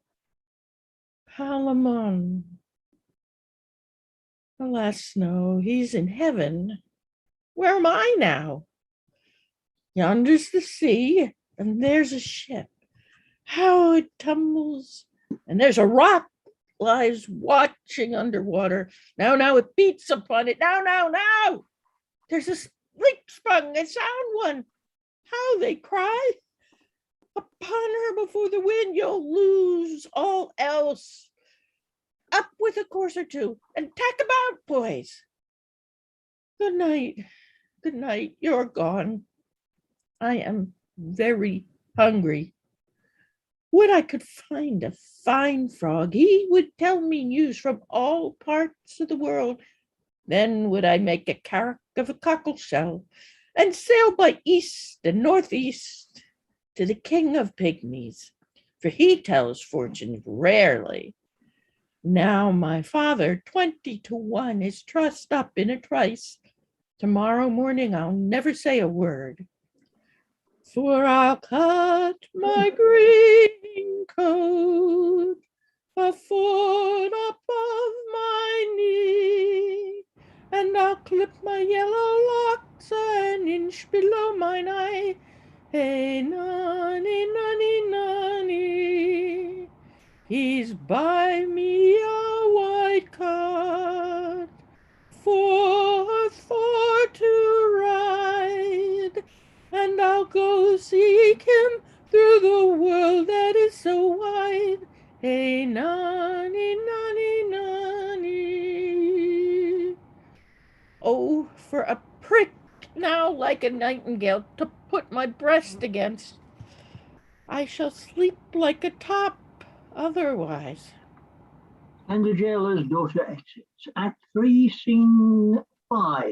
Palamon. Alas, no, he's in heaven. Where am I now? Yonder's the sea, and there's a ship. How it tumbles, and there's a rock lies watching underwater. Now it beats upon it. Now. There's a leap sprung, a sound one. How they cry. Upon her before the wind, you'll lose all else. Up with a course or two, and tack about, boys. Good night, you're gone. I am very hungry. Would I could find a fine frog, he would tell me news from all parts of the world. Then would I make a carrack of a cockle shell, and sail by east and northeast to the king of pygmies, for he tells fortunes rarely. Now my father, 20-1, is trussed up in a trice. Tomorrow morning I'll never say a word, for I'll cut my green coat a foot above my knee, and I'll clip my yellow locks an inch below mine eye. Hey, nanny, nanny, nanny, he's by me a white cart for to ride, and I'll go seek him through the world that is so wide. Hey, nanny, nanny, nanny. Oh, for a prick now like a nightingale to put my breast against. I shall sleep like a top otherwise. And the jailer's daughter exits. Act 3, Scene 5.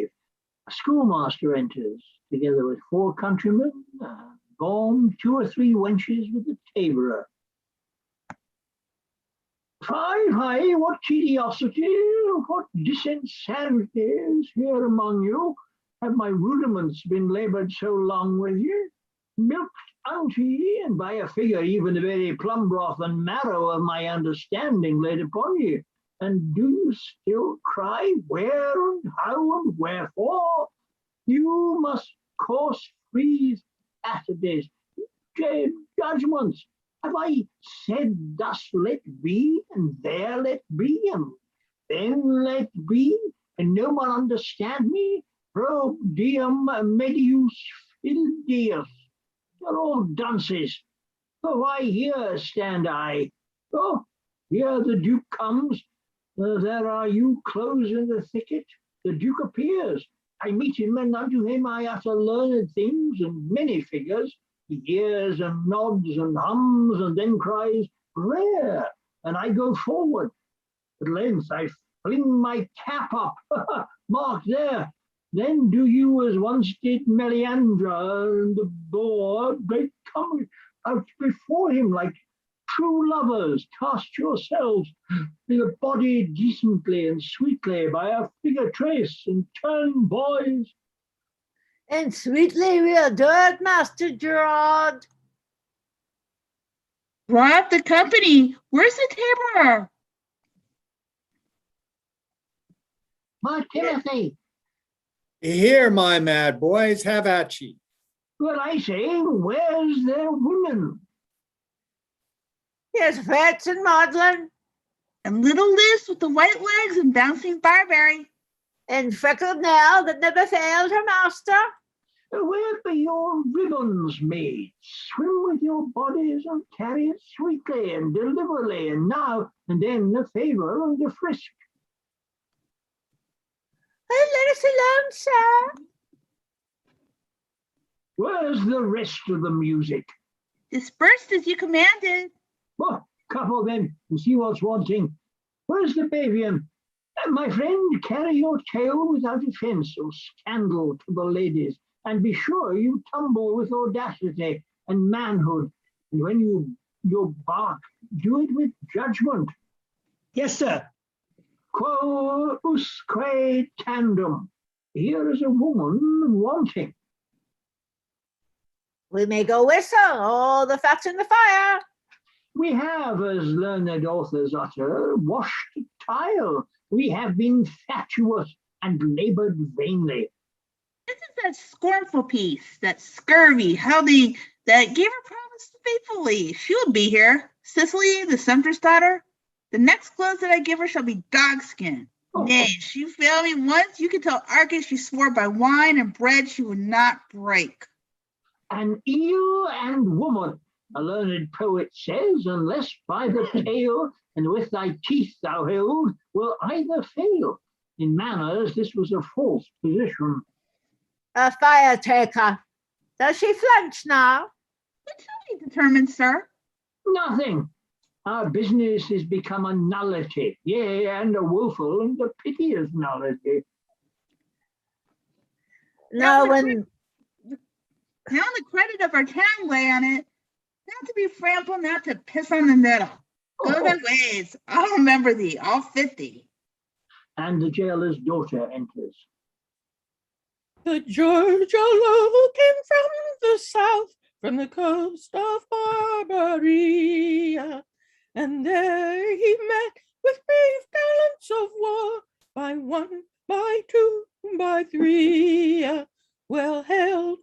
A schoolmaster enters, together with 4 countrymen, gone 2 or 3 wenches with a tabourer. Hi, what tediosity, what disincentives here among you. Have my rudiments been laboured so long with you? Milked unto ye, and by a figure even the very plum broth and marrow of my understanding laid upon you. And do you still cry where and how and wherefore? You must course freeze Saturdays, judgments. Have I said thus let be, and there let be, and then let be, and no one understand me? Pro diem medius filius. You're all dunces. So why here stand I? Oh, here the Duke comes. There are you close in the thicket. The Duke appears. I meet him, and unto him I utter learned things and many figures. He hears and nods and hums, and then cries, rare, and I go forward. At length I fling my cap up, mark there. Then do you as once did Meleandra and the boar, they come out before him like true lovers. Cast yourselves the body decently and sweetly by a figure trace, and turn, boys. And sweetly we'll do it, Master Gerard. Draw up the company. Where's the tabourer? My Timothy, Here, my mad boys, have at ye. well, I say, where's their women? Here's Fats and Maudlin, And little Liz with the white legs and bouncing barberry. and freckled Nell that never failed her master. Where be your ribbons made? Swim with your bodies and carry it sweetly and deliberately, and now and then the favor and the frisk. Oh, let us alone, sir. Where's the rest of the music? Dispersed as you commanded. Well, couple then and see what's wanting. Where's the Bavian? My friend, carry your tale without offence or scandal to the ladies, and be sure you tumble with audacity and manhood. And when you bark, do it with judgment. Yes, sir. Quo usque tandem. Here is a woman wanting. We may go whistle all the fat's in the fire. We have, as learned authors utter, washed tile. We have been fatuous and labored vainly. This is that scornful piece, that scurvy, how that gave her promise faithfully. She will be here. Cicely, the sumter's daughter. The next clothes that I give her shall be dogskin. Oh. Nay, she failed me once. You can tell Arcus she swore by wine and bread she would not break. An eel and woman, a learned poet says, unless by the tail and with thy teeth thou hold, will either fail. In manners, this was a false position. A fire taker. Does she flinch now? What shall be determined, sir? Nothing. Our business is become a nullity, yea, and a woeful and a piteous nullity. No, Now when the credit of our town lay on it, not to be frample, not to piss on the nettle. Go thy ways. I'll remember thee. I'll fit thee. And the jailer's daughter enters. The Georgia Low came from the south, from the coast of Barbaria, and there he met with brave gallants of war, by 1, by 2, by 3. Well held,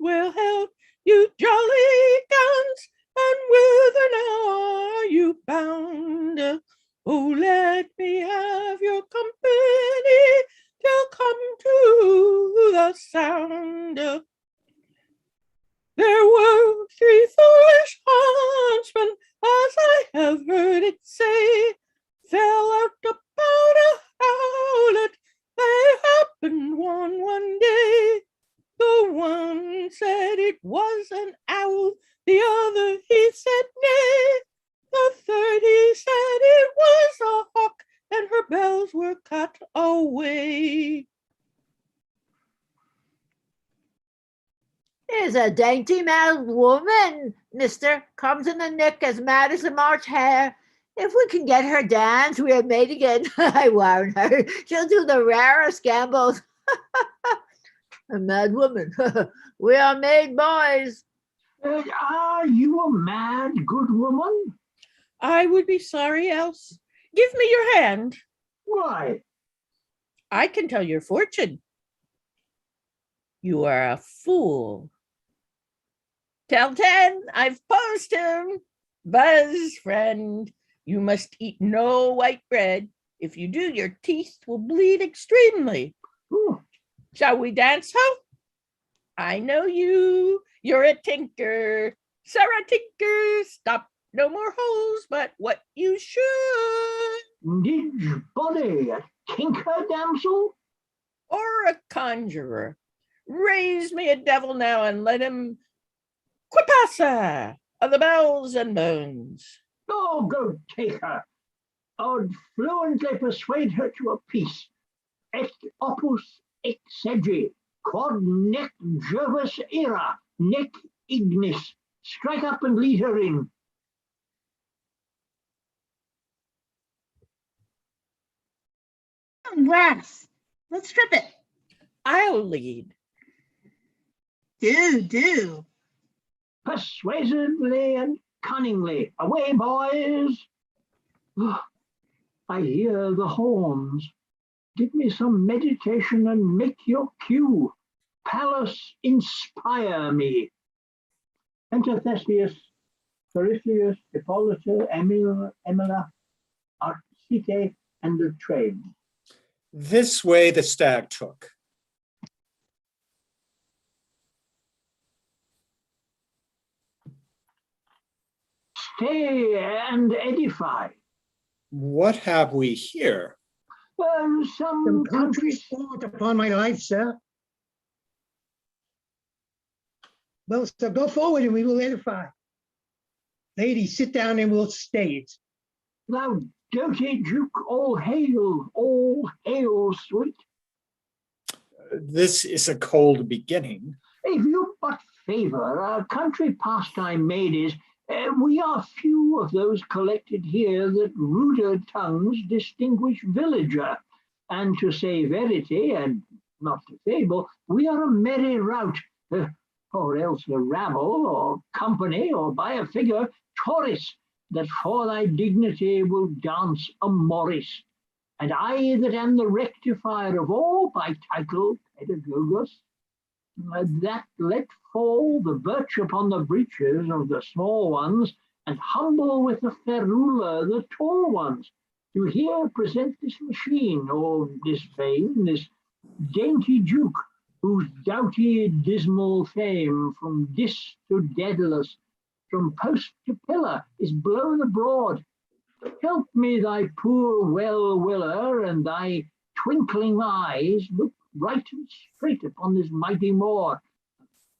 you jolly gallants, and whither now are you bound? Oh, let me have your company till come to the sound. There were 3 foolish huntsmen, as I have heard it say, fell out about a howlet. They happened one day. The one said it was an owl, the other he said never cut away. There's a dainty mad woman, mister, comes in the nick as mad as a March hare. If we can get her dance, we are made again. I warn her, she'll do the rarest gambols. A mad woman. We are made boys. Are you a mad good woman? I would be sorry else. Give me your hand. Why? I can tell your fortune. You are a fool. Tell 10, I've posed him. Buzz, friend, you must eat no white bread. If you do, your teeth will bleed extremely. Ooh. Shall we dance, ho? I know you. You're a tinker. Sarah Tinker, stop. No more holes, but what you should. Did body a tinker, damsel? Or a conjurer. Raise me a devil now and let him quipassa of the bells and bones. Oh, go take her. I'd fluently persuade her to a peace. Et opus exegi, quod nec Jervis era, nec ignis. Strike up and lead her in. Grass. Let's strip it. I'll lead. Do. Persuasively and cunningly. Away, boys. I hear the horns. Give me some meditation and make your cue. Pallas, inspire me. Enter Theseus, Peripheus, Hippolyta, Emila, Arcite, and the train. This way the stag took. Stay and edify. What have we here? Some country sport upon my life, sir. Well, so go forward and we will edify. Ladies, sit down and we'll stay it. Thou doty Duke, all hail, sweet. This is a cold beginning. If you but favor a country pastime made is, we are few of those collected here that ruder tongues distinguish villager. And to say verity, and not to fable, we are a merry rout, or else a rabble, or company, or by a figure, chorus, that for thy dignity will dance a morris. And I that am the rectifier of all, by title pedagogus, that let fall the birch upon the breeches of the small ones, and humble with the ferula the tall ones, to here present this machine, or this fame, this dainty duke, whose doughty dismal fame from dis to Daedalus, from post to pillar, is blown abroad. Help me, thy poor well-willer, and thy twinkling eyes look right and straight upon this mighty Moor.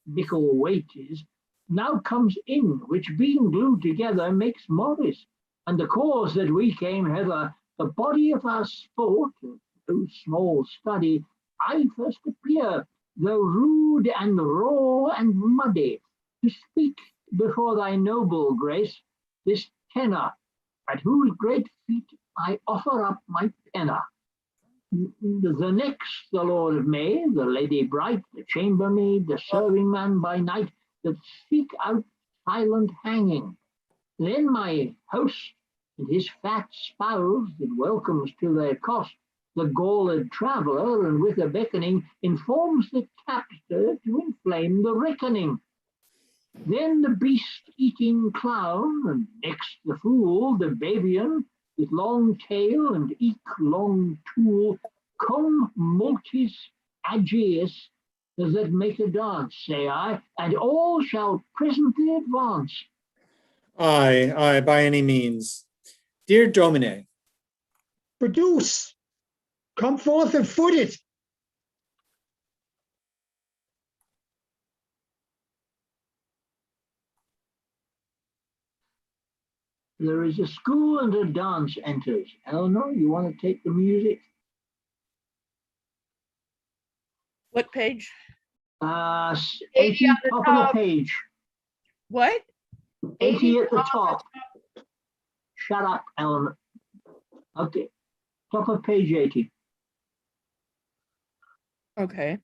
Mickle weight is, now comes in, which being glued together makes Morris. And the cause that we came hither, the body of our sport, no small study, I first appear, though rude and raw and muddy, to speak before thy noble grace, this tenor, at whose great feet I offer up my penna. The next, the Lord of May, the Lady Bright, the chambermaid, the serving man by night, that seek out silent hanging. Then my host and his fat spouse that welcomes to their cost the galled traveller, and with a beckoning informs the captor to inflame the reckoning. Then the beast-eating clown, and next the fool, the babian, with long tail and eke long tool, cum multis agius, that make a dance, say I, and all shall presently advance. Aye, by any means. Dear Domine, Produce. Come forth and foot it. There is a school and a dance enters. Eleanor, you want to take the music? What page? 80 on the top of the top. page. What? 80 at the top. Shut up, Ellen. Okay. Top of page 80. Okay.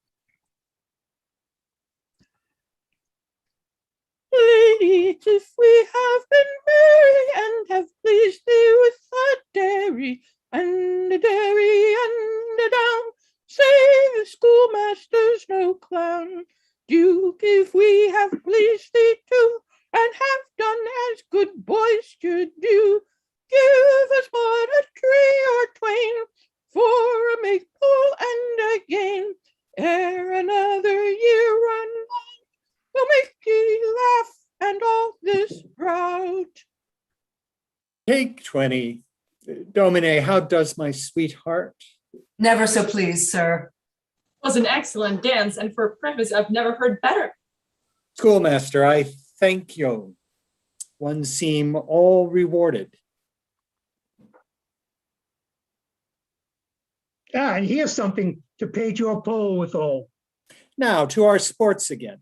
Ladies, if we have been merry and have pleased thee with a dairy and a dairy and a down, say the schoolmaster's no clown. Duke, if we have pleased thee too, and have done as good boys should do, give us but a tree or twain for a maypole and a gain, ere another year run by, we'll make ye laugh and all this proud. Take 20. Domine, how does my sweetheart? Never so pleased, sir. Was an excellent dance, and for a preface, I've never heard better. Schoolmaster, I thank you. One seem all rewarded. And here's something to page your poll withal. Now to our sports again.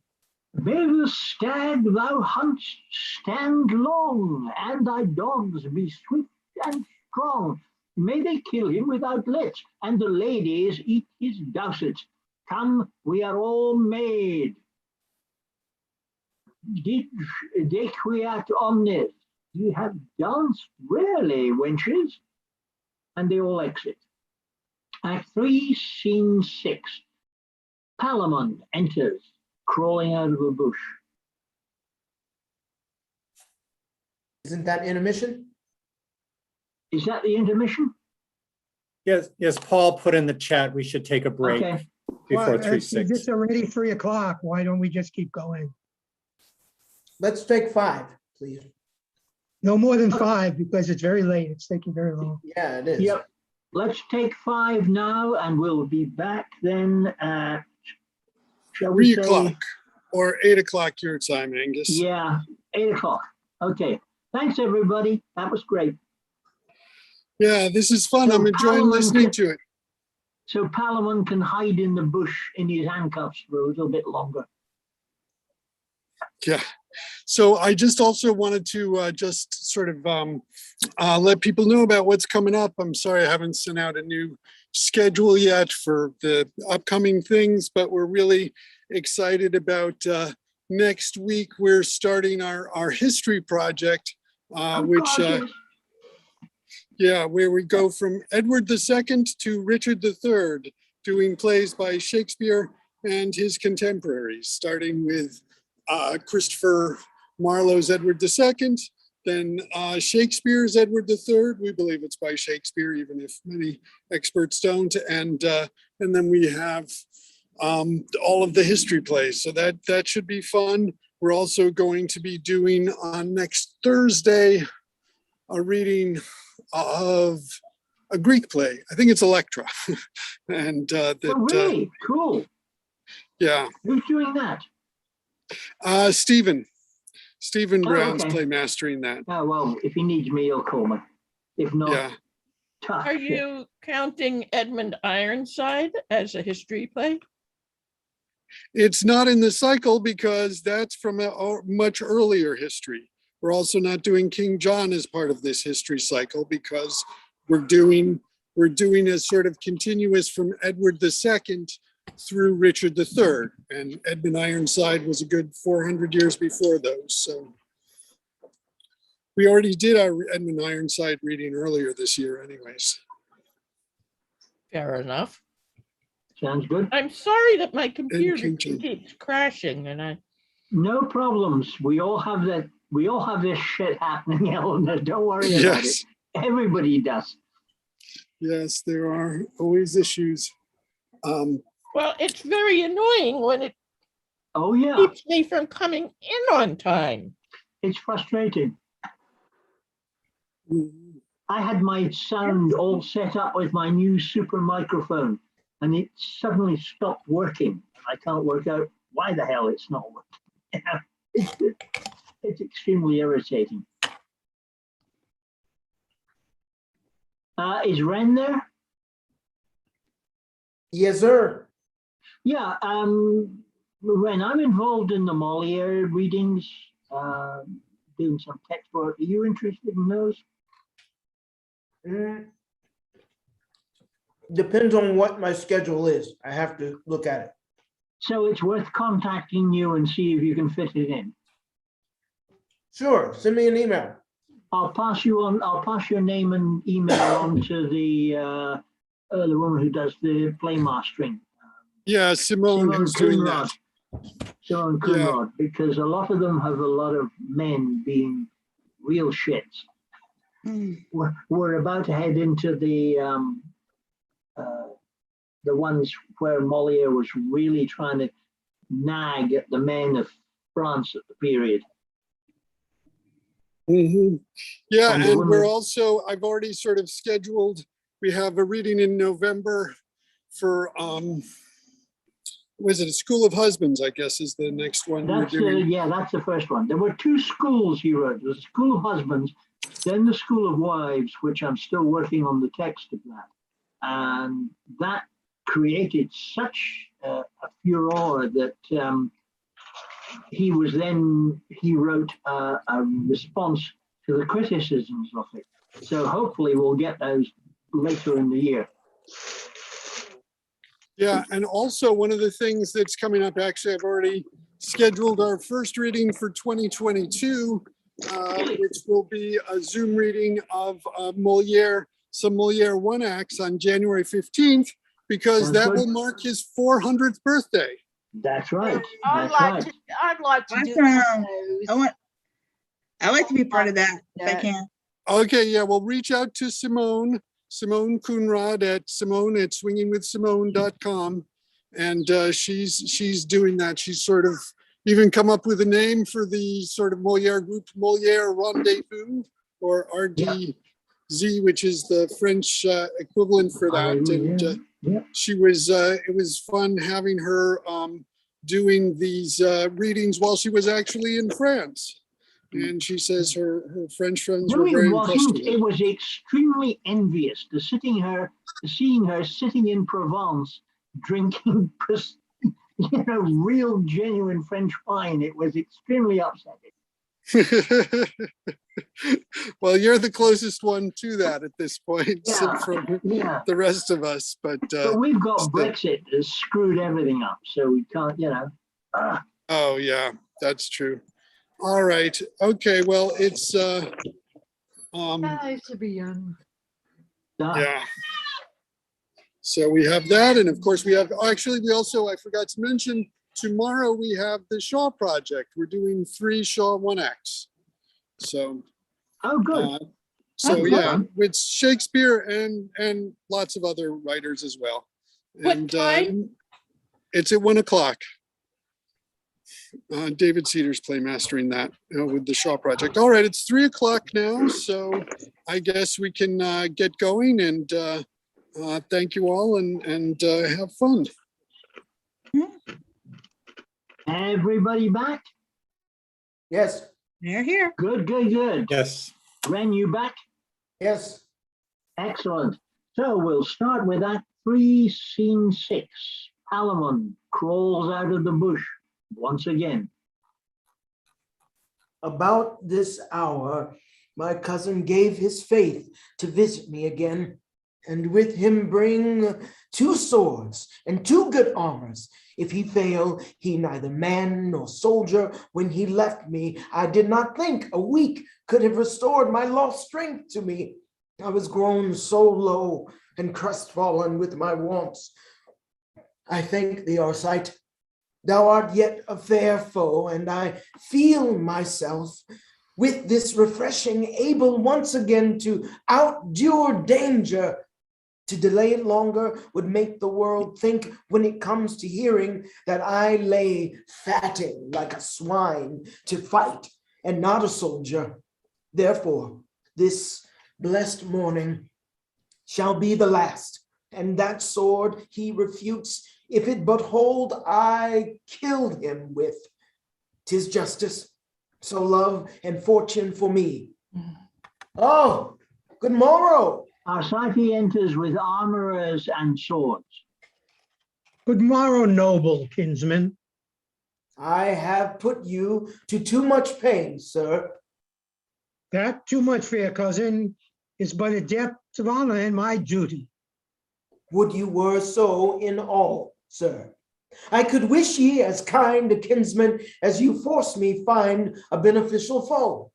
May the stag thou hunt'st stand long, and thy dogs be swift and strong. May they kill him without let, and the ladies eat his dowsets. Come, we are all made. Dequiat omnes. Ye have danced rarely, wenches. And they all exit. Act 3, Scene 6. Palamon enters, crawling out of a bush. Isn't that intermission? Is that the intermission? Yes, Paul put in the chat, we should take a break Okay. before Well, 3-6. It's already 3 o'clock. Why don't we just keep going? Let's take 5, please. No more than 5 because it's very late. It's taking very long. Yeah, it is. Yep. Let's take 5 now, and we'll be back then at, shall we 3 say? o'clock or 8 o'clock your time, Angus. Yeah, 8 o'clock. Okay. Thanks, everybody. That was great. Yeah, this is fun. So I'm enjoying Palamon listening can- to it. So Palamon can hide in the bush in his handcuffs for a little bit longer. Yeah. So I just also wanted to just sort of let people know about what's coming up. I'm sorry I haven't sent out a new schedule yet for the upcoming things, but we're really excited about next week. We're starting our history project, which yeah, where we go from Edward II to Richard III, doing plays by Shakespeare and his contemporaries, starting with Christopher Marlowe's Edward II, then Shakespeare's Edward III. We believe it's by Shakespeare, even if many experts don't. And then we have all of the history plays. So that should be fun. We're also going to be doing on next Thursday a reading of a Greek play. I think it's Electra. And Oh, really? Cool. Yeah. Who's doing that? Stephen Oh, Brown's okay. play mastering that. Oh, well, if he needs me, he'll call me. If not, Yeah. tough Are shit. you counting Edmund Ironside as a history play? It's not in the cycle because that's from a much earlier history. We're also not doing King John as part of this history cycle because we're doing a sort of continuous from Edward II through Richard III, and Edmund Ironside was a good 400 years before those. So we already did our Edmund Ironside reading earlier this year anyways. Fair enough. Sounds good. I'm sorry that my computer King John. keeps crashing and I. No problems. We all have that. We all have this shit happening, Eleanor. Don't worry about it. Yes, Everybody does. yes, there are always issues. Well, it's very annoying when it Oh, yeah. keeps me from coming in on time. It's frustrating. I had my sound all set up with my new super microphone, and it suddenly stopped working. I can't work out why the hell it's not working. It's extremely irritating. Is Ren there? Yes, sir. Yeah, when I'm involved in the Moliere readings, doing some text work, are you interested in those? Depends on what my schedule is. I have to look at it. So it's worth contacting you and see if you can fit it in. Sure, send me an email. I'll pass you on. I'll pass your name and email on to the woman who does the play mastering. Yeah, Simone who's doing that. Simone Coonrod, because a lot of them have a lot of men being real shits. We're about to head into the ones where Moliere was really trying to nag at the men of France at the period. Mm-hmm. Yeah, and women. we're also, I've already sort of scheduled, we have a reading in November for, was it a School of Husbands, I guess is the next one we're That's doing. yeah, that's the first one. There were two schools he wrote. There was the School of Husbands, then the School of Wives, which I'm still working on the text of that. And that created such a furor that he wrote a response to the criticisms of it. So hopefully we'll get those later in the year. Yeah, and also one of the things that's coming up, actually, I've already scheduled our first reading for 2022, which will be a Zoom reading of Moliere, some Moliere one acts on January 15th, because That's that good. will mark his 400th birthday. That's right. I'd That's right. like to do Awesome. those. I like to be part of that if I That- can. Okay, yeah, we'll reach out to Simone Coonrod at swingingwithsimone.com. And she's doing that. She's sort of even come up with a name for the sort of Moliere group, Moliere Rendezvous, or RDZ, which is the French equivalent for that. And she was, it was fun having her doing these readings while she was actually in France. And she says her French friends were very impressed with It was extremely envious to seeing her sitting in Provence drinking real genuine French wine. It was extremely upsetting. Well, you're the closest one to that at this point from Yeah. the rest of us. But we've got Brexit has screwed everything up, so we can't, Oh yeah, that's true. All right. Okay. Well, it's Nice to be young. yeah. So we have that, and of course we have. Actually, we also, I forgot to mention, tomorrow we have the Shaw Project. We're doing 3 Shaw one acts. So. Oh, good. So yeah, with Shakespeare and lots of other writers as well. What And time? it's at 1 o'clock. David Cedars playmastering that with the Shaw Project. All right, it's 3 o'clock now, so I guess we can get going, and thank you all, and have fun. Everybody back? Yes. They're here. Good. Yes. Ren, you back? Yes. Excellent. So we'll start with Act 3, Scene 6. Palamon crawls out of the bush once again. About this hour, my cousin gave his faith to visit me again, and with him bring 2 swords and 2 good armors. If he fail, he neither man nor soldier. When he left me, I did not think a week could have restored my lost strength to me. I was grown so low and crestfallen with my wants. I thank thee, Arcite. Thou art yet a fair foe, and I feel myself with this refreshing able once again to outdure danger. To delay it longer would make the world think, when it comes to hearing, that I lay fatting like a swine to fight and not a soldier. Therefore, this blessed morning shall be the last, and that sword he refutes, if it but hold I killed him with. 'Tis justice, so love and fortune for me. Oh, good morrow. Arcite enters with armorers and swords. Good morrow, noble kinsman. I have put you to too much pain, sir. That too much, fair cousin, is but a debt of honor and my duty. Would you were so in all, sir. I could wish ye as kind a kinsman as you force me find a beneficial foe,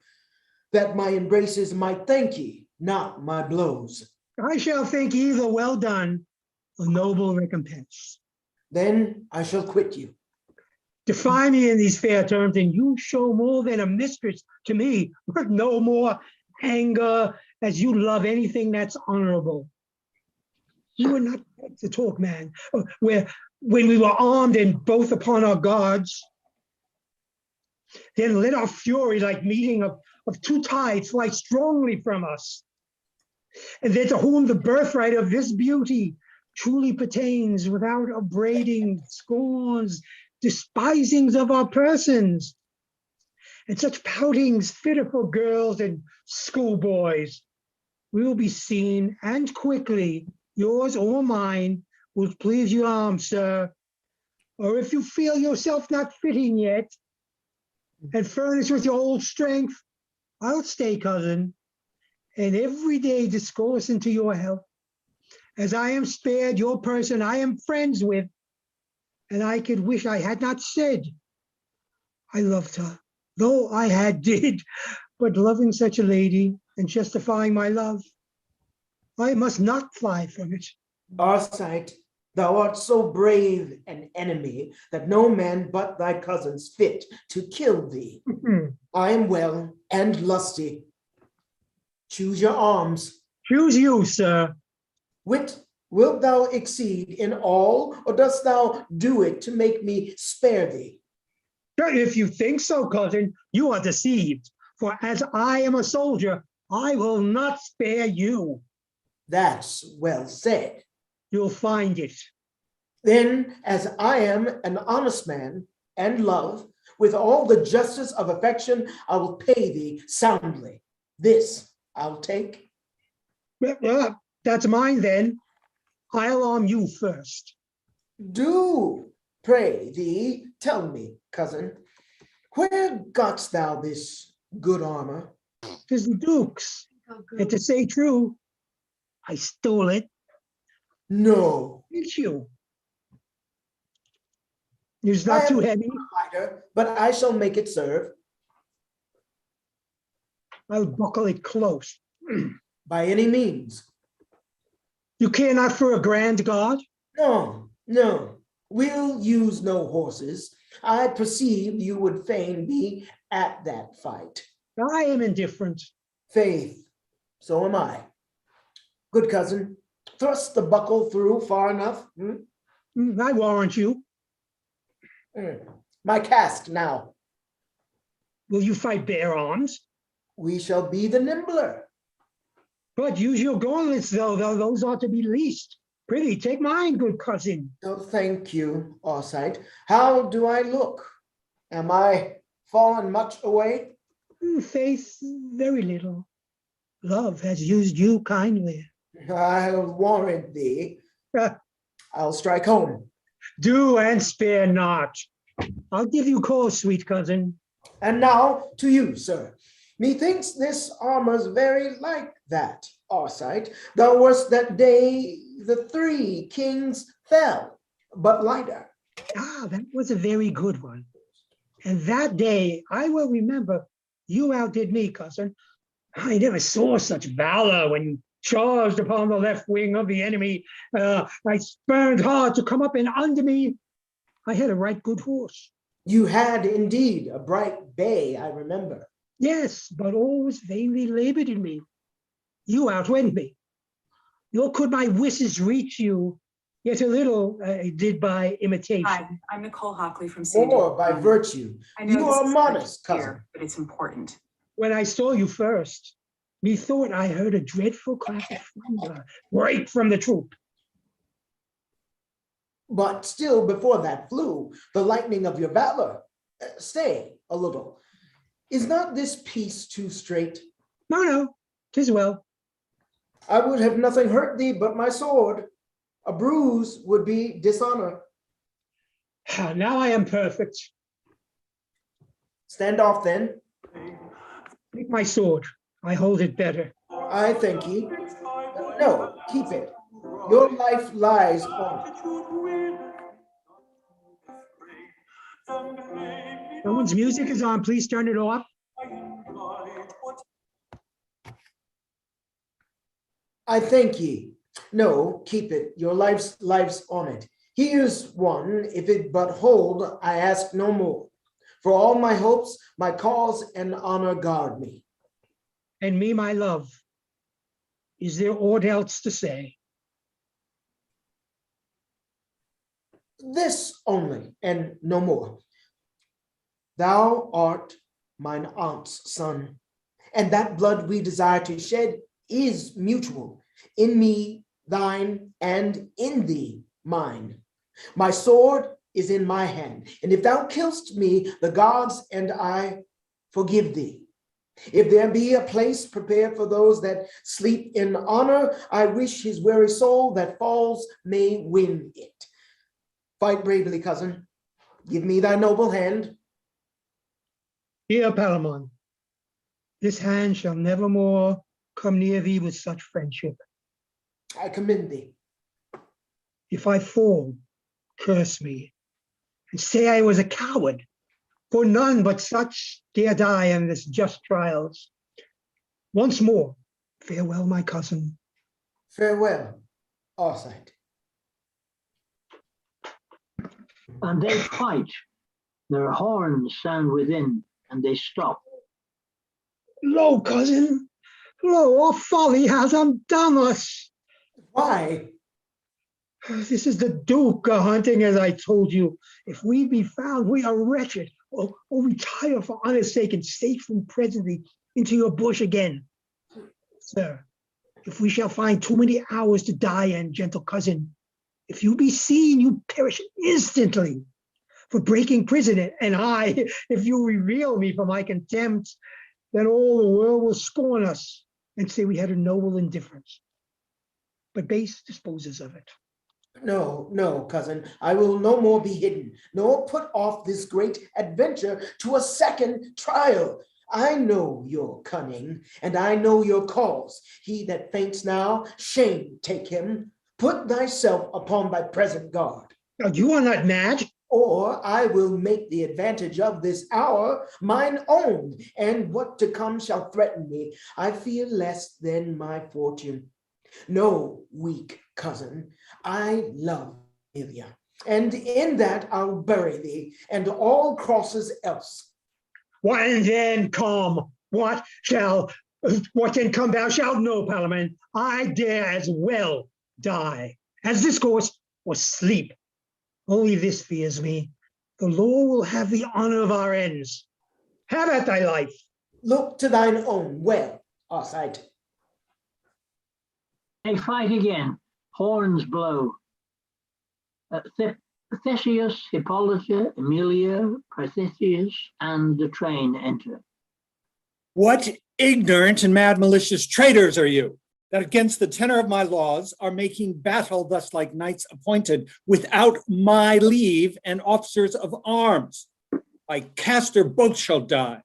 that my embraces might thank ye, not my blows. I shall think either well done, a noble recompense. Then I shall quit you. Defy me in these fair terms, and you show more than a mistress to me, but no more anger as you love anything that's honorable. You were not to talk, man, when we were armed and both upon our guards. Then let our fury, like meeting of two tides, fly strongly from us. And then to whom the birthright of this beauty truly pertains, without upbraiding, scorns, despisings of our persons, and such poutings fit for girls and schoolboys. We will be seen, and quickly, yours or mine, will please your arm, sir. Or if you feel yourself not fitting yet, and furnish with your old strength, I'll stay, cousin, and every day discourse into your health, as I am spared your person I am friends with, and I could wish I had not said I loved her, though I had did, but loving such a lady and justifying my love, I must not fly from it. Arcite, thou art so brave an enemy that no man but thy cousins fit to kill thee. I am well and lusty. Choose your arms. Choose you, sir. Wit, wilt thou exceed in all, or dost thou do it to make me spare thee? If you think so, cousin, you are deceived. For as I am a soldier, I will not spare you. That's well said. You'll find it. Then, as I am an honest man and love, with all the justice of affection, I will pay thee soundly. This I'll take. That's mine then. I'll arm you first. Do, pray thee, tell me, cousin, where gotst thou this good armor? 'Tis the Duke's, and to say true, I stole it. No. It's you. It's not too heavy. Lighter, but I shall make it serve. I'll buckle it close. By any means. You care not for a grand guard? No, no. We'll use no horses. I perceived you would fain be at that fight. I am indifferent. Faith, so am I. Good cousin, thrust the buckle through far enough. I warrant you. My casque now. Will you fight bare arms? We shall be the nimbler. But use your gauntlets, though those ought to be least. Prithee, take mine, good cousin. Oh, thank you, Arcite. How do I look? Am I fallen much away? Faith, very little. Love has used you kindly. I'll warrant thee. I'll strike home. Do and spare not. I'll give you cause, sweet cousin. And now to you, sir. Methinks this armor's very like that, Arcite. Thou wast that day the 3 kings fell, but lighter. Ah, that was a very good one. And that day, I will remember, you outdid me, cousin. I never saw such valor when you charged upon the left wing of the enemy. I spurned hard to come up, and under me, I had a right good horse. You had indeed a bright bay, I remember. Yes, but always vainly labored in me. You outwent me. Nor could my wishes reach you, yet a little I did by imitation. Hi, I'm Nicole Hockley from San Diego. Or by virtue. I know You this are is modest, here, cousin. but it's important. When I saw you first, methought I heard a dreadful clap of thunder break from the troop. But still before that flew the lightning of your valor. Stay a little. Is not this piece too straight? No, 'tis well. I would have nothing hurt thee but my sword. A bruise would be dishonor. Now I am perfect. Stand off then. Take my sword. I hold it better. I thank ye. No, keep it. Your life lies on it. Someone's music is on. Please turn it off. I thank ye. No, keep it. Your life's on it. Here's one. If it but hold, I ask no more. For all my hopes, my cause and honor guard me. And me, my love. Is there aught else to say? This only, and no more. Thou art mine aunt's son, and that blood we desire to shed is mutual. In me, thine, and in thee, mine. My sword is in my hand, and if thou killst me, the gods and I forgive thee. If there be a place prepared for those that sleep in honor, I wish his weary soul that falls may win it. Fight bravely, cousin. Give me thy noble hand. Dear Palamon, this hand shall nevermore come near thee with such friendship. I commend thee. If I fall, curse me, and say I was a coward, for none but such dare die in this just trials. Once more, farewell, my cousin. Farewell, Arcite. And they fight. Their horns sound within, and they stop. Lo, cousin, lo, our folly has undone us. Why? This is the Duke hunting, as I told you. If we be found, we are wretched, or retire for honor's sake and safe from presently into your bush again. Sir, if we shall find too many hours to die in, gentle cousin, if you be seen, you perish instantly for breaking prison, and I, if you reveal me for my contempt, then all the world will scorn us and say we had a noble indifference. But base disposes of it. No, no, cousin, I will no more be hidden, nor put off this great adventure to a second trial. I know your cunning, and I know your cause. He that faints now, shame take him. Put thyself upon thy present guard. Now, you are not mad. Or I will make the advantage of this hour mine own, and what to come shall threaten me. I fear less than my fortune. No, weak cousin, I love Amelia, and in that I'll bury thee, and all crosses else. What then come? What then come thou shalt know, Palamon. I dare as well die as discourse or sleep. Only this fears me. The law will have the honor of our ends. Have at thy life. Look to thine own well, Arcite. They fight again. Horns blow. Theseus, Hippolyta, Emilia, Parthesius, and the train enter. What ignorant and mad malicious traitors are you, that against the tenor of my laws are making battle thus like knights appointed without my leave and officers of arms? By Castor both shall die.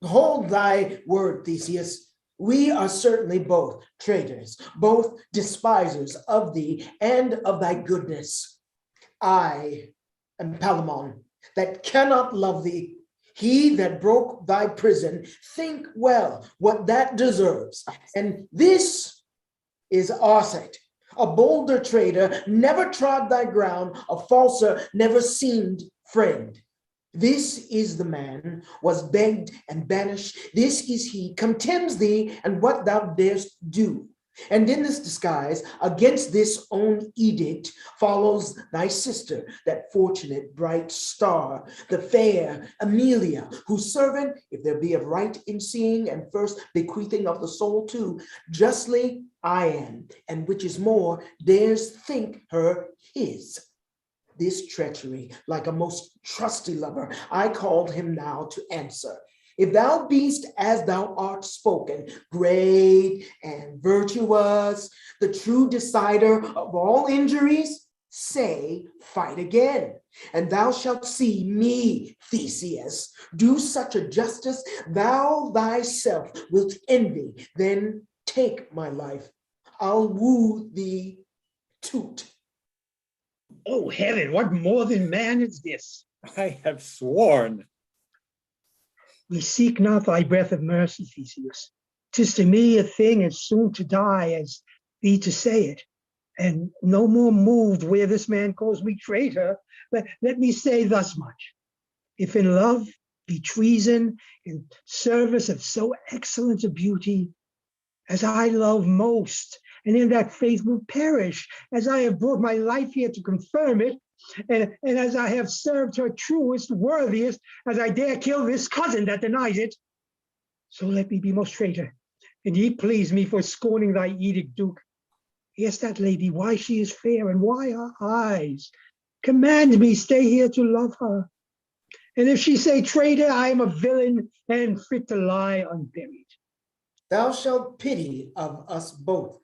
Hold thy word, Theseus. We are certainly both traitors, both despisers of thee and of thy goodness. I am Palamon, that cannot love thee. He that broke thy prison, think well what that deserves. And this is Arcite, a bolder traitor, never trod thy ground, a falser, never seemed friend. This is the man, was begged and banished. This is he, contemns thee and what thou darest do. And in this disguise, against this own edict, follows thy sister, that fortunate bright star, the fair Emilia, whose servant, if there be of right in seeing and first bequeathing of the soul too, justly I am, and which is more, dares think her his. This treachery, like a most trusty lover, I called him now to answer. If thou beest as thou art spoken, great and virtuous, the true decider of all injuries, say, fight again, and thou shalt see me, Theseus, do such a justice thou thyself wilt envy. Then take my life. I'll woo thee toot. Oh, heaven, what more than man is this? I have sworn. We seek not thy breath of mercy, Theseus. 'Tis to me a thing as soon to die as thee to say it. And no more moved where this man calls me traitor. Let me say thus much. If in love be treason in service of so excellent a beauty, as I love most, and in that faith will perish, as I have brought my life here to confirm it, and as I have served her truest, worthiest, as I dare kill this cousin that denies it. So let me be most traitor, and ye please me for scorning thy edict, Duke. Ask that lady why she is fair and why her eyes. Command me stay here to love her. And if she say traitor, I am a villain and fit to lie unburied. Thou shalt pity of us both,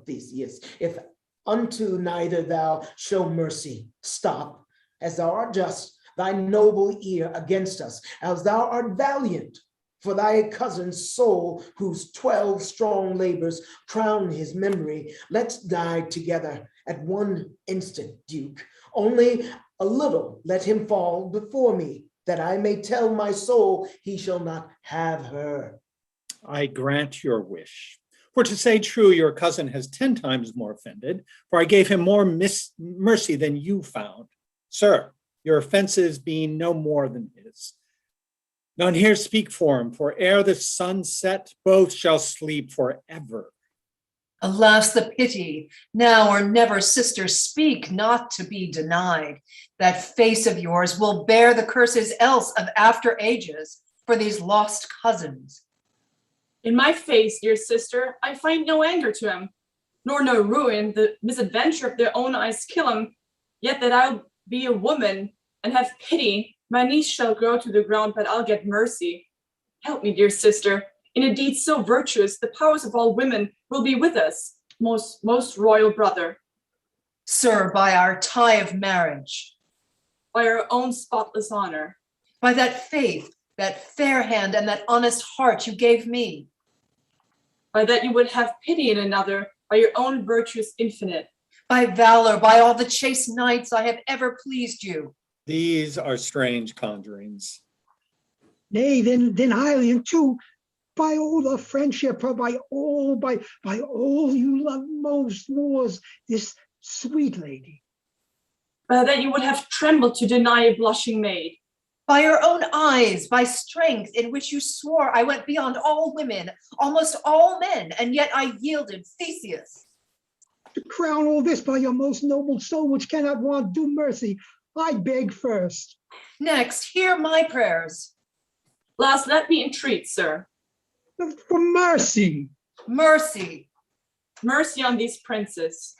Theseus, if unto neither thou show mercy. Stop, as thou art just, thy noble ear against us, as thou art valiant. For thy cousin's soul, whose 12 strong labors crown his memory, let's die together at one instant, Duke. Only a little let him fall before me, that I may tell my soul he shall not have her. I grant your wish. For to say true, your cousin has 10 times more offended, for I gave him more mercy than you found. Sir, your offenses being no more than his. None here speak for him, for ere the sun set, both shall sleep forever. Alas, the pity, now or never, sister, speak not to be denied. That face of yours will bear the curses else of after ages for these lost cousins. In my face, dear sister, I find no anger to him, nor no ruin, the misadventure of their own eyes kill him. Yet that I'll be a woman and have pity, my niece shall grow to the ground, but I'll get mercy. Help me, dear sister. In a deed so virtuous, the powers of all women will be with us, most royal brother. Sir, by our tie of marriage. By our own spotless honor. By that faith, that fair hand, and that honest heart you gave me. By that you would have pity in another, by your own virtues infinite. By valor, by all the chaste knights I have ever pleased you. These are strange conjurings. Nay, then I'll too, by all the friendship, by all you love most was this sweet lady. By that you would have trembled to deny a blushing maid. By your own eyes, by strength in which you swore I went beyond all women, almost all men, and yet I yielded, Theseus. To crown all this by your most noble soul, which cannot want due mercy, I beg first. Next, hear my prayers. Last, let me entreat, sir. For mercy. Mercy. Mercy on these princes.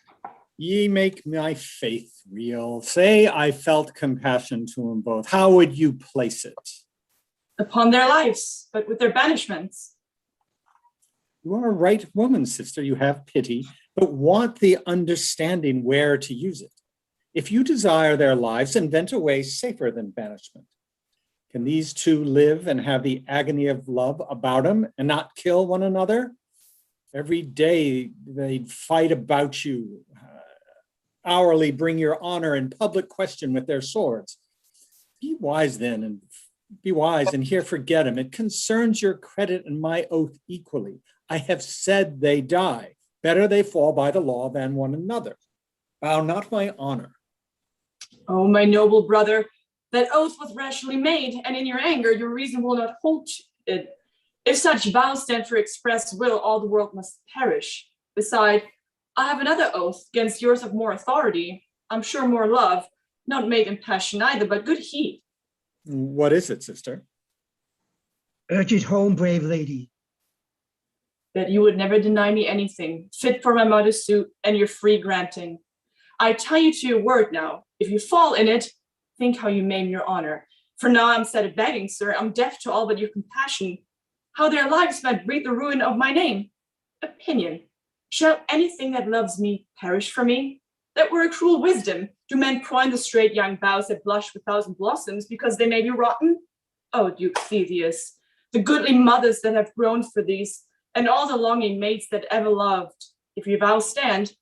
Ye make my faith real. Say I felt compassion to them both. How would you place it? Upon their lives, but with their banishments. You are a right woman, sister. You have pity, but want the understanding where to use it. If you desire their lives, invent a way safer than banishment. Can these two live and have the agony of love about them and not kill one another? Every day they'd fight about you, hourly bring your honor in public question with their swords. Be wise then, and be wise and here forget him. It concerns your credit and my oath equally. I have said they die. Better they fall by the law than one another. Bow not my honor. Oh, my noble brother, that oath was rashly made, and in your anger your reason will not hold it. If such vows stand for express will, all the world must perish. Beside, I have another oath against yours of more authority. I'm sure more love, not made in passion either, but good heat. What is it, sister? Urge it home, brave lady. That you would never deny me anything fit for my mother's suit and your free granting. I tell you to your word now, if you fall in it, think how you maim your honor. For now I'm set at begging, sir, I'm deaf to all but your compassion. How their lives might breed the ruin of my name. Opinion, shall anything that loves me perish for me? That were a cruel wisdom. Do men prune the straight young boughs that blush with thousand blossoms because they may be rotten? O Duke Theseus, the goodly mothers that have groaned for these, and all the longing mates that ever loved, if your vows stand,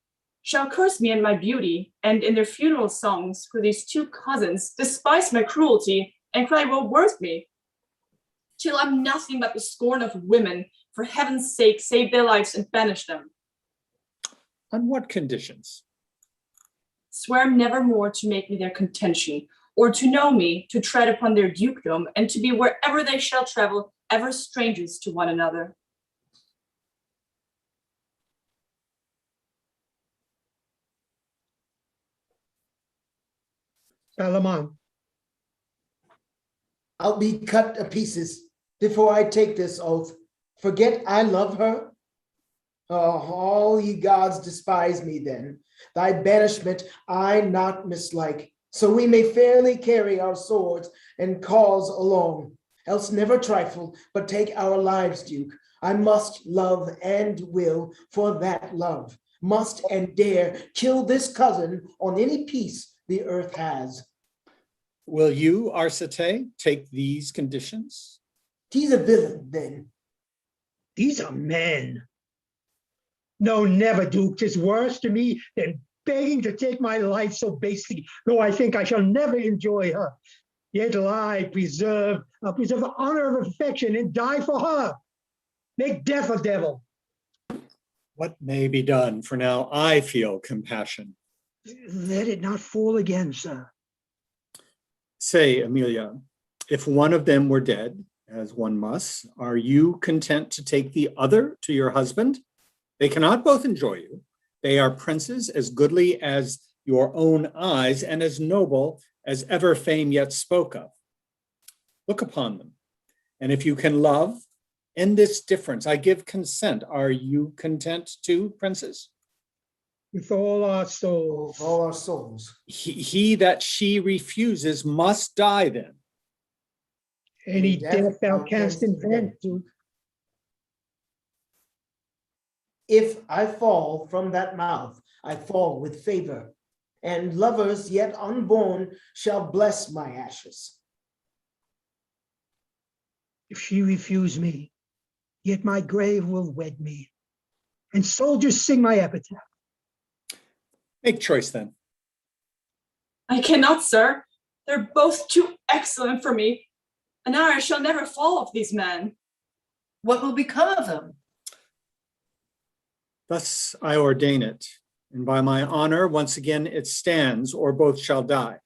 shall curse me and my beauty, and in their funeral songs for these two cousins despise my cruelty and cry woe worth me, till I'm nothing but the scorn of women. For heaven's sake, save their lives and banish them. On what conditions? Swear never more to make me their contention, or to know me, to tread upon their dukedom, and to be wherever they shall travel, ever strangers to one another. Palamon, I'll be cut to pieces before I take this oath. Forget I love her? Oh, all ye gods despise me then. Thy banishment I not mislike, so we may fairly carry our swords and cause along. Else never trifle, but take our lives, Duke. I must love and will for that love. Must and dare kill this cousin on any peace the earth has. Will you, Arcite, take these conditions? He's a villain then. these are men. No, never, Duke. 'Tis worse to me than begging to take my life so basely, though I think I shall never enjoy her. Yet I'll preserve the honor of affection and die for her. Make death a devil. What may be done? For now I feel compassion. Let it not fall again, sir. Say, Amelia, if one of them were dead, as one must, are you content to take the other to your husband? They cannot both enjoy you. They are princes as goodly as your own eyes and as noble as ever fame yet spoke of. Look upon them, and if you can love, end this difference. I give consent. Are you content too, princes? With all our souls. All our souls. He that she refuses must die then. Any death thou canst invent, Duke. If I fall from that mouth, I fall with favor, and lovers yet unborn shall bless my ashes. If she refuse me, yet my grave will wed me, and soldiers sing my epitaph. Make choice then. I cannot, sir. They're both too excellent for me, and I shall never fall off these men. What will become of them? Thus I ordain it, and by my honor, once again it stands, or both shall die.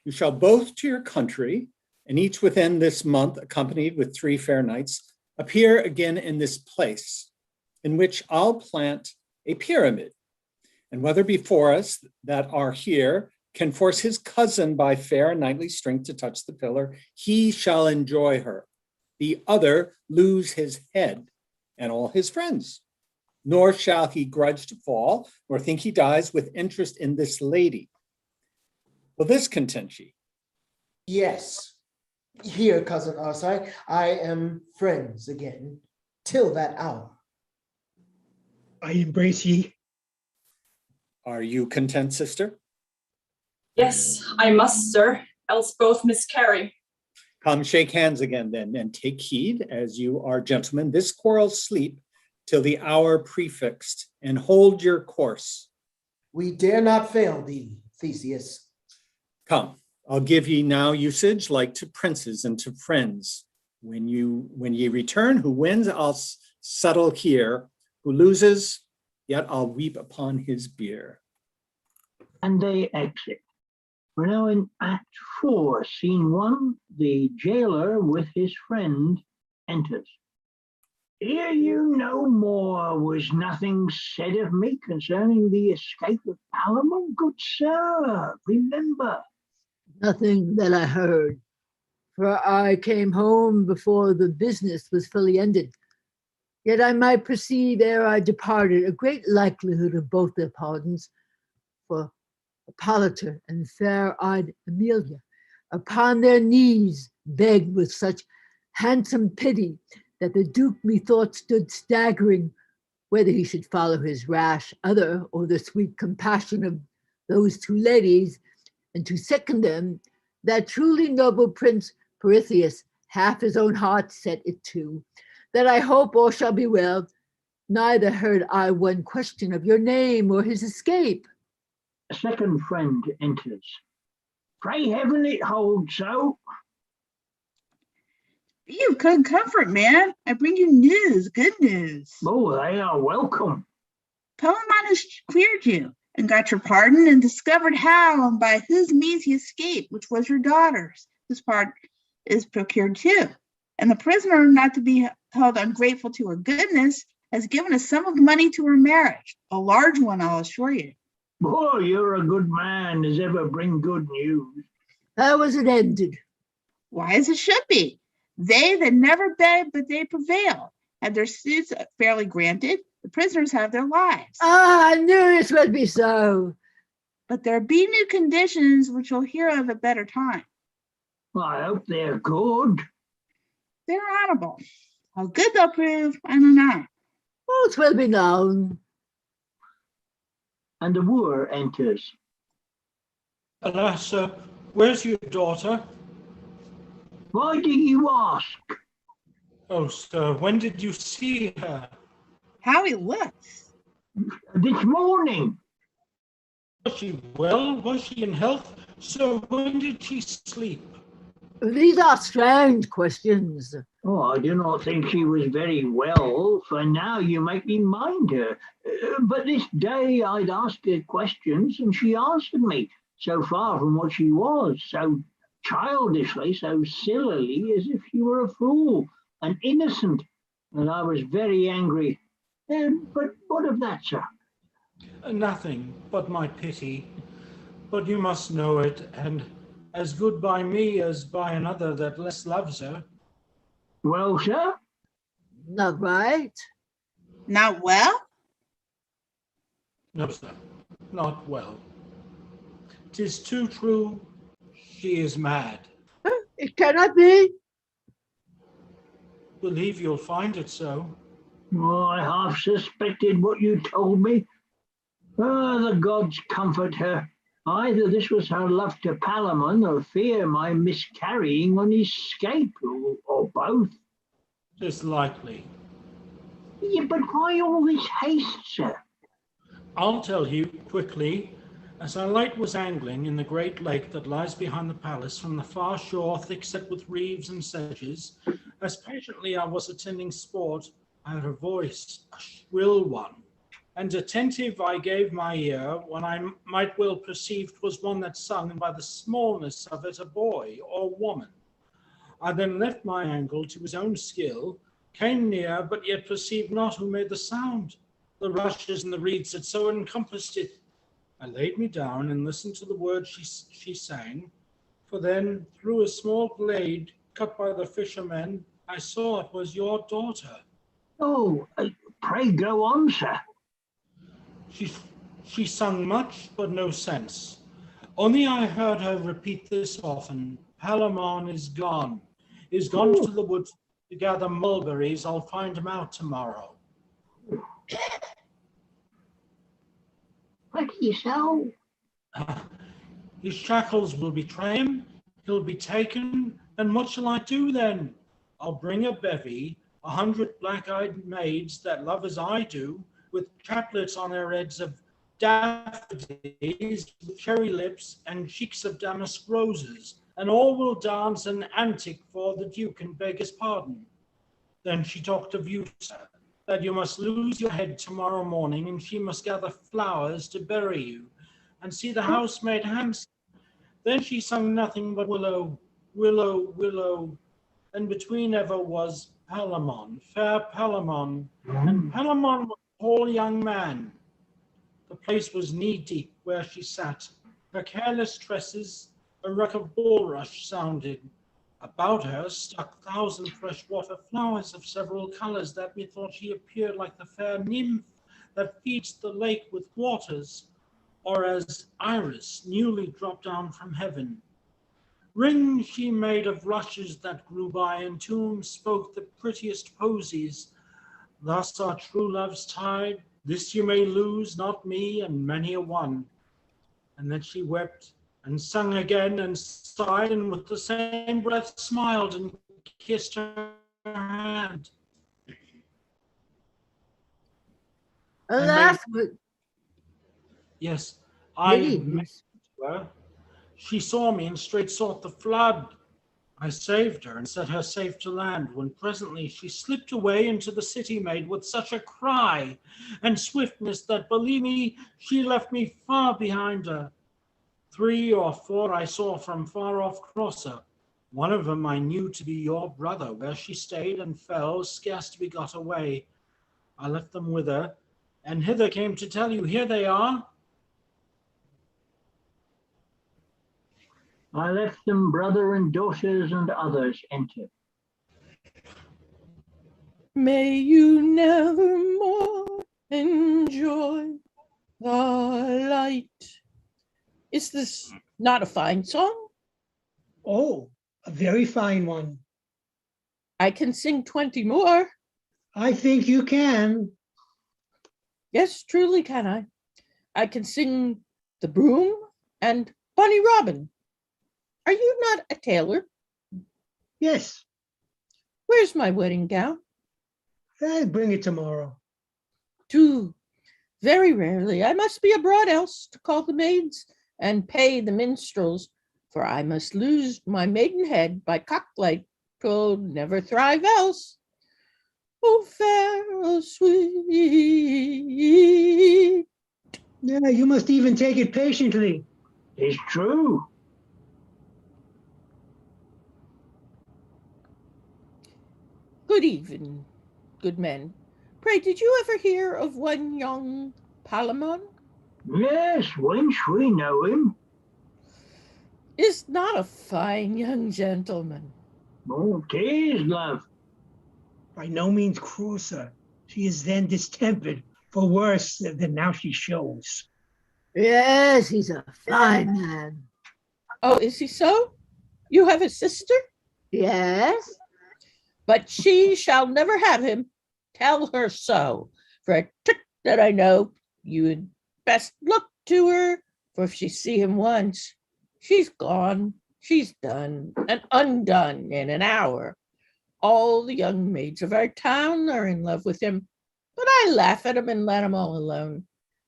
You shall both to your country, and each within this month, accompanied with 3 fair knights, appear again in this place, in which I'll plant a pyramid. And whether before us that are here can force his cousin by fair and knightly strength to touch the pillar, he shall enjoy her. The other lose his head and all his friends. Nor shall he grudge to fall, nor think he dies with interest in this lady. Will this content ye? Yes. Here, cousin Arcite, I am friends again, till that hour. I embrace ye. Are you content, sister? Yes, I must, sir, else both miscarry. Come, shake hands again then, and take heed, as you are gentlemen, this quarrel sleep till the hour prefixed, and hold your course. We dare not fail thee, Theseus. Come, I'll give ye now usage like to princes and to friends. When ye return, who wins, I'll settle here. Who loses, yet I'll weep upon his bier. And they exit. We're now in Act 4, Scene 1. The jailer with his friend enters. Hear you no more. Was nothing said of me concerning the escape of Palamon, good sir? Remember. Nothing that I heard, for I came home before the business was fully ended. Yet I might perceive ere I departed a great likelihood of both their pardons, for Hippolyta and fair-eyed Amelia upon their knees begged with such handsome pity that the Duke methought stood staggering whether he should follow his rash other or the sweet compassion of those two ladies, and to second them, that truly noble Prince Perseus half his own heart set it to, that I hope all shall be well. Neither heard I one question of your name or his escape. A second friend enters. Pray heaven it holds so. Be of good comfort, man. I bring you news, good news. Oh, they are welcome. Palamon has cleared you and got your pardon and discovered how and by whose means he escaped, which was your daughter's. This part is procured too. And the prisoner, not to be held ungrateful to her goodness, has given a sum of money to her marriage, a large one, I'll assure you. Boy, you're a good man as ever bring good news. How was it ended? Why, as it should be. They that never beg, but they prevail, had their suits fairly granted. The prisoners have their lives. Ah, I knew this would be so. But there be new conditions which you'll hear of at better time. Well, I hope they're good. They're honorable. How good they'll prove, I don't know. Oh, 'twill be known. And the wooer enters. Alas, sir, where's your daughter? Why do you ask? Oh, sir, when did you see her? How he looks. This morning. Was she well? Was she in health? So when did she sleep? These are strange questions. Oh, I do not think she was very well, for now you make me mind her. But this day I'd asked her questions, and she answered me, so far from what she was, so childishly, so sillily, as if she were a fool, and innocent, and I was very angry. But what of that, sir? Nothing but my pity. But you must know it, and as good by me as by another that less loves her. Well, sir? Not right. Not well? No, sir, not well. 'Tis too true, she is mad. It cannot be. Believe you'll find it so. Oh, I half suspected what you told me. The gods comfort her. Either this was her love to Palamon, or fear my miscarrying on his escape, or both. 'Tis likely. Yeah, but why all this haste, sir? I'll tell you quickly. As our light was angling in the great lake that lies behind the palace, from the far shore thick-set with reeds and sedges, as patiently I was attending sport, I heard a voice, a shrill one, and attentive I gave my ear, when I might well perceive 'twas one that sung, and by the smallness of it a boy or woman. I then left my angle to his own skill, came near, but yet perceived not who made the sound. The rushes and the reeds had so encompassed it. I laid me down and listened to the words she sang, for then, through a small glade cut by the fishermen, I saw it was your daughter. Oh, pray go on, sir. She sung much, but no sense. Only I heard her repeat this often, Palamon is gone to the woods to gather mulberries. I'll find him out tomorrow. What do you so? His shackles will betray him, he'll be taken, and what shall I do then? I'll bring a bevy, 100 black-eyed maids that love as I do, with chaplets on their heads of daffodils, with cherry lips, and cheeks of damask roses, and all will dance an antic for the Duke and beg his pardon. Then she talked of you, sir, that you must lose your head tomorrow morning, and she must gather flowers to bury you, and see the house made handsome. Then she sung nothing but willow, willow, willow, and between ever was Palamon, fair Palamon, and Palamon was a tall young man. The place was knee-deep where she sat. Her careless tresses, a ruck of bulrush sounded. About her stuck 1,000 fresh-water flowers of several colors, that methought she appeared like the fair nymph that feeds the lake with waters, or as Iris newly dropped down from heaven. Rings she made of rushes that grew by, and to 'em spoke the prettiest posies. Thus our true love's tied, this you may lose, not me, and many a one. And then she wept and sung again and sighed, and with the same breath smiled and kissed her hand. Alas, Yes, I met please. her. She saw me and straight sought the flood. I saved her and set her safe to land, when presently she slipped away into the city maid with such a cry and swiftness that, believe me, she left me far behind her. 3 or 4 I saw from far off cross her. One of them I knew to be your brother, where she stayed and fell, scarce to be got away. I left them with her, and hither came to tell you, here they are. I left them brother and daughters and others enter. May you never more enjoy the light. Is this not a fine song? Oh, a very fine one. I can sing 20 more. I think you can. Yes, truly can I. I can sing The Broom and Bunny Robin. Are you not a tailor? Yes, Where's my wedding gown? I'll bring it tomorrow. Too very rarely. I must be abroad else to call the maids and pay the minstrels, for I must lose my maidenhead by cocklight, 'twill never thrive else. Oh, fair, oh, sweet. Yeah, you must even take it patiently. It's true. Good even, good men. Pray, did you ever hear of one young Palamon? Yes, wench, we know him. Is not a fine young gentleman. Oh, 'tis, love. By no means cruel, sir. She is then distempered, for worse than now she shows. Yes, he's a fine man. Oh, is he so? You have a sister? Yes, But she shall never have him. Tell her so. For a trick that I know, you had best look to her, for if she see him once, she's gone, she's done, and undone in an hour. All the young maids of our town are in love with him, but I laugh at him and let him all alone.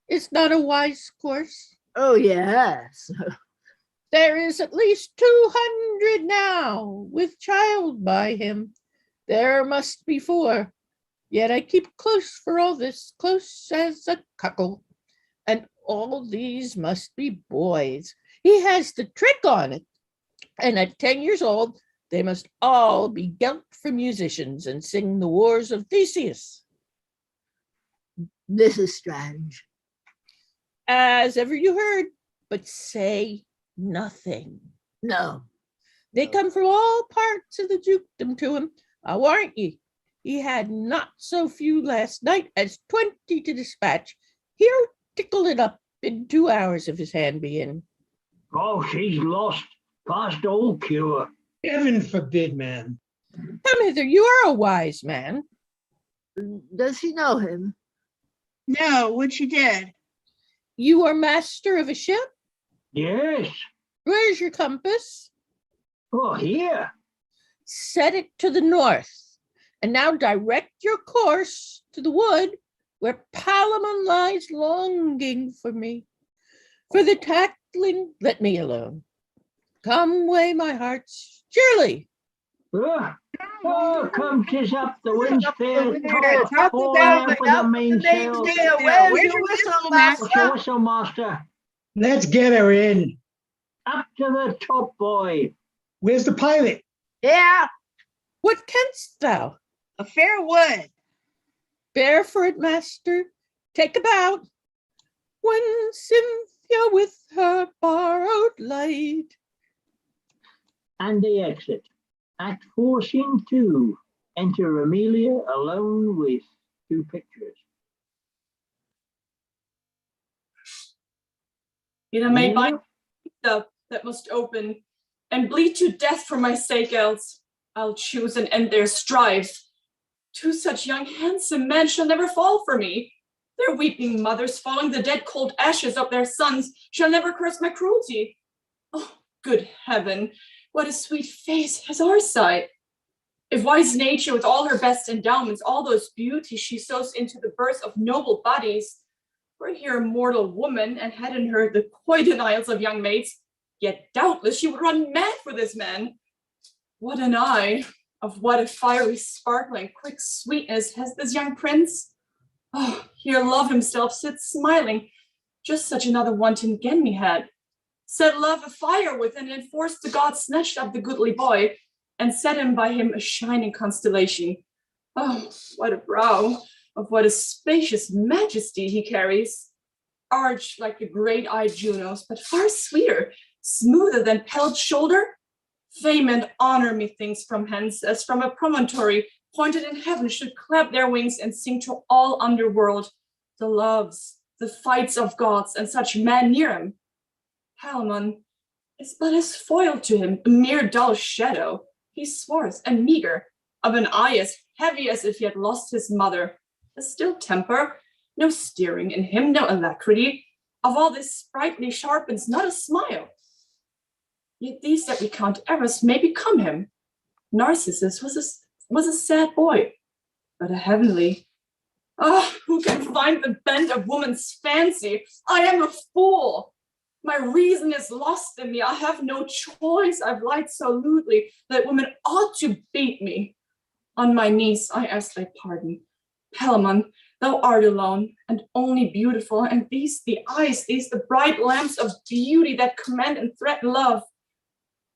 It's not a wise course. oh yes. There is at least 200 now with child by him. There must be 4. Yet I keep close for all this, close as a cuckle. And all these must be boys. He has the trick on it. And at 10 years old, they must all be gelded for musicians and sing the wars of Theseus. This is strange. As ever you heard, but say nothing. No. They come from all parts of the dukedom to him. I warrant ye, he had not so few last night as 20 to dispatch. He'll tickle it up in 2 hours if his hand be in. Oh, she's lost, past all cure. Heaven forbid, man. Come hither, you are a wise man. Does he know him? No, would she did. You are master of a ship? Yes. Where's your compass? Oh, here. Set it to the north, and now direct your course to the wood where Palamon lies longing for me. For the tackling, let me alone. Come weigh my hearts cheerly. Oh, come, 'tis up the wind's fair. Top All down, out for the mainsail. Where's your whistle, What's your master? whistle, master? Let's get her in. Up to the top, boy. Where's the pilot? Yeah. What canst thou? A fair wood. Bear for it, master. Take about. When Cynthia with her borrowed light. And the exit. Act 4, Scene 2. Enter Amelia alone with 2 pictures. Be the maid by that must open, and bleed to death for my sake, else I'll choose and end their strife. 2 such young handsome men shall never fall for me. Their weeping mothers, following the dead cold ashes of their sons, shall never curse my cruelty. Oh, good heaven, what a sweet face has our sight. If wise nature with all her best endowments, all those beauties she sows into the birth of noble bodies, were here a mortal woman and had in her the coy denials of young maids, yet doubtless she would run mad for this man. What an eye, of what a fiery, sparkling, quick sweetness has this young prince. Oh, here love himself sits smiling, just such another wanton Genme had. Set love afire within and forced the gods snatched up the goodly boy and set him by him a shining constellation. Oh, what a brow, of what a spacious majesty he carries. Arched like the great-eyed Juno's, but far sweeter, smoother than pelled shoulder. Fame and honor, methinks, from hence, as from a promontory pointed in heaven, should clap their wings and sing to all underworld the loves, the fights of gods, and such men near him. Palamon is but as foil to him, a mere dull shadow. He swarth and meager, of an eye as heavy as if he had lost his mother, a still temper, no steering in him, no alacrity. Of all this sprightly sharpens not a smile. Yet these that we count errors may become him. Narcissus was a sad boy, but a heavenly. Ah, who can find the bent of woman's fancy? I am a fool. My reason is lost in me. I have no choice. I've lied so lewdly that women ought to beat me. On my knees, I ask thy pardon. Palamon, thou art alone and only beautiful, and these the eyes, these the bright lamps of beauty that command and threaten love.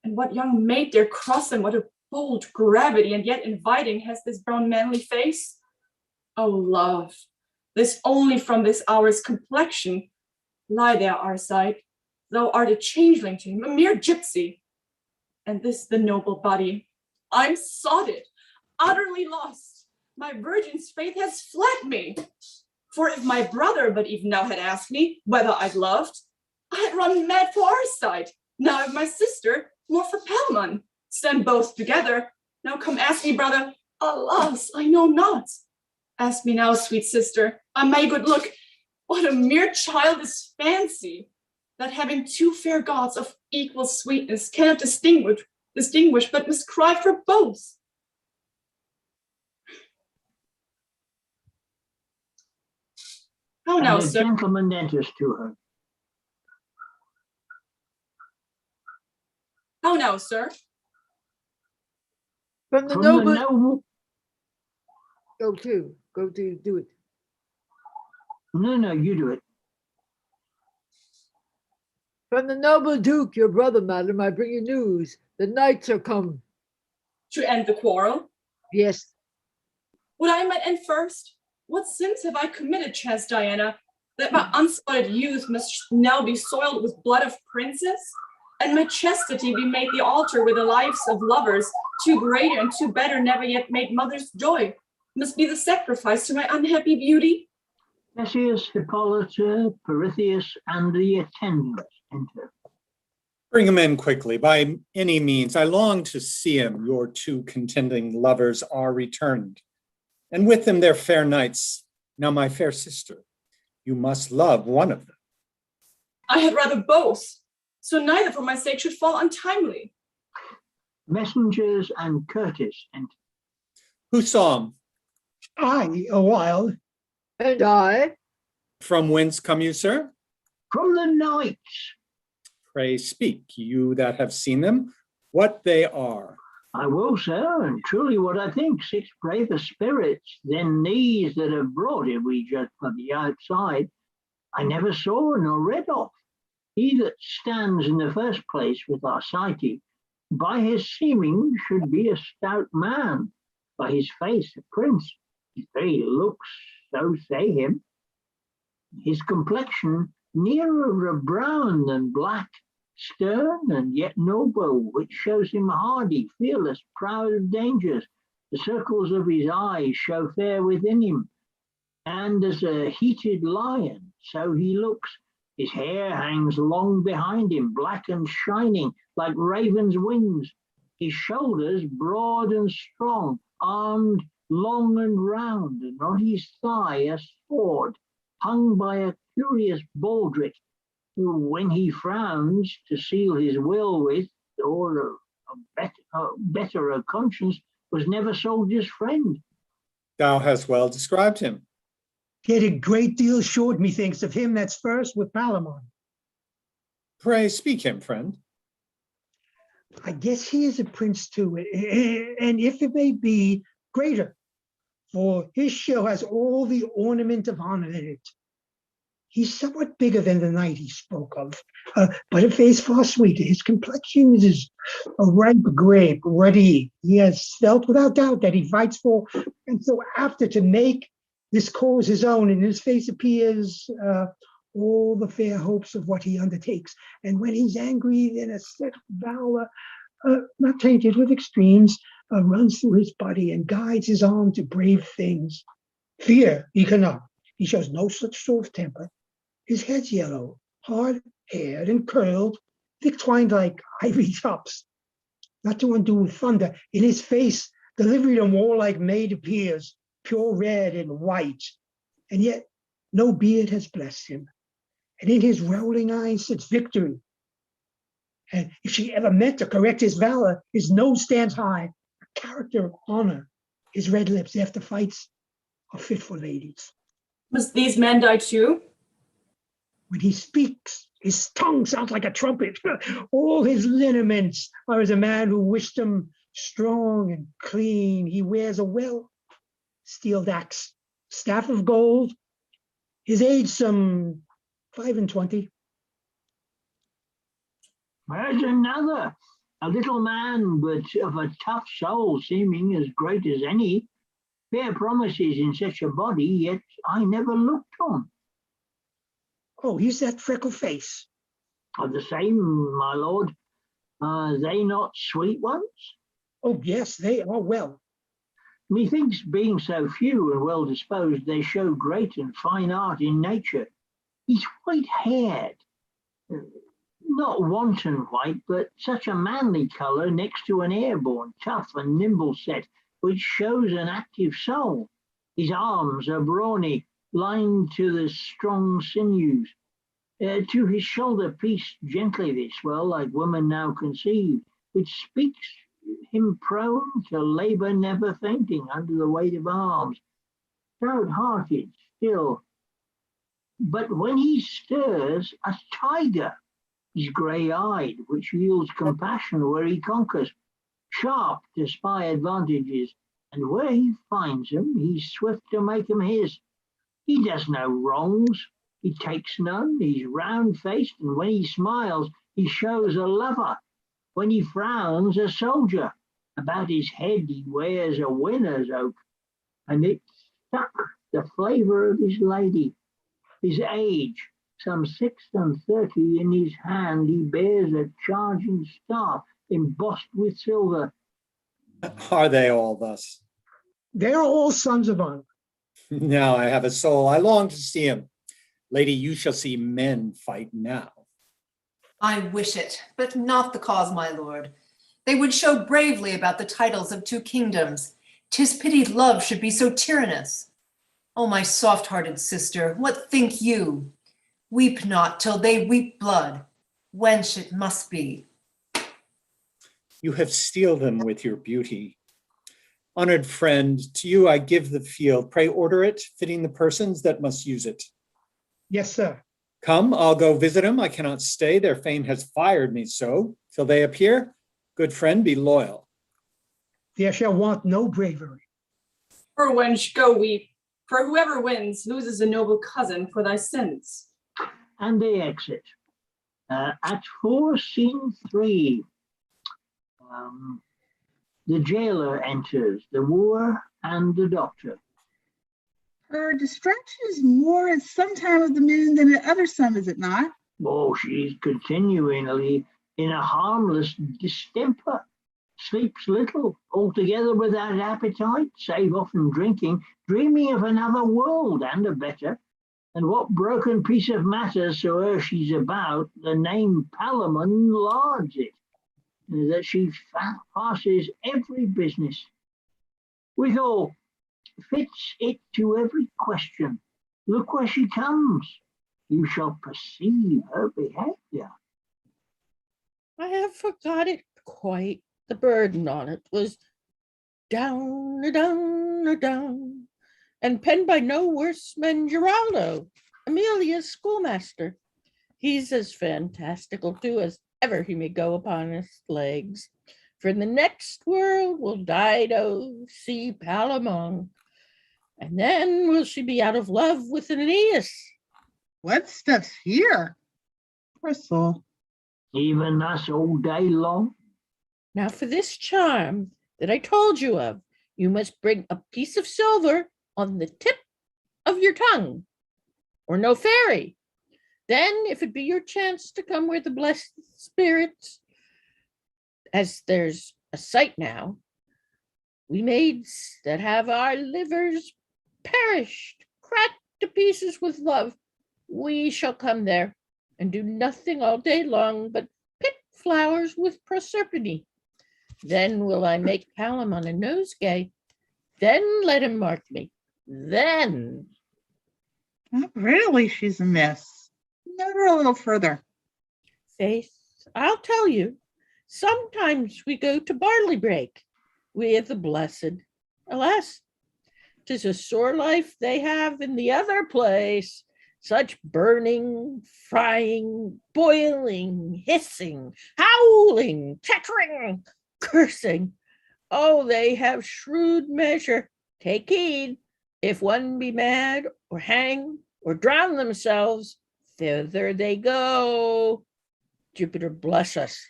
And what young maid dare cross them? What a bold gravity, and yet inviting has this brown manly face? O love, this only from this hour's complexion. Lie there, our sight. Thou art a changeling to him, a mere gypsy. And this the noble body. I'm sodded, utterly lost. My virgin's faith has fled me. For if my brother but even now had asked me whether I'd loved, I had run mad for our sight. Now if my sister, more for Palamon. Stand both together. Now come ask me, brother. Alas, I know not. Ask me now, sweet sister. On my good look, what a mere childish fancy, that having two fair gods of equal sweetness cannot distinguish, but must cry for both. How now, and a sir? gentleman enters to her. How now, sir? From the From noble, the noble. do it. No, you do it. From the noble Duke, your brother, madam, I bring you news. The knights are come. To end the quarrel? Yes, Would I might end first? What sins have I committed, chaste Diana, that my unspotted youth must now be soiled with blood of princes? And my chastity be made the altar where the lives of lovers, too greater and too better, never yet made mother's joy, must be the sacrifice to my unhappy beauty? Theseus, Hippolyta, Pirithous, and the attendants enter. Bring him in quickly, by any means. I long to see him. Your two contending lovers are returned, and with them their fair knights. Now, my fair sister, you must love one of them. I had rather both, so neither for my sake should fall untimely. Messengers and Curtis enter. Who saw him? I, a while. and I. From whence come you, sir? From the knights. Pray speak, you that have seen them, what they are. I will, sir, and truly what I think, 6 braver spirits than these that have brought it, we judge from the outside, I never saw nor read of. He that stands in the first place with Arcite, by his seeming should be a stout man, by his face a prince, his very looks so say him. His complexion nearer a brown than black, stern and yet noble, which shows him hardy, fearless, proud of dangers. The circles of his eyes show fair within him, and as a heated lion, so he looks. His hair hangs long behind him, black and shining, like raven's wings. His shoulders broad and strong, armed long and round, and on his thigh a sword, hung by a curious baldric, who, when he frowns to seal his will with, or better a conscience, was never soldier's friend. Thou hast well described him. Get a great deal short, methinks, of him that's first with Palamon. Pray speak him, friend. I guess he is a prince too, and if it may be, greater, for his show has all the ornament of honor in it. He's somewhat bigger than the knight he spoke of, but a face far sweeter. His complexion is a ripe grape, ruddy. He has felt without doubt that he fights for, and so after to make this cause his own, in his face appears all the fair hopes of what he undertakes. And when he's angry, then a set of valor, not tainted with extremes, runs through his body and guides his arm to brave things. Fear he cannot. He shows no such sort of temper. His head's yellow, hard-haired and curled, thick twined like ivy tops. Not to undo with thunder, in his face the livery of warlike maid appears, pure red and white, and yet no beard has blessed him. And in his rolling eyes sits victory. And if she ever meant to correct his valor, his nose stands high, a character of honor. His red lips after fights are fit for ladies. Must these men die too? When he speaks, his tongue sounds like a trumpet. All his lineaments are as a man who wished them strong and clean. He wears a well-steeled axe, staff of gold. His age some 25. There's another, a little man, but of a tough soul, seeming as great as any. Fair promises in such a body, yet I never looked on. Oh, he's that freckle face. Are the same, my lord. Are they not sweet ones? Oh, yes, they are well. Methinks, being so few and well disposed, they show great and fine art in nature. He's white-haired, not wanton white, but such a manly colour next to an airborne, tough and nimble set, which shows an active soul. His arms are brawny, lined to the strong sinews. To his shoulder piece gently they swell, like women now conceived, which speaks him prone to labour, never fainting under the weight of arms. Stout-hearted still, but when he stirs, a tiger. He's grey-eyed, which yields compassion where he conquers, sharp to spy advantages, and where he finds them, he's swift to make them his. He does no wrongs, he takes none, he's round-faced, and when he smiles, he shows a lover. When he frowns, a soldier. About his head he wears a winner's oak, and it's stuck the flavour of his lady. His age, some 36, in his hand he bears a charging staff embossed with silver. Are they all thus? They're all sons of honor. Now I have a soul, I long to see him. Lady, you shall see men fight now. I wish it, but not the cause, my lord. They would show bravely about the titles of 2 kingdoms. 'Tis pity love should be so tyrannous. O my soft-hearted sister, what think you? Weep not till they weep blood. Wench it must be. You have steeled them with your beauty. Honored friend, to you I give the field. Pray order it, fitting the persons that must use it. Yes, sir. Come, I'll go visit them. I cannot stay. Their fame has fired me so. Till they appear, good friend, be loyal. There shall want no bravery. For wench, go weep. For whoever wins loses a noble cousin for thy sins. And they exit. Act 4, Scene 3. The jailer enters, the wooer and the doctor. Her distraction is more at some time of the moon than at other some, is it not? Oh, she's continually in a harmless distemper, sleeps little, altogether without appetite, save often drinking, dreaming of another world and a better. And what broken piece of matter soe'er she's about, the name Palamon lards it, that she passes every business. Withal, fits it to every question, Look where she comes. You shall perceive her behavior. I have forgot it quite. The burden on it was down, down, down, and penned by no worse than Geraldo, Amelia's schoolmaster. He's as fantastical too as ever he may go upon his legs. For in the next world will Dido see Palamon, and then will she be out of love with Aeneas. What stuff's here? Poor soul. Even thus all day long. Now for this charm that I told you of, you must bring a piece of silver on the tip of your tongue, or no fairy. Then, if it be your chance to come where the blessed spirits, as there's a sight now, we maids that have our livers perished, cracked to pieces with love, we shall come there and do nothing all day long but pick flowers with Proserpine. Then will I make Palamon a nosegay. Then let him mark me. Then. Not really, she's a miss. Note her a little further. Faith, I'll tell you. Sometimes we go to barley break with the blessed. Alas, 'tis a sore life they have in the other place. Such burning, frying, boiling, hissing, howling, chattering, cursing. Oh, they have shrewd measure. Take heed. If one be mad or hang or drown themselves, thither they go. Jupiter bless us.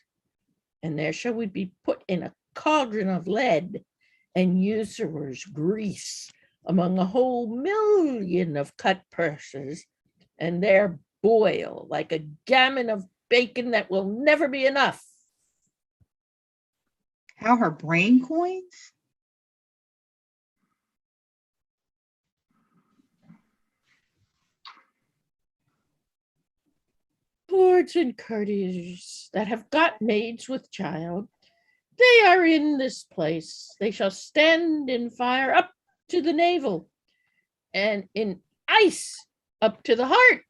And there shall we be put in a cauldron of lead and usurers' grease among a whole million of cut purses, and there boil like a gammon of bacon that will never be enough. How her brain coins? Lords and courtiers that have got maids with child, they are in this place. They shall stand in fire up to the navel, and in ice up to the heart.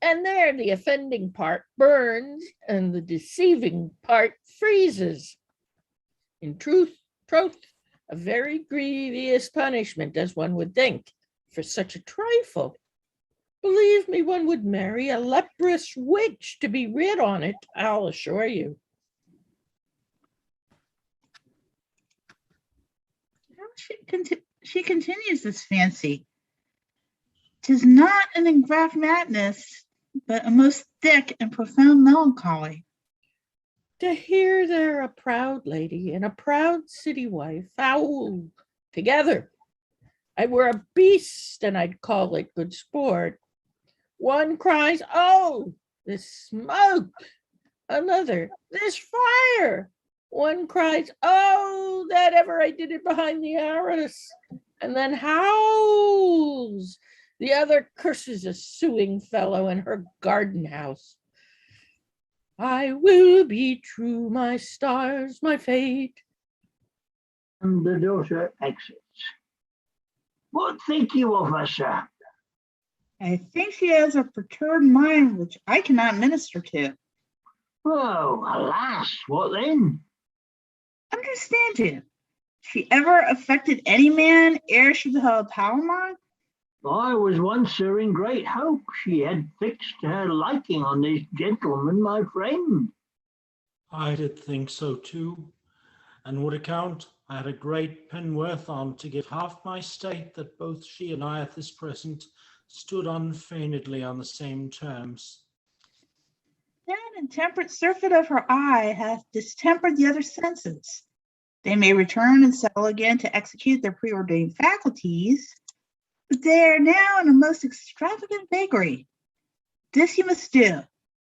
And there the offending part burns, and the deceiving part freezes. In truth, a very grievous punishment, as one would think, for such a trifle. Believe me, one would marry a leprous witch to be rid on it, I'll assure you. She continues this fancy. 'Tis not an engraft madness, but a most thick and profound melancholy. To hear there a proud lady and a proud city wife foul together. I were a beast and I'd call it good sport. One cries, oh, this smoke. Another, this fire. One cries, oh, that ever I did it behind the arras. And then howls. The other curses a suing fellow in her garden house. I will be true, my stars, my fate. And the daughter exits. What think you of her, sir? I think she has a perturbed mind which I cannot minister to. Oh, alas, what then? Understand you. She ever affected any man ere she beheld Palamon? I was once, sir, in great hope she had fixed her liking on this gentleman, my friend. I did think so too, and would account I had a great penworth on to give half my state that both she and I at this present stood unfeignedly on the same terms. That intemperate surfeit of her eye hath distempered the other senses. They may return and settle again to execute their preordained faculties, but they are now in a most extravagant vagary. This you must do.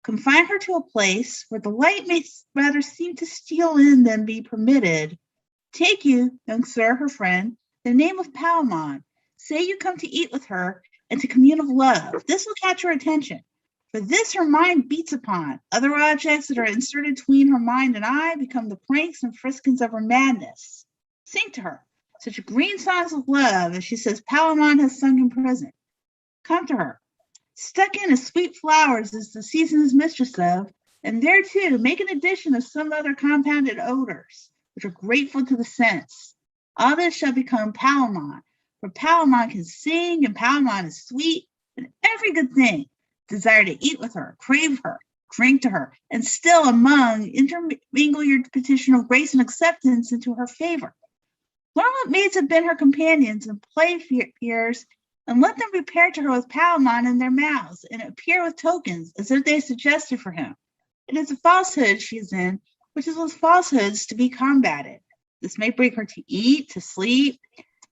Confine her to a place where the light may rather seem to steal in than be permitted. Take you, young sir, her friend, the name of Palamon. Say you come to eat with her and to commune of love. This will catch her attention. For this her mind beats upon. Other objects that are inserted between her mind and eye become the pranks and friskings of her madness. Sing to her such green songs of love as she says Palamon has sung in prison. come to her. Stuck in as sweet flowers as the season is mistress of, and there too make an addition of some other compounded odors, which are grateful to the sense. All this shall become Palamon, for Palamon can sing, and Palamon is sweet, and every good thing. Desire to eat with her, crave her, drink to her, and still among intermingle your petition of grace and acceptance into her favor. Learn what maids have been her companions and playpeers, and let them repair to her with Palamon in their mouths, and appear with tokens, as if they suggested for him. It is a falsehood she is in, which is with falsehoods to be combated. This may bring her to eat, to sleep,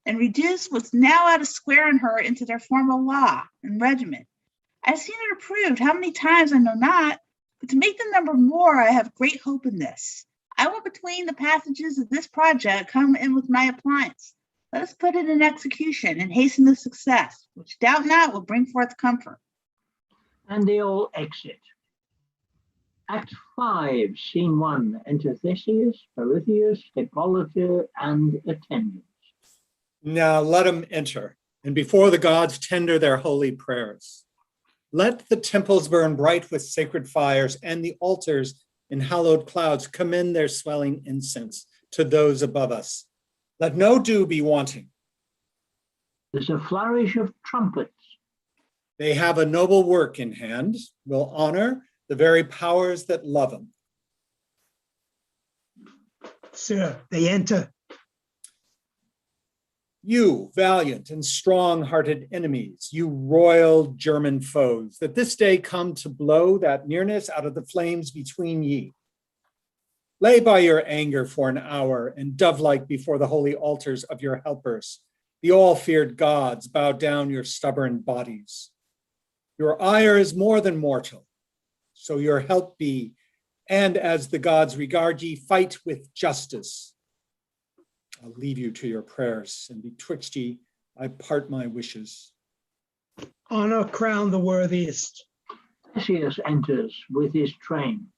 and reduce what's now out of square in her into their formal law and regimen. I have seen it approved how many times I know not, but to make the number more, I have great hope in this. I will between the passages of this project come in with my appliance. Let us put it in execution and hasten the success, which doubt not will bring forth comfort. And they all exit. Act 5, Scene 1. Enter Theseus, Perithous, Hippolyta, and attendants. Now let them enter, and before the gods tender their holy prayers. Let the temples burn bright with sacred fires, and the altars in hallowed clouds commend their swelling incense to those above us. Let no dew be wanting. There's a flourish of trumpets. They have a noble work in hand, will honor the very powers that love them. Sir, they enter. You, valiant and strong-hearted enemies, you royal German foes, that this day come to blow that nearness out of the flames between ye. Lay by your anger for an hour, and dove-like before the holy altars of your helpers, the all-feared gods, bow down your stubborn bodies. Your ire is more than mortal, so your help be, and as the gods regard ye, fight with justice. I'll leave you to your prayers, and betwixt ye, I part my wishes. Honor crown the worthiest. Theseus enters with his train.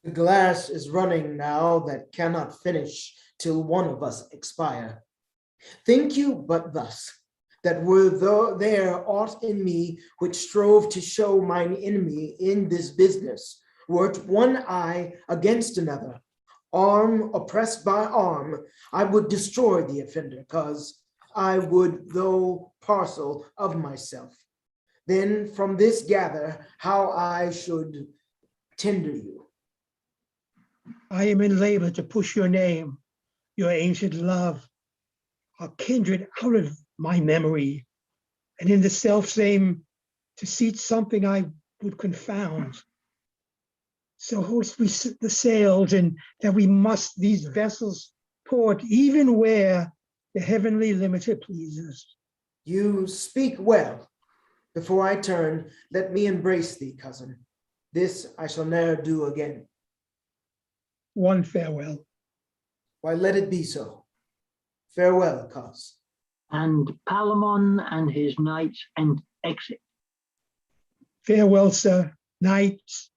The glass is running now that cannot finish till one of us expire. Think you but thus, that were there aught in me which strove to show mine enemy in this business, were it one eye against another, arm oppressed by arm, I would destroy the offender, cause I would though parcel of myself. Then from this gather how I should tender you. I am in labor to push your name, your ancient love, our kindred out of my memory, and in the self-same to seat something I would confound. So hoist we the sails, and that we must these vessels port even where the heavenly limiter pleases. You speak well. Before I turn, let me embrace thee, cousin. This I shall ne'er do again. One farewell. Why, let it be so. Farewell, cuz. And Palamon and his knights exit. Farewell, sir, knights,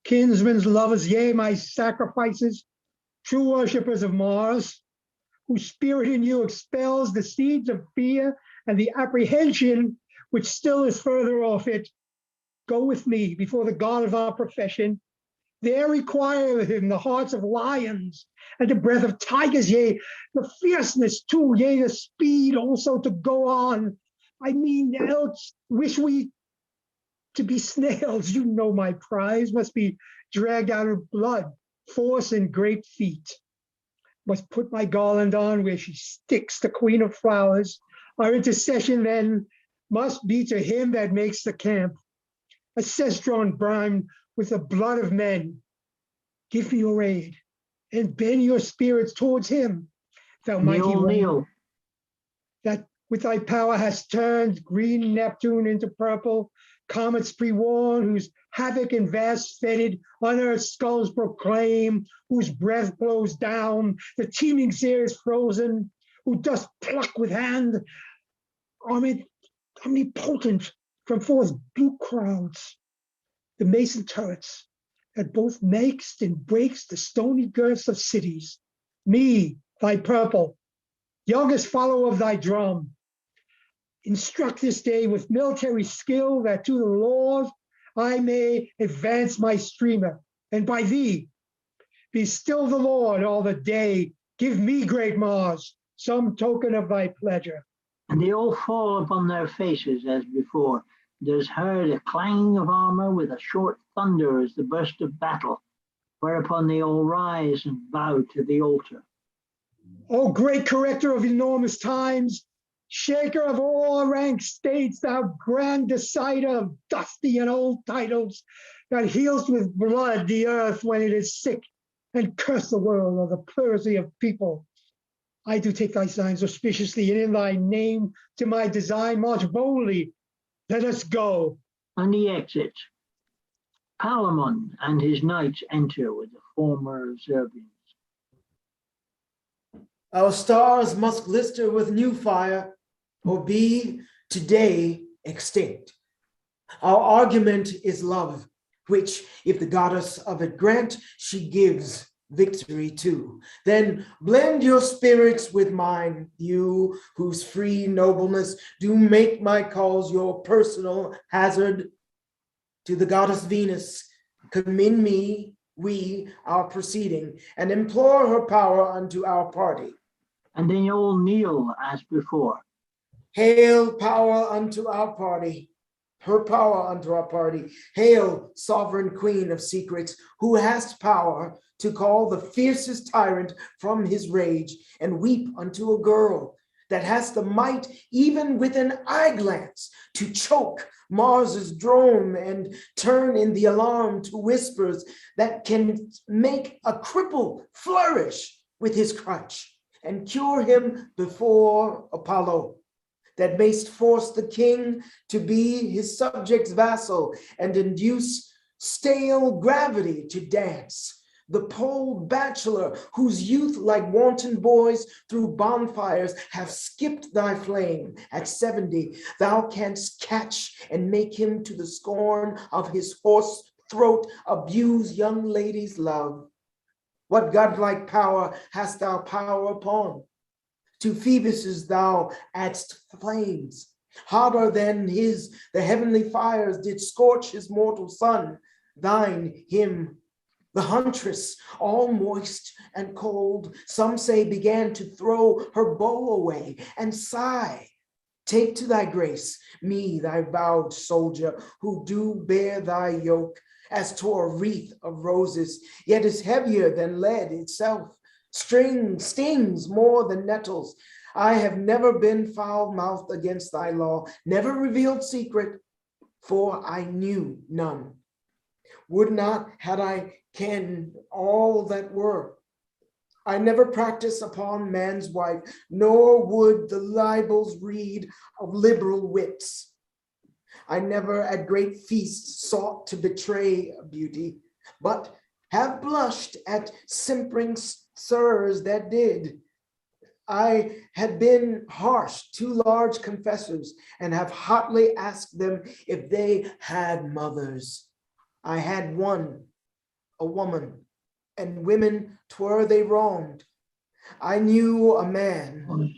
kinsmen, lovers, yea, my sacrifices, true worshippers of Mars, whose spirit in you expels the seeds of fear and the apprehension which still is further off it. Go with me before the God of our profession. There require him the hearts of lions and the breath of tigers, yea, the fierceness too, yea, the speed also to go on. I mean, else wish we to be snails. You know my prize must be dragged out of blood, force, and great feet. Must put my garland on where she sticks, the queen of flowers. Our intercession then must be to him that makes the camp, a cestron brimmed with the blood of men. Give me your aid and bend your spirits towards him, thou mighty one, that with thy power hast turned green Neptune into purple, comets pre-warned, whose havoc and vast fetid unearthed skulls proclaim, whose breath blows down, the teeming seer is frozen, who dost pluck with hand, omnipotent, from forth blue crowds, the mason turrets, that both makes and breaks the stony girths of cities. Me, thy purple, youngest follower of thy drum, Instruct this day with military skill, that to the laws I may advance my streamer, and by thee be still the Lord all the day. Give me, great Mars, some token of thy pleasure. And they all fall upon their faces as before. There's heard a clang of armor with a short thunder as the burst of battle, whereupon they all rise and bow to the altar. O great corrector of enormous times, shaker of all rank states, thou grand decider of dusty and old titles, that heals with blood the earth when it is sick, and curse the world of the plurality of people. I do take thy signs auspiciously, and in thy name to my design march boldly. Let us go. And he exits. Palamon and his knights enter with the former Serbians. Our stars must glister with new fire, or be today extinct. Our argument is love, which, if the goddess of it grant, she gives victory to. Then blend your spirits with mine, you whose free nobleness do make my cause your personal hazard. To the goddess Venus, commend we our proceeding, and implore her power unto our party. And they all kneel as before. Hail power unto our party, her power unto our party. Hail, sovereign queen of secrets, who hast power to call the fiercest tyrant from his rage, and weep unto a girl that has the might, even with an eye glance, to choke Mars's drone and turn in the alarm to whispers that can make a cripple flourish with his crutch, and cure him before Apollo, that mayst force the king to be his subject's vassal, and induce stale gravity to dance. The pole bachelor, whose youth like wanton boys through bonfires have skipped thy flame, at 70 thou canst catch and make him to the scorn of his hoarse throat abuse young ladies' love. What godlike power hast thou power upon? To Phoebus's thou addest flames, hotter than his the heavenly fires did scorch his mortal son. Thine, him, the huntress, all moist and cold, some say began to throw her bow away and sigh. Take to thy grace me, thy vowed soldier, who do bear thy yoke, as to a wreath of roses, yet is heavier than lead itself. Stings more than nettles. I have never been foul-mouthed against thy law, never revealed secret, for I knew none. Would not had I kenned all that were. I never practice upon man's wife, nor would the libels read of liberal wits. I never at great feasts sought to betray beauty, but have blushed at simpering sirs that did. I had been harsh to large confessors, and have hotly asked them if they had mothers. I had one, a woman, and women 'twere they wronged. I knew a man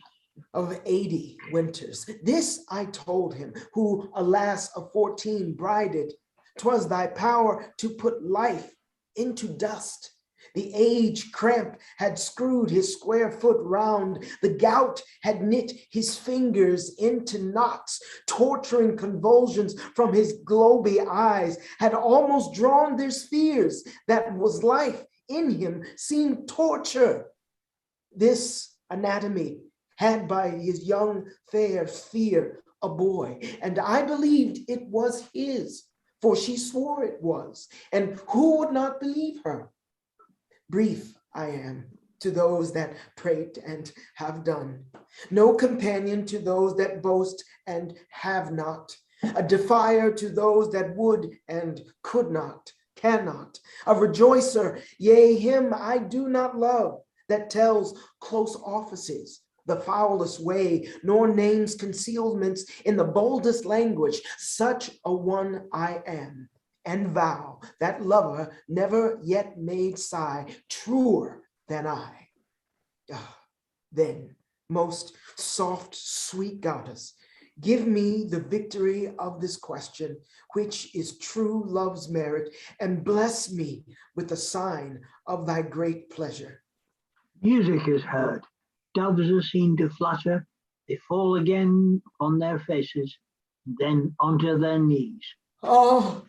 of 80 winters. This I told him, who, alas, of 14 brided. 'Twas thy power to put life into dust. The age cramp had screwed his square foot round. The gout had knit his fingers into knots. Torturing convulsions from his globy eyes had almost drawn their spheres. That was life in him seemed torture. This anatomy had by his young fair sphere a boy, and I believed it was his, for she swore it was, and who would not believe her? Brief I am to those that prate and have done, no companion to those that boast and have not, a defier to those that would and could not, cannot, a rejoicer, yea, him I do not love, that tells close offices, the foulest way, nor names concealments in the boldest language. Such a one I am, and vow that lover never yet made sigh truer than I. Then, most soft, sweet goddess, Give me the victory of this question, which is true love's merit, and bless me with the sign of thy great pleasure. Music is heard. Doves are seen to flutter. They fall again on their faces, then onto their knees. Oh,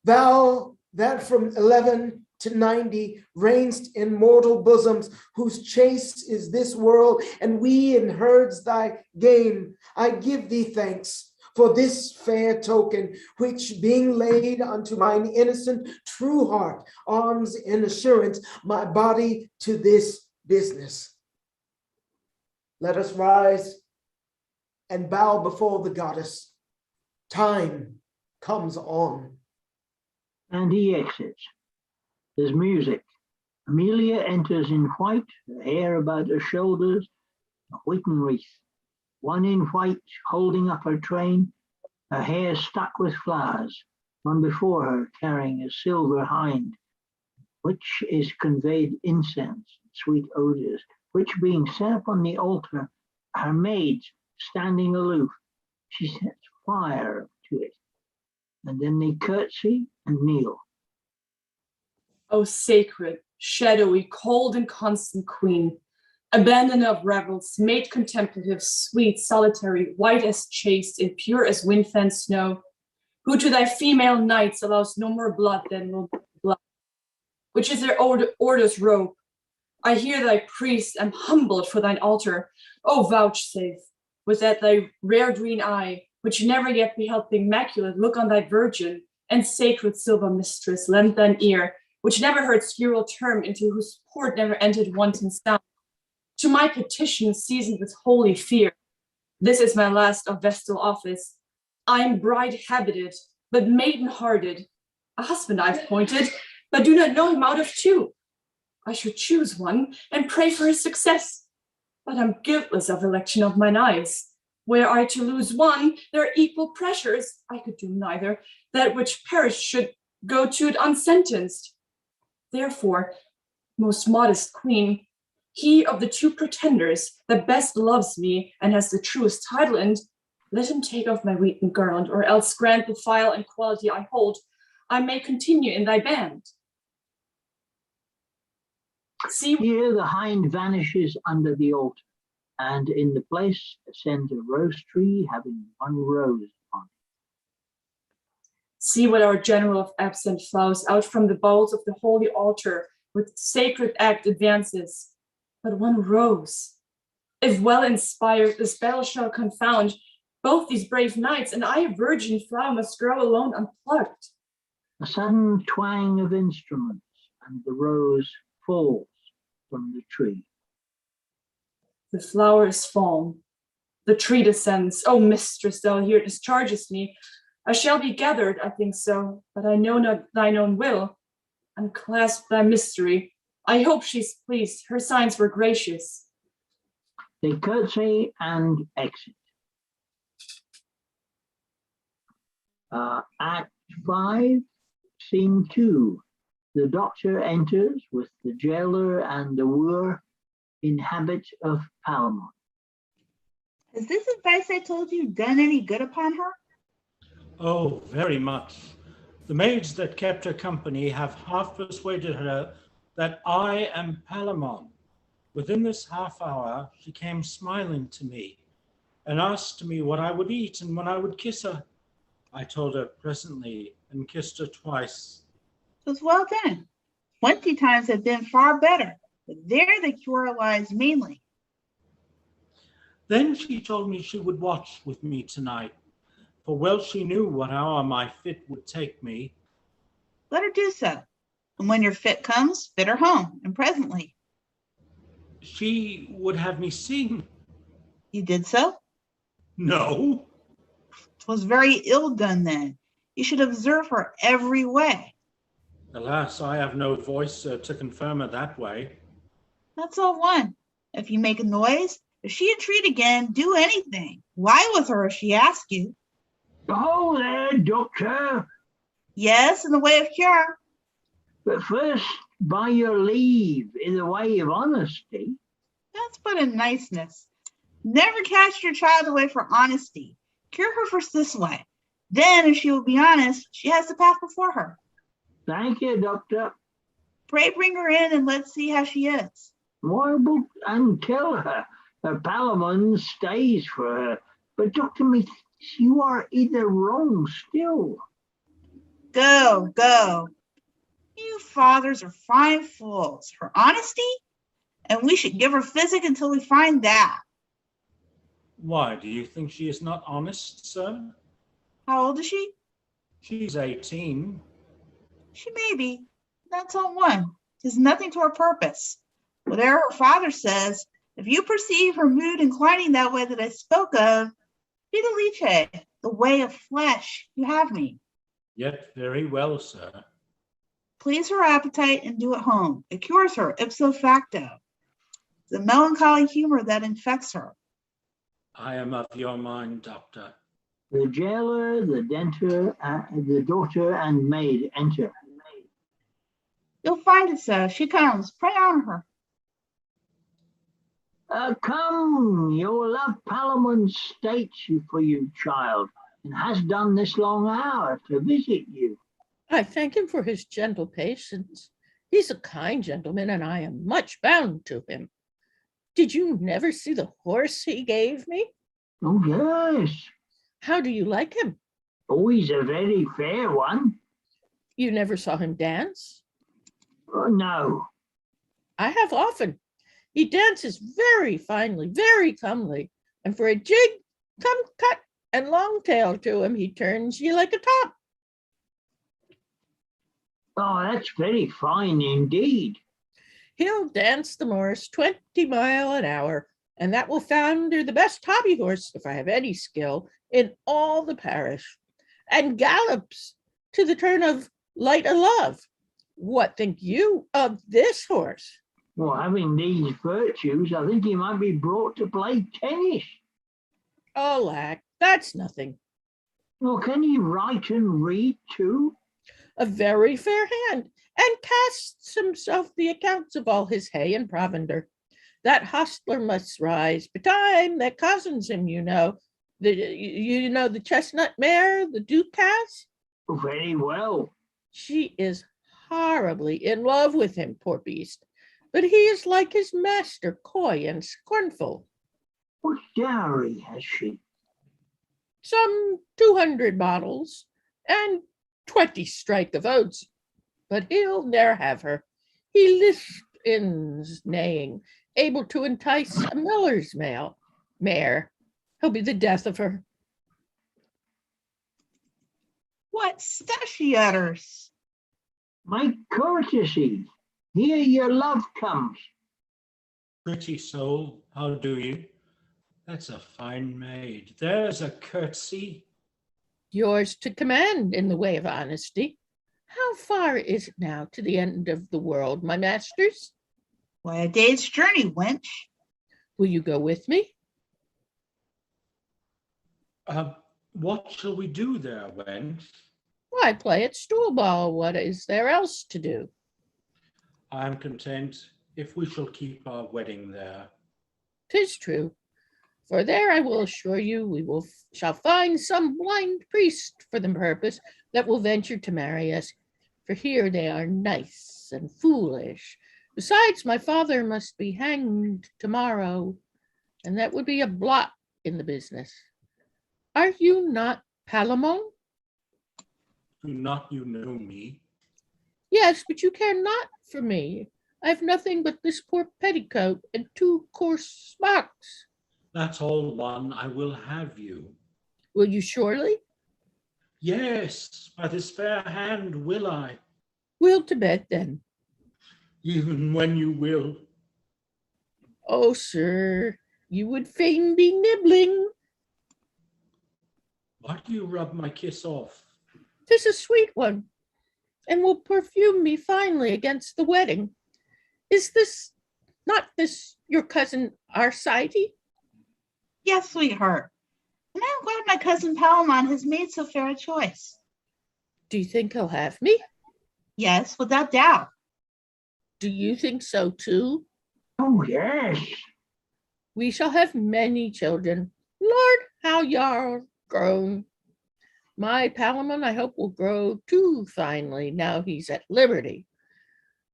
thou that from 11 to 90 reignst in mortal bosoms, whose chase is this world, and we in herds thy game, I give thee thanks for this fair token, which being laid unto mine innocent true heart, arms in assurance my body to this business. Let us rise and bow before the goddess. Time comes on. And he exits. There's music. Amelia enters in white, her hair about her shoulders, a wheaten wreath. One in white holding up her train, her hair stuck with flowers. One before her carrying a silver hind, which is conveyed incense, sweet odors, which being set up on the altar, her maids standing aloof, she sets fire to it. And then they curtsy and kneel. O sacred, shadowy, cold and constant queen, abandoner of revels, made contemplative, sweet, solitary, white as chaste, and pure as wind-fanned snow, who to thy female knights allows no more blood than will blood, which is their order's robe. I hear thy priest am humbled for thine altar. O vouchsafe, with that thy rare green eye, which never yet beheld the immaculate, look on thy virgin, and sacred silver mistress, lend thine ear, which never heard scurril term, into whose port never entered wanton sound. To my petition seasoned with holy fear, this is my last of vestal office. I am bride habited, but maiden hearted. A husband I've pointed, but do not know him out of two. I should choose one and pray for his success, but I'm guiltless of election of mine eyes. Were I to lose one, there are equal pressures. I could do neither. That which perished should go to it unsentenced. Therefore, most modest queen, he of the two pretenders that best loves me and has the truest title, and let him take off my wheaten garland, or else grant the file and quality I hold, I may continue in thy band. See, here the hind vanishes under the altar, and in the place ascends a rose tree having one rose on it. See what our general of absent flows out from the bowls of the holy altar with sacred act advances. But one rose, if well inspired, the spell shall confound both these brave knights, and I, a virgin flower, must grow alone unplucked. A sudden twang of instruments, and the rose falls from the tree. The flower is fallen. The tree descends. O mistress, thou here dischargest me. I shall be gathered, I think so, but I know not thine own will. Unclasp thy mystery. I hope she's pleased. Her signs were gracious. They curtsy and exit. Act 5, Scene 2. The doctor enters with the jailer and the wooer in habit of Palamon. Has this advice I told you done any good upon her? Oh, very much. The maids that kept her company have half persuaded her that I am Palamon. Within this half hour, she came smiling to me and asked me what I would eat and when I would kiss her. I told her presently and kissed her twice. 'Twas well done. 20 times have been far better, but there the cure lies mainly. Then she told me she would watch with me tonight, for well she knew what hour my fit would take me. Let her do so. And when your fit comes, fit her home, and presently. She would have me sing. You did so? No. 'Twas very ill done then. You should observe her every way. Alas, I have no voice to confirm her that way. That's all one. If you make a noise, if she entreat again, do anything. Lie with her if she asks you. Oh, there, doctor. Yes, in the way of cure. But first, by your leave, in the way of honesty. That's but a niceness. Never cast your child away for honesty. Cure her first this way. Then, if she will be honest, she has the path before her. Thank you, Doctor. Pray bring her in and let's see how she is. Warble and kill her. Her Palamon stays for her. But Dr. Methinks you are either wrong still. Go, go. You fathers are fine fools. Her honesty? And we should give her physic until we find that. Why, do you think she is not honest, sir? How old is she? She's 18. She may be. That's all one. 'Tis nothing to her purpose. Whatever her father says, if you perceive her mood inclining that way that I spoke of, fideliche, the way of flesh, you have me. Yet very well, sir. Please her appetite and do it home. It cures her ipso facto. The melancholy humor that infects her. I am of your mind, Doctor. The jailer, the denter, the daughter, and maid enter. You'll find it so. She comes. Pray on her. Come, your love Palamon states you for you, child, and has done this long hour to visit you. I thank him for his gentle patience. He's a kind gentleman, and I am much bound to him. Did you never see the horse he gave me? Oh, yes. How do you like him? Oh, he's a very fair one. You never saw him dance? Oh, no. I have often. He dances very finely, very comely, and for a jig, come cut and long tail to him, he turns you like a top. Oh, that's very fine indeed. He'll dance the Morris 20 mile an hour, and that will founder the best hobby horse, if I have any skill, in all the parish, and gallops to the turn of Light o' Love. What think you of this horse? Well, having these virtues, I think he might be brought to play tennis. Alack, that's nothing. Well, can he write and read too? A very fair hand, and casts himself the accounts of all his hay and provender. That hostler must rise betime that cousins him, you know. The chestnut mare the Duke has? Very well. She is horribly in love with him, poor beast. But he is like his master, coy and scornful. What dowry has she? Some 200 bottles and 20 strike of oats. But he'll ne'er have her. He lisps in neighing, able to entice a miller's mare. He'll be the death of her. What stuff she utters. Make courtesy. Here your love comes. Pretty soul, how do you? That's a fine maid. There's a curtsy. Yours to command in the way of honesty. How far is it now to the end of the world, my masters? Why, a day's journey, wench. Will you go with me? What shall we do there, wench? Why, play at stool ball. What is there else to do? I am content if we shall keep our wedding there. 'Tis true. For there I will assure you we shall find some blind priest for the purpose that will venture to marry us. For here they are nice and foolish. Besides, my father must be hanged tomorrow, and that would be a blot in the business. Are you not Palamon? Do not you know me? Yes, but you care not for me. I have nothing but this poor petticoat and 2 coarse smocks. That's all one. I will have you. Will you surely? Yes, by this fair hand will I. We'll to bed then. Even when you will. Oh, sir, you would fain be nibbling. Why do you rub my kiss off? 'Tis a sweet one, and will perfume me finely against the wedding. Is not this your cousin Arcite? Yes, sweetheart. And I'm glad my cousin Palamon has made so fair a choice. Do you think he'll have me? Yes, without doubt. Do you think so too? Oh, yes. We shall have many children. Lord, how your grown. My Palamon, I hope, will grow too finely now he's at liberty.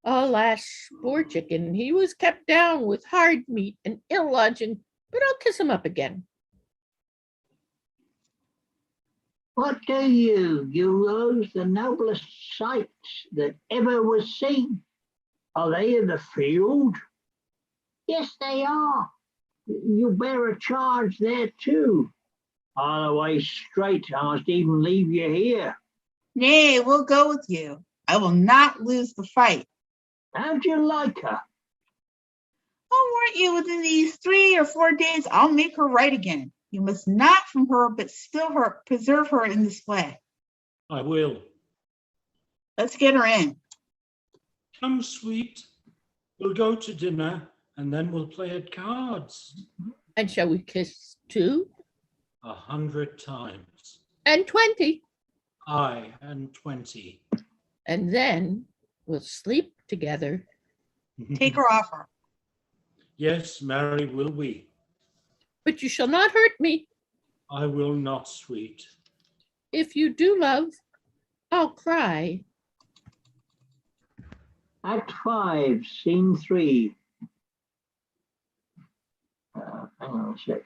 Alas, poor chicken, he was kept down with hard meat and ill lodging, but I'll kiss him up again. What do you rose the noblest sights that ever was seen? Are they in the field? Yes, they are. You bear a charge there too. Otherwise, straight, I must even leave you here. Nay, we'll go with you. I will not lose the fight. How'd you like her? Oh, weren't you within these 3 or 4 days? I'll make her right again. You must not from her, but still preserve her in this way. I will. Let's get her in. Come, sweet. We'll go to dinner and then we'll play at cards. And shall we kiss too? 100 times. And 20. Aye, and 20. And then we'll sleep together. Take her off her. Yes, marry will we. But you shall not hurt me. I will not, sweet. If you do, love, I'll cry. Act 5, Scene 3. Hang on a sec.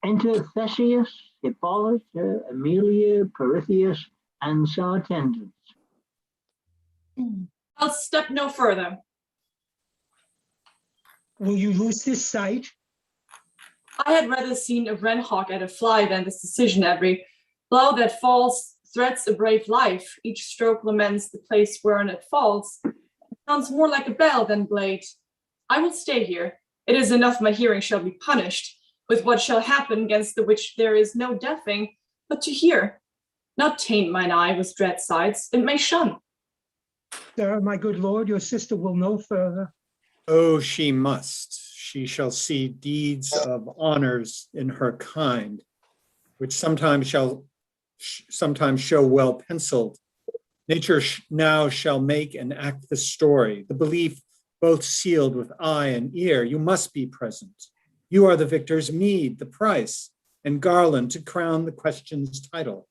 Enter Theseus, Hippolyta, Amelia, Pirithous, and some attendants. I'll step no further. Will you lose this sight? I had rather seen a wren hawk at a fly than this decision. Every blow that falls threats a brave life. Each stroke laments the place wherein it falls. It sounds more like a bell than blade. I will stay here. It is enough my hearing shall be punished, with what shall happen against the which there is no deafing, but to hear. Not taint mine eye with dread sights, it may shun. Sir, my good lord, your sister will know further. Oh, she must. She shall see deeds of honors in her kind, which sometimes show well penciled. Nature now shall make and act the story, the belief both sealed with eye and ear. You must be present. You are the victor's meed, the price, and garland to crown the question's title.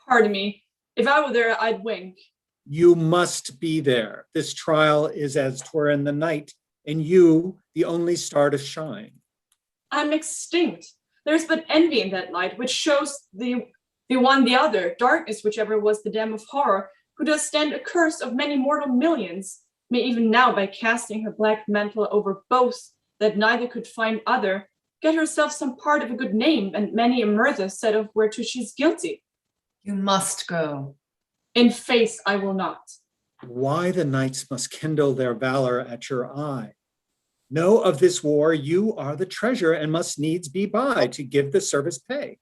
Pardon me, if I were there, I'd wink. You must be there. This trial is as 'twere in the night, and you the only star to shine. I'm extinct. There's but envy in that light, which shows the one the other, darkness, whichever was the dam of horror, who does stand accursed of many mortal millions, may even now by casting her black mantle over both that neither could find other, get herself some part of a good name, and many a murder said of whereto she's guilty. You must go. In faith, I will not. Why the knights must kindle their valor at your eye. Know of this war, you are the treasure and must needs be by to give the service pay.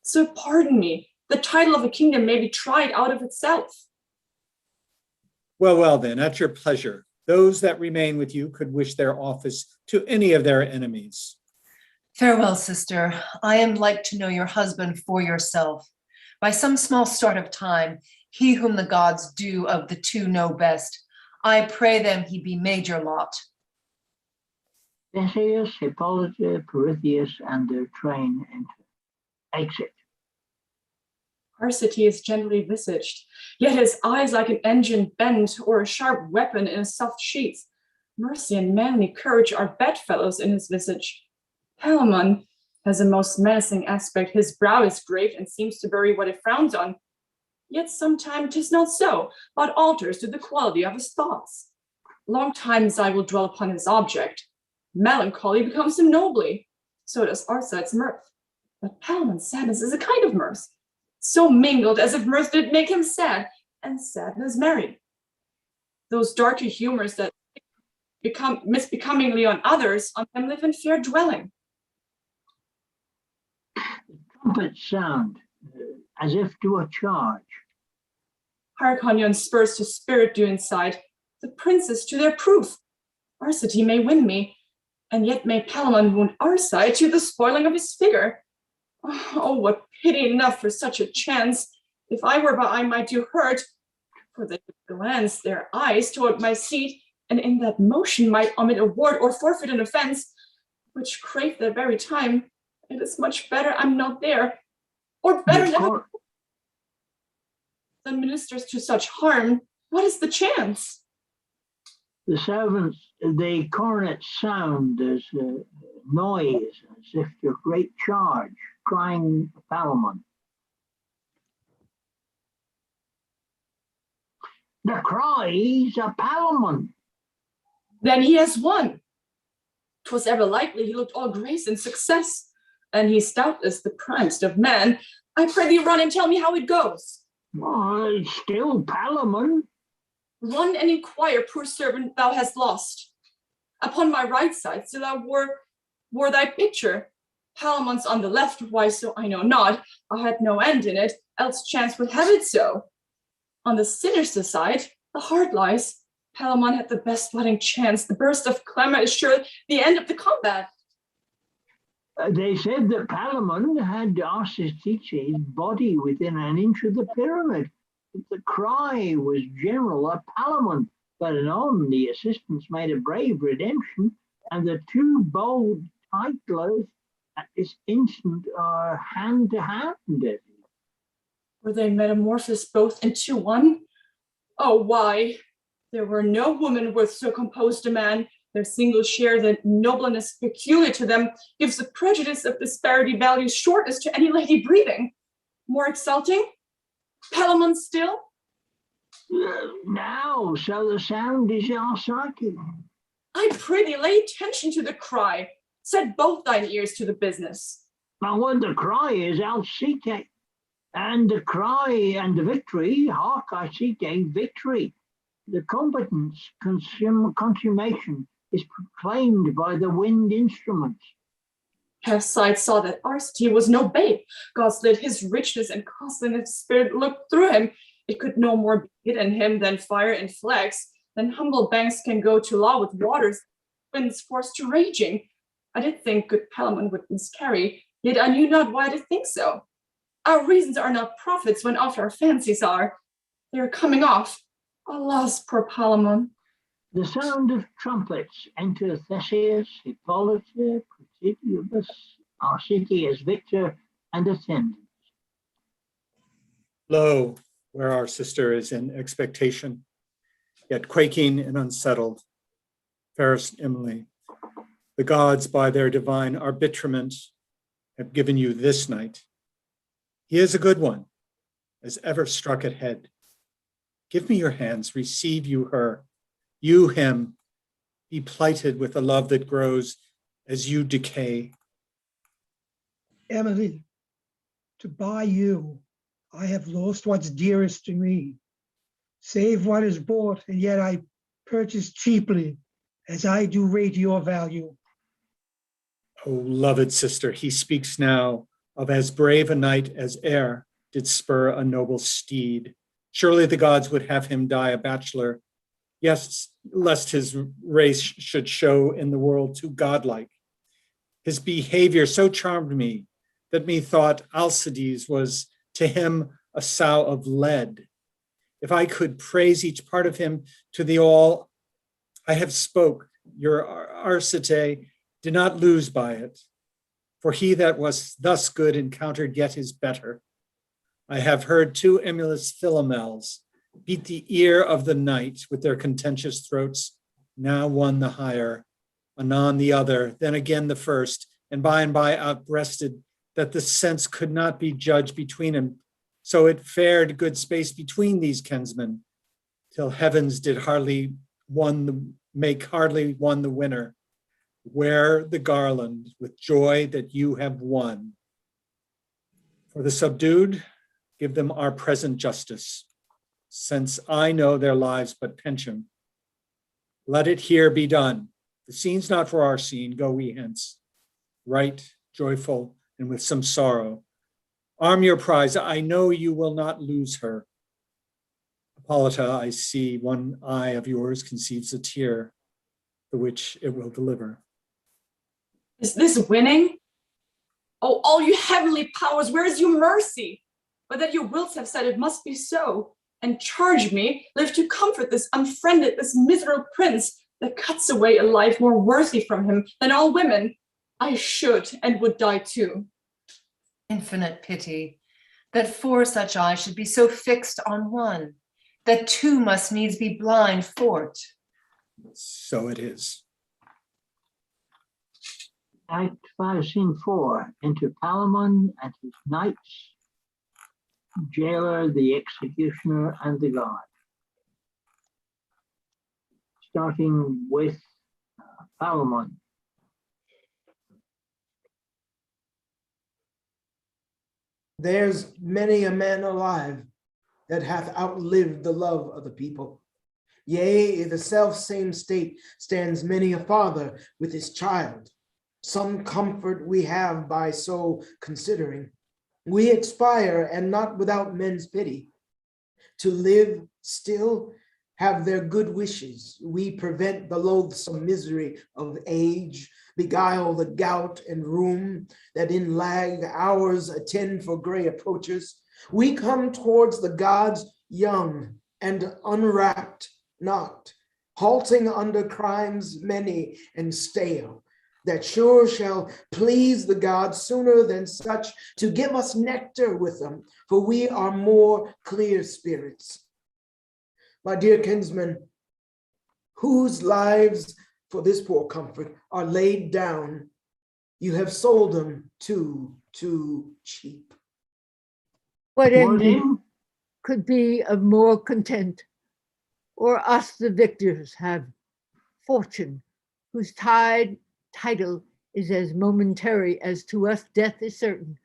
Sir, pardon me, the title of a kingdom may be tried out of itself. Well, well then, at your pleasure. Those that remain with you could wish their office to any of their enemies. Farewell, sister. I am like to know your husband for yourself. By some small start of time, he whom the gods do of the two know best, I pray them he be major lot. Theseus, Hippolyta, Pirithous, and their train enter. Exit. Arcity is gently visaged, yet his eyes like an engine bent or a sharp weapon in a soft sheath. Mercy and manly courage are bedfellows in his visage. Palamon has a most menacing aspect. His brow is great and seems to bury what it frowns on. Yet sometimes 'tis not so, but alters to the quality of his thoughts. Long times I will dwell upon his object. Melancholy becomes him nobly, so does Arcite's mirth. But Palamon's sadness is a kind of mirth, so mingled as if mirth did make him sad, and sadness merry. Those darker humors that become misbecomingly on others, on them live in fair dwelling. Trumpets sound, as if to a charge. Hark on yon spurs to spirit do inside, the princes to their proof. Arcity may win me, and yet may Palamon wound Arcite to the spoiling of his figure. Oh, what pity enough for such a chance. If I were by, I might do hurt, for they would glance their eyes toward my seat, and in that motion might omit a word or forfeit an offense, which crave that very time. It is much better I'm not there. Or better The never cor- than ministers to such harm. What is the chance? the servants, the cornets sound as a noise, as if to great charge, crying Palamon. The cries are Palamon. Then he has won. 'Twas ever likely he looked all grace and success, and he's doubtless the primest of men. I pray thee run and tell me how it goes. Oh, it's still Palamon. Run and inquire, poor servant, thou hast lost. Upon my right side still I wore thy picture. Palamon's on the left, why so I know not. I had no end in it, else chance would have it so. On the sinister side, the heart lies. Palamon had the best fighting chance. The burst of clamor is sure the end of the combat. They said that Palamon had Arsacice's body within an inch of the pyramid. The cry was general of Palamon, but anon the assistants made a brave redemption, and the two bold titlers at this instant are hand to hand. Were they metamorphosed both into one? Oh, why? There were no women worth so composed a man. Their single share, the nobleness peculiar to them, gives the prejudice of disparity values shortest to any lady breathing. More exulting? Palamon still? Now, so the sound is Arsace. I pray thee lay attention to the cry. Set both thine ears to the business. Now, what the cry is Alcite, and the cry and the victory, hark, I seek a victory. The competence, consummation is proclaimed by the wind instruments. Half-sight saw that Arsace was no babe. God slid his richness and costliness spirit looked through him. It could no more be hid in him than fire in flax, than humble banks can go to law with waters, winds forced to raging. I did think good Palamon would miscarry, yet I knew not why to think so. Our reasons are not prophets when oft our fancies are. They are coming off. Alas, poor Palamon. The sound of trumpets enter Theseus, Hippolyta, Protibus, Arsace as victor and attendants. Lo, where our sister is in expectation, yet quaking and unsettled. Fairest Emily, the gods by their divine arbitrament have given you this night. He is a good one, as ever struck at head. Give me your hands, receive you her, you him, be plighted with a love that grows as you decay. Emily, to buy you, I have lost what's dearest to me. Save what is bought, and yet I purchase cheaply, as I do rate your value. O loved sister, he speaks now of as brave a knight as e'er did spur a noble steed. Surely the gods would have him die a bachelor, yes, lest his race should show in the world too godlike. His behavior so charmed me that methought Alcides was to him a sow of lead. If I could praise each part of him to the all I have spoke, your Arsace did not lose by it, for he that was thus good encountered yet his better. I have heard two emulous Philomels beat the ear of the night with their contentious throats, now one the higher, anon the other, then again the first, and by outbreasted that the sense could not be judged between them. So it fared good space between these kinsmen, till heavens did make hardly one the winner. Wear the garland with joy that you have won. For the subdued, give them our present justice, since I know their lives but pension. Let it here be done. The scene's not for our scene, go we hence. Right, joyful, and with some sorrow. Arm your prize, I know you will not lose her. Hippolyta, I see one eye of yours conceives a tear, the which it will deliver. Is this winning? Oh, all you heavenly powers, where is your mercy? But that your wills have said it must be so, and charge me, live to comfort this unfriended, this miserable prince that cuts away a life more worthy from him than all women. I should and would die too. Infinite pity. that four such eyes should be so fixed on one, that two must needs be blind for't. So it is. Act 5, Scene 4. Enter Palamon and his knights, jailer, the executioner, and the guard. Starting with Palamon. There's many a man alive that hath outlived the love of the people. Yea, in the self-same state stands many a father with his child. Some comfort we have by so considering. We expire, and not without men's pity. To live still, have their good wishes. We prevent the loathsome misery of age, beguile the gout and rheum that in lag hours attend for gray approaches. We come towards the gods young and unwrapped not, halting under crimes many and stale, that sure shall please the gods sooner than such to give us nectar with them, for we are more clear spirits. My dear kinsmen, whose lives for this poor comfort are laid down, you have sold them too cheap. What ending could be of more content? Or us the victors have fortune, whose title is as momentary as to us death is certain,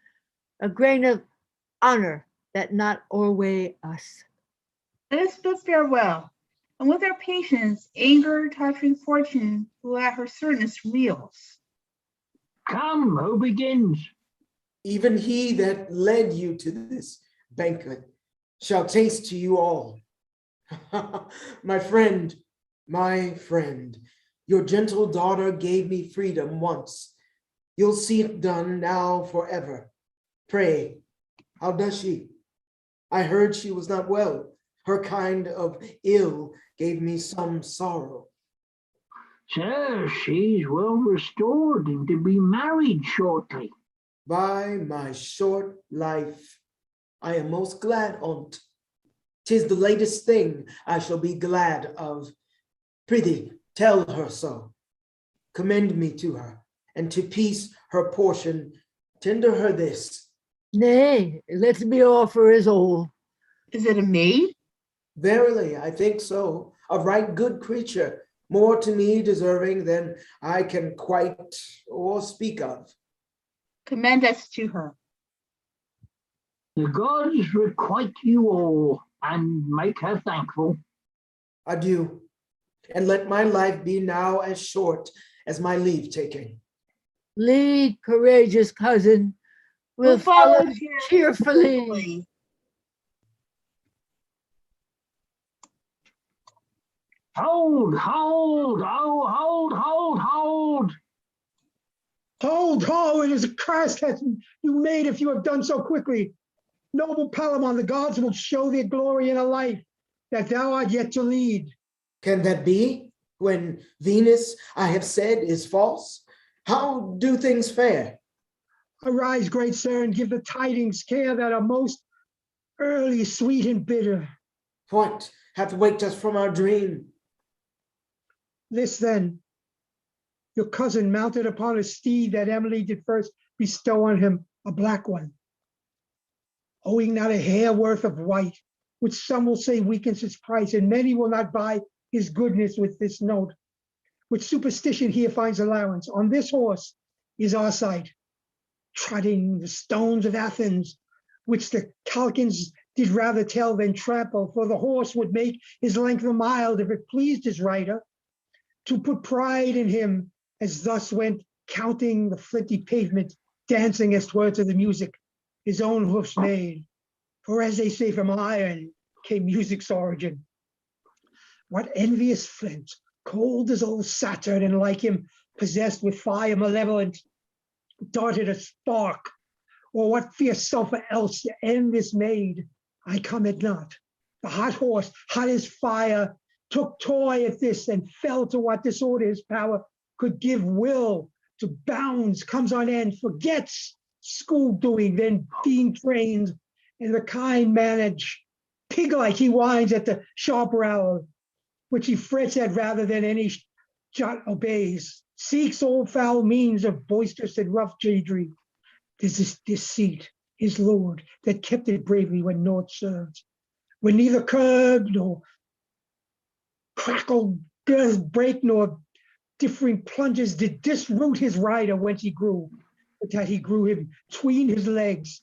a grain of honor that not o'erweigh us. Let us bid farewell, and with our patience, anger, tottering fortune, who at her certainty reels. Come, who begins? Even he that led you to this banquet shall taste to you all. My friend, your gentle daughter gave me freedom once. You'll see it done now forever. Pray, how does she? I heard she was not well. Her kind of ill gave me some sorrow. Sir, she's well restored and to be married shortly. By my short life, I am most glad on't. 'Tis the latest thing I shall be glad of. Prithee, tell her so. Commend me to her, and to peace her portion, tender her this. Nay, let me offer as all. Is it a maid? Verily, I think so. A right good creature, more to me deserving than I can quite or speak of. Commend us to her. The gods requite you all and make her thankful. Adieu, and let my life be now as short as my leave taking. Lead, courageous cousin, we'll follow cheerfully. Hold. Hold, it is a curse that you made if you have done so quickly. Noble Palamon, the gods will show their glory in a life that thou art yet to lead. Can that be, when Venus, I have said, is false? How do things fare? Arise, great sir, and give the tidings care that are most early, sweet and bitter. What hath waked us from our dream? This then, your cousin mounted upon a steed that Emily did first bestow on him, a black one, owing not a hair worth of white, which some will say weakens his price, and many will not buy his goodness with this note, which superstition here finds allowance. On this horse is Arcite, trotting the stones of Athens, which the Chalcans did rather tell than trample, for the horse would make his length a mile if it pleased his rider, to put pride in him, as thus went counting the flinty pavement, dancing as 'twere to the music his own hoofs made. For as they say, from iron came music's origin. What envious flint, cold as old Saturn, and like him possessed with fire malevolent, darted a spark, or what fierce sulphur else to end this maid? I comment not. The hot horse, hot as fire, took toy at this and fell to what disorder his power could give will to bounds, comes on end, forgets school doing, then being trained, and the kind-mannered pig-like he whines at the sharp rowel, which he frets at rather than any jot obeys, seeks all foul means of boisterous and rough jadry. There's this deceit, his lord, that kept it bravely when naught served, when neither curb nor crackle girth break nor differing plunges did disroot his rider whence he grew, but that he grew him tween his legs,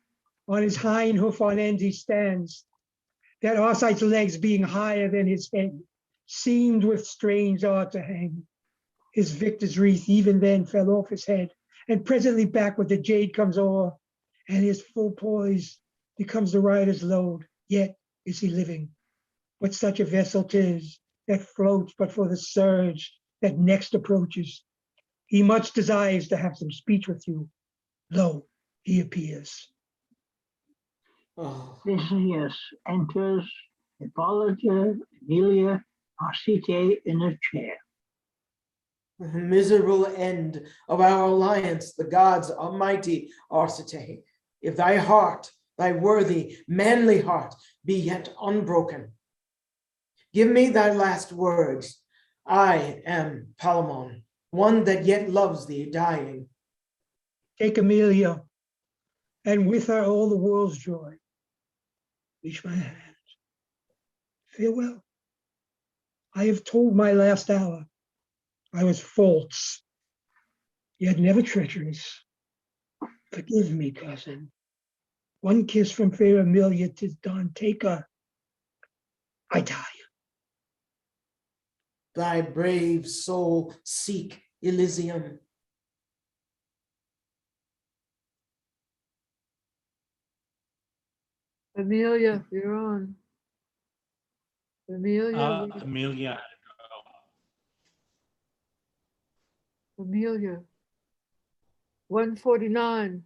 on his hind hoof on end he stands, that Arcite's legs being higher than his head, seemed with strange art to hang. His victor's wreath even then fell off his head, and presently back with the jade comes o'er, and his full poise becomes the rider's load. Yet is he living, what such a vessel 'tis, that floats but for the surge that next approaches. He much desires to have some speech with you. Lo, he appears. Oh, Theseus enters, Hippolyta, Amelia, Arcite in a chair. the miserable end of our alliance, the gods almighty Arcite, if thy heart, thy worthy, manly heart, be yet unbroken. Give me thy last words. I am Palamon, one that yet loves thee dying. Take Amelia, and with her all the world's joy. Reach my hand. Farewell. I have told my last hour. I was false, yet never treacherous. Forgive me, cousin. One kiss from fair Amelia, 'tis done. Take her. I die. Thy brave soul seek Elysium. Amelia, you're on. Amelia, Amelia. Amelia. 149.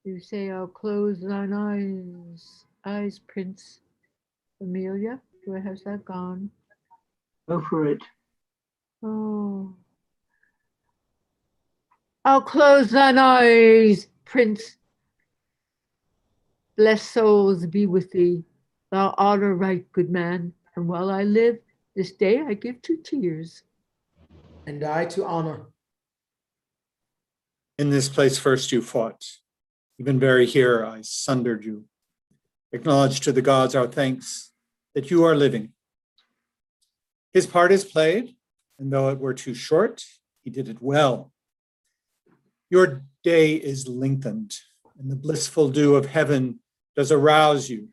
You say, I'll close thine eyes, Prince. Amelia, where has that gone? Go for it. Oh. I'll close thine eyes, Prince. Blessed souls be with thee. Thou art a right good man, and while I live, this day I give to tears. And I to honor. In this place first you fought. Even very here I sundered you. Acknowledge to the gods our thanks that you are living. His part is played, and though it were too short, he did it well. Your day is lengthened, and the blissful dew of heaven does arouse you.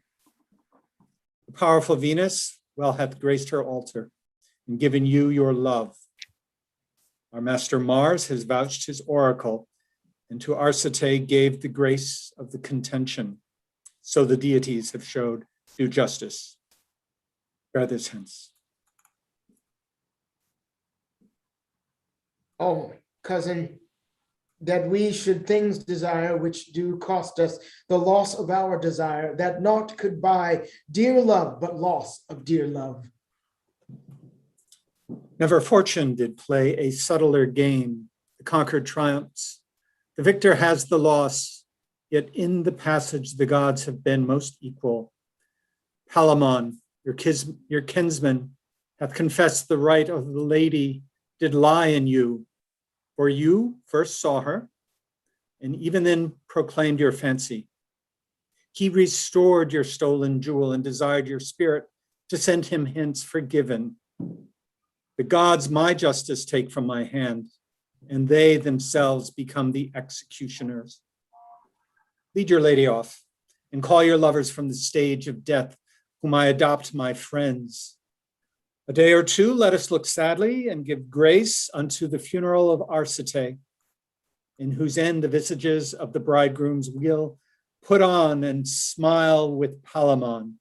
The powerful Venus well hath graced her altar and given you your love. Our master Mars has vouched his oracle, and to Arcite gave the grace of the contention. So the deities have showed due justice. Bear this hence. Oh, cousin, that we should things desire which do cost us the loss of our desire, that naught could buy dear love but loss of dear love. Never fortune did play a subtler game. The conquered triumphs. The victor has the loss, yet in the passage the gods have been most equal. Palamon, your kinsman, hath confessed the right of the lady did lie in you, for you first saw her, and even then proclaimed your fancy. He restored your stolen jewel and desired your spirit to send him hence forgiven. The gods my justice take from my hand, and they themselves become the executioners. Lead your lady off, and call your lovers from the stage of death, whom I adopt my friends. A day or two, let us look sadly and give grace unto the funeral of Arcite, in whose end the visages of the bridegrooms will put on and smile with Palamon,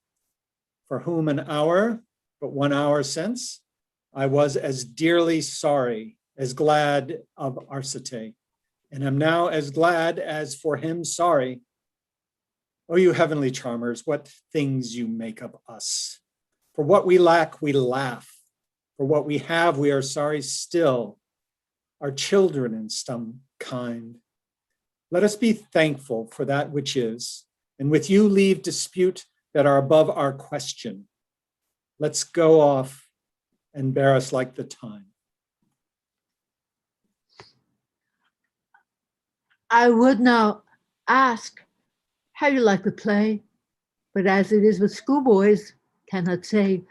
for whom an hour, but 1 hour since, I was as dearly sorry, as glad of Arcite, and am now as glad as for him sorry. O you heavenly charmers, what things you make of us. For what we lack, we laugh. For what we have, we are sorry still. Our children in some kind. Let us be thankful for that which is, and with you leave dispute that are above our question. Let's go off and bear us like the time. I would now ask how you like the play, but as it is with schoolboys, cannot say.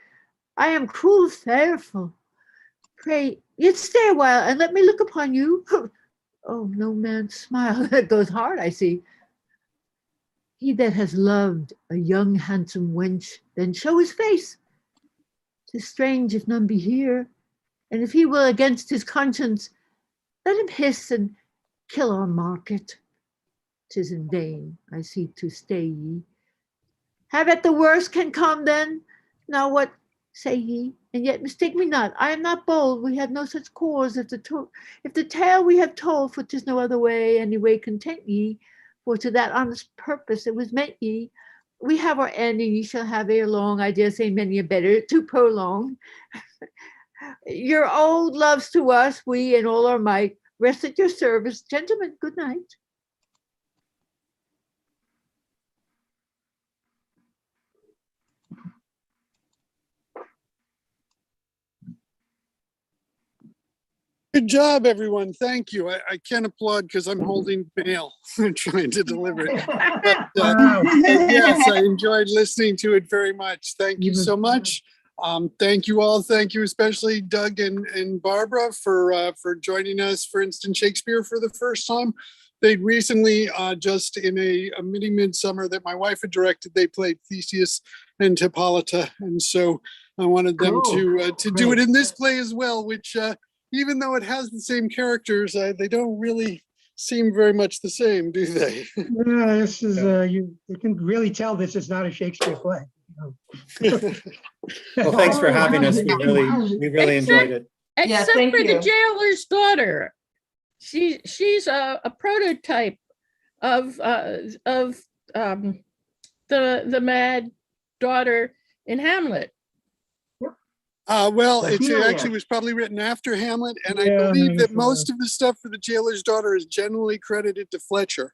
I am cruel fearful. Pray, yet stay a while and let me look upon you. Oh, no man's smile. That goes hard, I see. He that has loved a young handsome wench, then show his face. 'Tis strange if none be here, and if he will against his conscience, let him hiss and kill our market. 'Tis in vain I seek to stay ye. Have at the worst can come then. Now what say ye? And yet mistake me not, I am not bold, we have no such cause. If the tale we have told, for 'tis no other way, any way content ye, for to that honest purpose it was meant ye. We have our end, and ye shall have ere long, I dare say many a better to prolong. Your old loves to us, we in all our might rest at your service. Gentlemen, good night. Good job, everyone. Thank you. I can't applaud because I'm holding mail and trying to deliver it. But, Wow. yes, I enjoyed listening to it very much. Thank you so much. Thank you all. Thank you, especially Doug and Barbara for joining us for Instant Shakespeare for the first time. They recently, just in a mini midsummer that my wife had directed, they played Theseus and Hippolyta. And so I wanted them to do it in this play as well, which even though it has the same characters, they don't really seem very much the same, do they? Yeah, this is, you can really tell this is not a Shakespeare play. Well, thanks for having us. We really enjoyed it. Yeah, Except thank for the you. jailer's daughter. She's a prototype of the mad daughter in Hamlet. Well, it Ophelia. actually was probably written after Hamlet, and I Yeah, believe maybe that so. most of the stuff for the jailer's daughter is generally credited to Fletcher,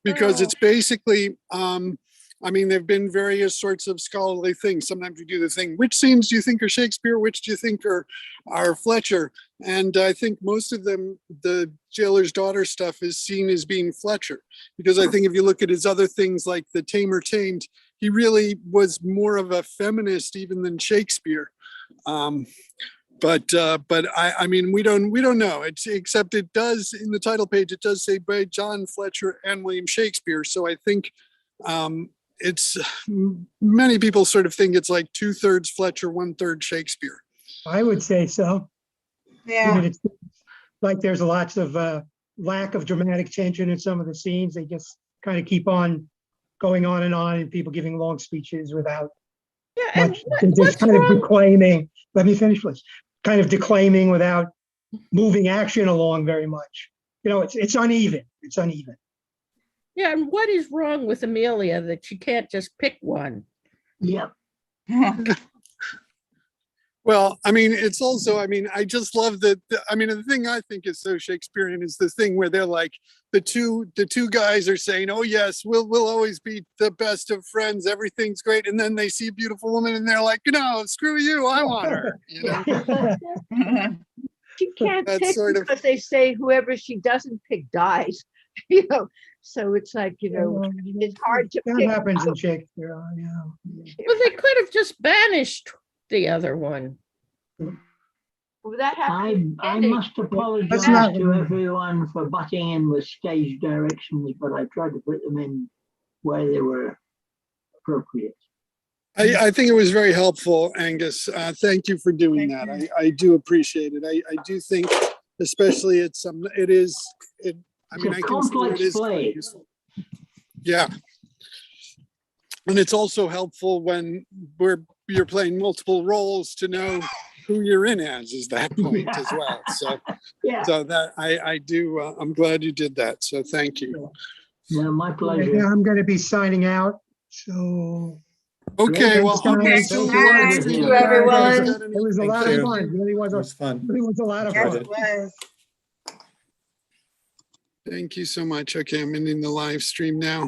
because it's basically, I mean, there've been various sorts of scholarly things. Sometimes you do the thing, which scenes do you think are Shakespeare? Which do you think are Fletcher? And I think most of them, the jailer's daughter stuff is seen as being Fletcher, because I think if you look at his other things like The Tamer Tamed, he really was more of a feminist even than Shakespeare. But I mean, we don't know. It's, except it does, in the title page, it does say by John Fletcher and William Shakespeare. So I think it's, many people sort of think it's like 2/3 Fletcher, 1/3 Shakespeare. I would say so. Yeah. Even it's like there's lots of lack of dramatic tension in some of the scenes. They just kind of keep on going on, and people giving long speeches without Yeah, and much. what- They're just what's kind of wrong? declaiming. Let me finish, please. Kind of declaiming without moving action along very much. You know, it's uneven. It's uneven. Yeah, and what is wrong with Amelia that she can't just pick one? Yep. Well, I mean, it's also, I mean, I just love that. I mean, the thing I think is so Shakespearean is the thing where they're like, the two guys are saying, "Oh yes, we'll always be the best of friends. Everything's great," and then they see a beautiful woman and they're like, "No, screw you, I want her." You know, She can't That's pick sort of- because they say whoever she doesn't pick dies. You know, so it's like, you know, it's hard to That pick. happens in Shakespeare. Yeah. Well, they could have just banished the other one. Well, that happened. I in must apologize That's not- to everyone for butting in with stage directions, but I tried to put them in where they were appropriate. I think it was very helpful, Angus. Thank you for doing Thank that. you. I do appreciate it. I do think, especially I mean, It's a I consider complex it is play. quite useful. Yeah. And it's also helpful when you're playing multiple roles to know who you're in as, is that point as well. So, Yeah, so that I do, I'm glad you did that. So thank you. no, my Yeah, pleasure. I'm going to be signing out. So Okay, well, I'll Okay, be still thank the live you. stream. Thank you, everyone. it was a Thank lot you. of fun. Really was It was fun. really was a lot of Yes, fun. it was. Thank you so much. Okay, I'm ending the live stream now.